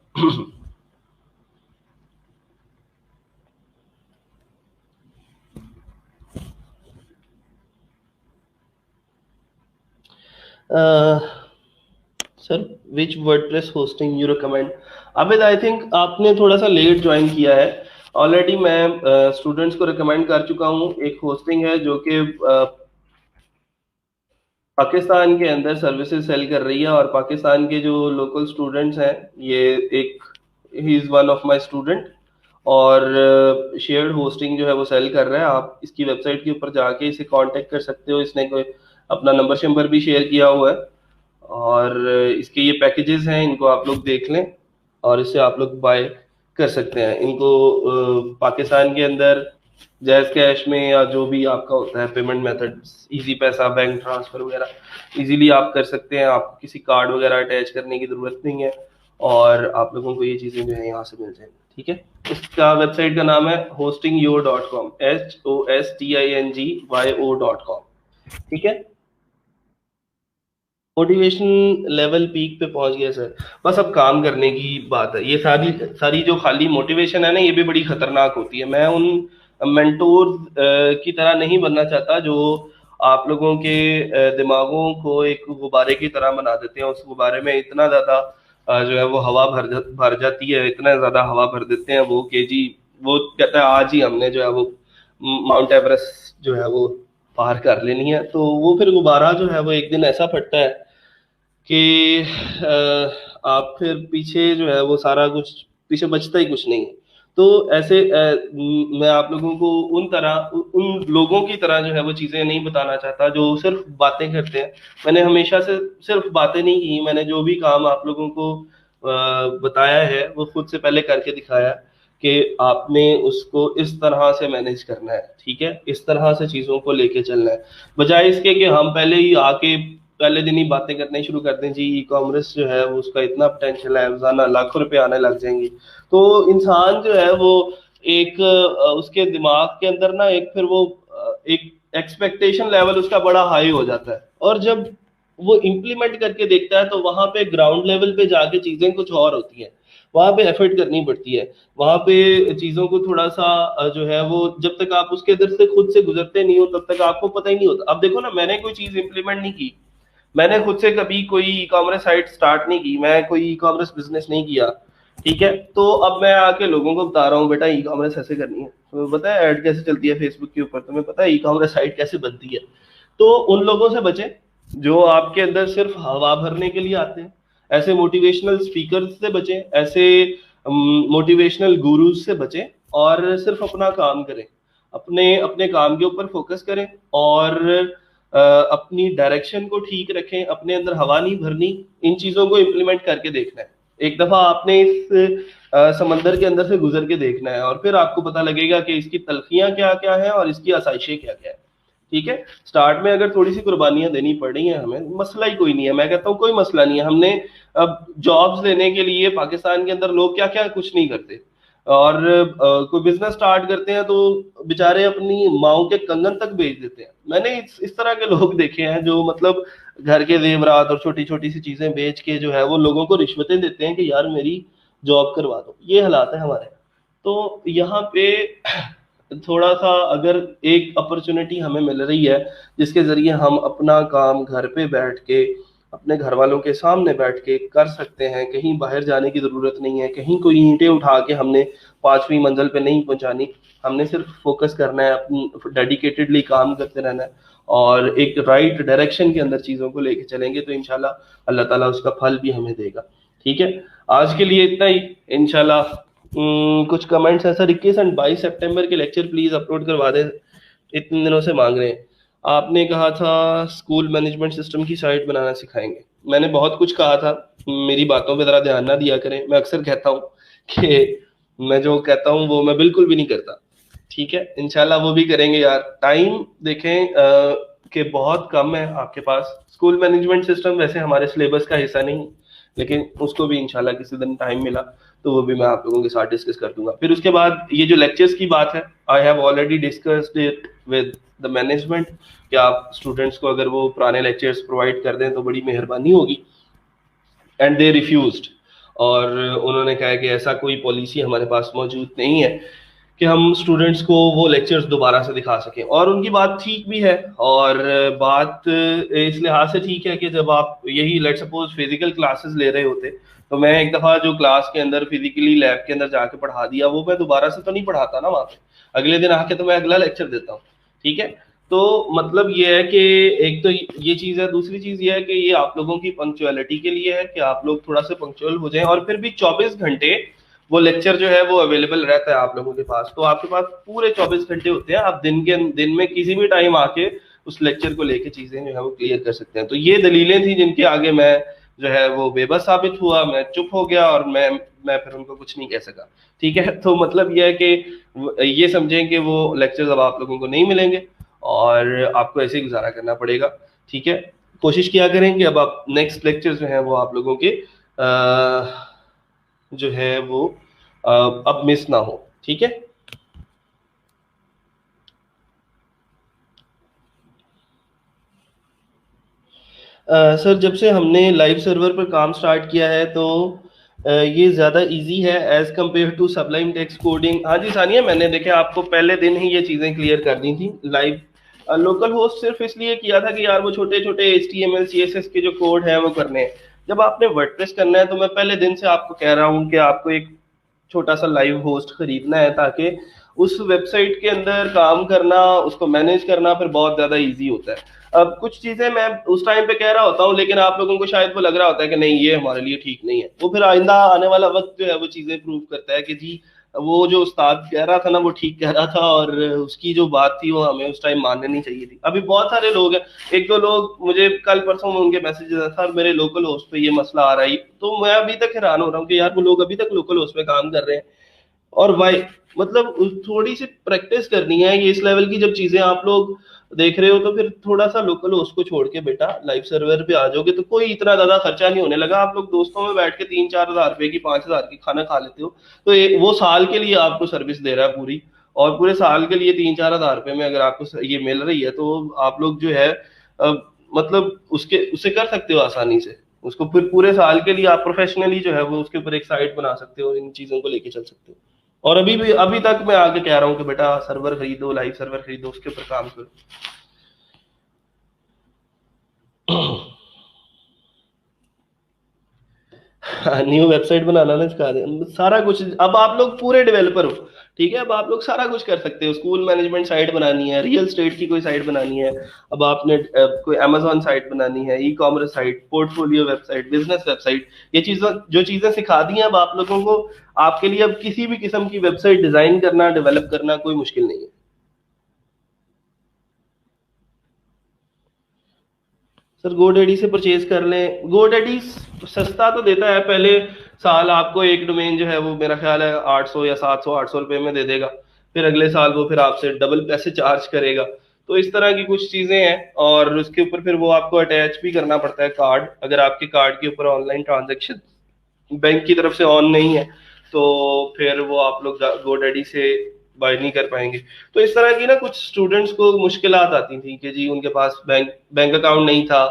Sir which WordPress hosting you recommend? Abid I think आपने थोड़ा सा लेट ज्वाइन किया है। ऑलरेडी मैं स्टूडेंट्स को रिकमेंड कर चुका हूँ, एक होस्टिंग है जो कि पाकिस्तान के अंदर सर्विसेज सेल कर रही है, और पाकिस्तान के जो लोकल स्टूडेंट्स हैं, ये एक he is one of my student, और शेयर्ड होस्टिंग जो है वो सेल कर रहा है। आप इसकी वेबसाइट के ऊपर जाके इसे कांटेक्ट कर सकते हो, इसने कोई अपना नंबर शंबर भी शेयर किया हुआ है, और इसके ये पैकेजेस हैं, इनको आप लोग देख लें और इससे आप लोग बाय कर सकते हैं इनको। पाकिस्तान के अंदर जैज कैश में या जो भी आपका होता है पेमेंट मेथड, इजी पैसा, बैंक ट्रांसफर वगैरह इजीली आप कर सकते हैं, आपको किसी कार्ड वगैरह अटैच करने की जरूरत नहीं है, और आप लोगों को ये चीजें जो है यहाँ से मिल जाएंगी, ठीक है। इसका वेबसाइट का नाम है hostingyo.com, HOSTINGYO.com, ठीक है। मोटिवेशन लेवल पीक पे पहुंच गया सर, बस अब काम करने की बात है। ये सारी सारी जो खाली मोटिवेशन है ना, ये भी बड़ी खतरनाक होती है। मैं उन मेंटोर की तरह नहीं बनना चाहता जो आप लोगों के दिमागों को एक गुब्बारे की तरह बना देते हैं, उस गुब्बारे में इतना ज्यादा जो है वो हवा भर जाती है, इतना ज्यादा हवा भर देते हैं वो कि जी वो कहता है आज ही हमने जो है वो माउंट एवरेस्ट जो है वो पार कर लेनी है, तो वो फिर गुब्बारा जो है वो एक दिन ऐसा फटता है कि आप फिर पीछे जो है वो सारा कुछ पीछे बचता ही कुछ नहीं है। तो ऐसे मैं आप लोगों को उन लोगों की तरह जो है वो चीजें नहीं बताना चाहता जो सिर्फ बातें करते हैं। मैंने हमेशा से सिर्फ बातें नहीं की, मैंने जो भी काम आप लोगों को बताया है वो खुद से पहले करके दिखाया कि आपने उसको इस तरह से मैनेज करना है, ठीक है, इस तरह से चीजों को लेके चलना है, बजाय इसके कि हम पहले ही आके पहले दिन ही बातें करनी शुरू कर दें जी ई कॉमर्स जो है वो उसका इतना पोटेंशियल है, रोजाना लाखों रुपए आने लग जाएंगे। तो इंसान जो है वो एक उसके दिमाग के अंदर ना एक फिर वो एक एक्सपेक्टेशन लेवल उसका बड़ा हाई हो जाता है, और जब वो इम्प्लीमेंट करके देखता है तो वहां पे ग्राउंड लेवल पे जाके चीजें कुछ और होती हैं, वहां पे एफर्ट करनी पड़ती है, वहां पे चीजों को थोड़ा सा जो है वो जब तक आप उसके अंदर से खुद से गुजरते नहीं हो तब तक आपको पता ही नहीं होता। अब देखो ना, मैंने कोई चीज इंप्लीमेंट नहीं की, मैंने खुद से कभी कोई ई कॉमर्स साइट स्टार्ट नहीं की, मैं कोई ई कॉमर्स बिजनेस नहीं किया, ठीक है, तो अब मैं आके लोगों को बता रहा हूँ बेटा ई कॉमर्स ऐसे करनी है, तुम्हें पता है ऐड कैसे चलती है फेसबुक के ऊपर, तुम्हें पता है ई कॉमर्स साइट कैसे बनती है। तो उन लोगों से बचे जो आपके अंदर सिर्फ हवा भरने के लिए आते हैं, ऐसे मोटिवेशनल स्पीकर से बचे, ऐसे मोटिवेशनल गुरुज से बचे, और सिर्फ अपना काम करें, अपने अपने काम के ऊपर फोकस करें, और अपनी डायरेक्शन को ठीक रखें, अपने अंदर हवा नहीं भरनी, इन चीजों को इम्प्लीमेंट करके देखना है। एक दफा आपने इस समंदर के अंदर से गुजर के देखना है, और फिर आपको पता लगेगा कि इसकी तलखियां क्या क्या है और इसकी आसाइशें क्या क्या है। ठीक है, स्टार्ट में अगर थोड़ी सी कुर्बानियां देनी पड़ रही हैं हमें, मसला ही कोई नहीं है, मैं कहता हूँ कोई मसला नहीं है। हमने अब जॉब्स लेने के लिए पाकिस्तान के अंदर लोग क्या क्या कुछ नहीं करते, और कोई बिजनेस स्टार्ट करते हैं तो बेचारे अपनी माओ के कंगन तक बेच देते हैं। मैंने इस तरह के लोग देखे हैं जो मतलब घर के जेवरात और छोटी छोटी सी चीजें बेच के जो है वो लोगों को रिश्वतें देते हैं कि यार मेरी जॉब करवा दो। ये हालात है हमारे। तो यहाँ पे थोड़ा सा अगर एक अपॉर्चुनिटी हमें मिल रही है जिसके जरिए हम अपना काम घर पे बैठ के अपने घर वालों के सामने बैठ के कर सकते हैं, कहीं बाहर जाने की जरूरत नहीं है, कहीं कोई ईंटें उठा के हमने 5वीं मंजिल पे नहीं पहुंचानी, हमने सिर्फ फोकस करना है, अपनी डेडिकेटेडली काम करते रहना है और एक राइट डायरेक्शन के अंदर चीजों को लेके चलेंगे तो इंशाल्लाह अल्लाह ताला उसका फल भी हमें देगा। ठीक है, आज के लिए इतना ही। इंशाल्लाह कुछ कमेंट्स हैं सर, 21 और 22 सितंबर के लेक्चर प्लीज अपलोड करवा दें, इतने दिनों से मांग रहे हैं। आपने कहा था स्कूल मैनेजमेंट सिस्टम की साइट बनाना सिखाएंगे, मैंने बहुत कुछ कहा था, मेरी बातों पे जरा ध्यान ना दिया करें। मैं अक्सर कहता हूँ कि मैं जो कहता हूँ वो मैं बिल्कुल भी नहीं करता। ठीक है, इंशाल्लाह वो भी करेंगे यार। टाइम देखें कि बहुत कम है आपके पास। स्कूल मैनेजमेंट सिस्टम वैसे हमारे सिलेबस का हिस्सा नहीं, लेकिन उसको भी इंशाल्लाह किसी दिन टाइम मिला तो वो भी मैं आप लोगों के साथ डिस्कस कर दूंगा। फिर उसके बाद ये जो लेक्चर्स की बात है, I have already discussed it with the management कि आप स्टूडेंट्स को अगर वो पुराने लेक्चर्स प्रोवाइड कर दें तो बड़ी मेहरबानी होगी। एंड दे रिफ्यूज्ड, और उन्होंने कहा कि ऐसा कोई पॉलिसी हमारे पास मौजूद नहीं है कि हम स्टूडेंट्स को वो लेक्चर्स दोबारा से दिखा सकें। और उनकी बात ठीक भी है, और बात इस लिहाज से ठीक है कि जब आप यही लेट सपोज फिजिकल क्लासेस ले रहे होते तो मैं एक दफा जो क्लास के अंदर फिजिकली लैब के अंदर जाके पढ़ा दिया वो मैं दोबारा से तो नहीं पढ़ाता ना वहां पे, अगले दिन आके तो मैं अगला लेक्चर देता हूँ। ठीक है, तो मतलब ये है कि एक तो ये चीज है, दूसरी चीज ये है कि ये आप लोगों की पंक्चुअलिटी के लिए है कि आप लोग थोड़ा सा पंक्चुअल हो जाएं, और फिर भी 24 घंटे वो लेक्चर जो है वो अवेलेबल रहता है आप लोगों के पास। तो आपके पास पूरे 24 घंटे होते हैं, आप दिन में किसी भी टाइम आके उस लेक्चर को लेके चीजें जो है वो क्लियर कर सकते हैं। तो ये दलीलें थी जिनके आगे मैं जो है वो बेबस साबित हुआ, मैं चुप हो गया और मैं फिर उनको कुछ नहीं कह सका। ठीक है, तो मतलब ये है कि ये समझें कि वो लेक्चर्स अब आप लोगों को नहीं मिलेंगे और आपको ऐसे ही गुजारा करना पड़ेगा। ठीक है, कोशिश किया करें कि अब आप नेक्स्ट लेक्चर जो है वो आप लोगों के जो है वो अब मिस ना हो। ठीक है, सर जब से हमने लाइव सर्वर पर काम स्टार्ट किया है तो ये ज़्यादा इजी है as compared to Sublime Text coding. हाँ जी सानिया, मैंने देखे आपको पहले दिन ही ये चीज़ें क्लियर कर दी थी। लाइव लोकल होस्ट सिर्फ इसलिए किया था कि यार वो छोटे छोटे HTML CSS के जो कोड है वो करने हैं। जब आपने वर्डप्रेस करना है तो मैं पहले दिन से आपको कह रहा हूँ कि आपको एक छोटा सा लाइव होस्ट खरीदना है ताकि उस वेबसाइट के अंदर काम करना, उसको मैनेज करना फिर बहुत ज्यादा इजी होता है। अब कुछ चीजें मैं उस टाइम पे कह रहा होता हूँ लेकिन आप लोगों को शायद वो लग रहा होता है कि नहीं ये हमारे लिए ठीक नहीं है, वो फिर आइंदा आने वाला वक्त जो है वो चीजें प्रूव करता है कि जी वो जो उस्ताद कह रहा था ना वो ठीक कह रहा था, और उसकी जो बात थी वो हमें उस टाइम माननी नहीं चाहिए थी। अभी बहुत सारे लोग हैं, एक दो लोग मुझे कल परसों में उनके मैसेजेस सर मेरे लोकल होस्ट पे ये मसला आ रहा है, तो मैं अभी तक हैरान हो रहा हूँ कि यार वो लोग अभी तक लोकल होस्ट पे काम कर रहे हैं। और वाई मतलब थोड़ी सी प्रैक्टिस करनी है, ये इस लेवल की जब चीजें आप लोग देख रहे हो तो फिर थोड़ा सा लोकल उसको छोड़ के बेटा लाइव सर्वर पे आ जाओगे तो कोई इतना ज्यादा खर्चा नहीं होने लगा। आप लोग दोस्तों में बैठ के 3-4 हज़ार रुपए की 5 हज़ार की खाना खा लेते हो, तो वो साल के लिए आपको सर्विस दे रहा है पूरी, और पूरे साल के लिए 3-4 हज़ार रुपए में अगर आपको ये मिल रही है तो आप लोग जो है मतलब उसके उसे कर सकते हो आसानी से, उसको फिर पूरे साल के लिए आप प्रोफेशनली जो है वो उसके ऊपर एक साइट बना सकते हो, इन चीजों को लेके चल सकते हो। और अभी तक मैं आगे कह रहा हूँ कि बेटा सर्वर खरीदो, लाइव सर्वर खरीदो, उसके ऊपर काम करो। न्यू वेबसाइट बनाना ना सिखा दे, सारा कुछ अब आप लोग पूरे डेवलपर हो। ठीक है, अब आप लोग सारा कुछ कर सकते हो, स्कूल मैनेजमेंट साइट बनानी है, रियल स्टेट की कोई साइट बनानी है, अब आपने कोई अमेजोन साइट बनानी है, e commerce site, portfolio website, business website, ये चीजें जो चीजें सिखा दी हैं अब आप लोगों को, आपके लिए अब किसी भी किस्म की वेबसाइट डिजाइन करना, डेवलप करना कोई मुश्किल नहीं है। सर गोडैडी से परचेज कर लें, गोडैडी सस्ता तो देता है, पहले साल आपको एक डोमेन जो है वो मेरा ख्याल है 800 या 700 रुपए में दे देगा, फिर अगले साल वो फिर आपसे डबल पैसे चार्ज करेगा। तो इस तरह की कुछ चीजें हैं, और उसके ऊपर फिर वो आपको अटैच भी करना पड़ता है कार्ड, अगर आपके कार्ड के ऊपर ऑनलाइन ट्रांजेक्शन बैंक की तरफ से ऑन नहीं है तो फिर वो आप लोग गोडैडी से बाय नहीं कर पाएंगे। तो इस तरह की ना कुछ स्टूडेंट्स को मुश्किलात आती थी कि जी उनके पास बैंक बैंक अकाउंट नहीं था,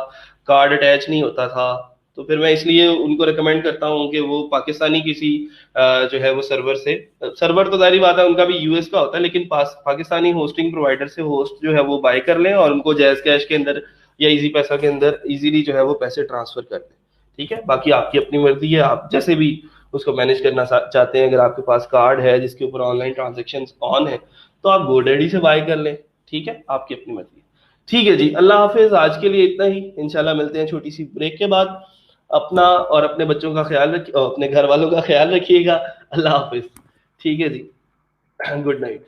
कार्ड अटैच नहीं होता था। तो फिर मैं इसलिए उनको रिकमेंड करता हूँ कि वो पाकिस्तानी किसी जो है वो सर्वर से, सर्वर तो जारी बात है उनका भी यूएस का होता है, लेकिन पाकिस्तानी होस्टिंग प्रोवाइडर से होस्ट जो है वो बाय कर लें और उनको जैज कैश के अंदर या इजी पैसा के अंदर इजीली जो है वो पैसे ट्रांसफर कर दें। ठीक है, बाकी आपकी अपनी मर्जी है, आप जैसे भी उसको मैनेज करना चाहते हैं। अगर आपके पास कार्ड है जिसके ऊपर ऑनलाइन ट्रांजेक्शन ऑन है तो आप गोडैडी से बाय कर लें। ठीक है, आपकी अपनी मर्जी है। ठीक है जी, अल्लाह हाफिज, आज के लिए इतना ही, इंशाल्लाह मिलते हैं छोटी सी ब्रेक के बाद। अपना और अपने बच्चों का ख्याल रखिए, अपने घर वालों का ख्याल रखिएगा। अल्लाह हाफिज। ठीक है जी, गुड नाइट।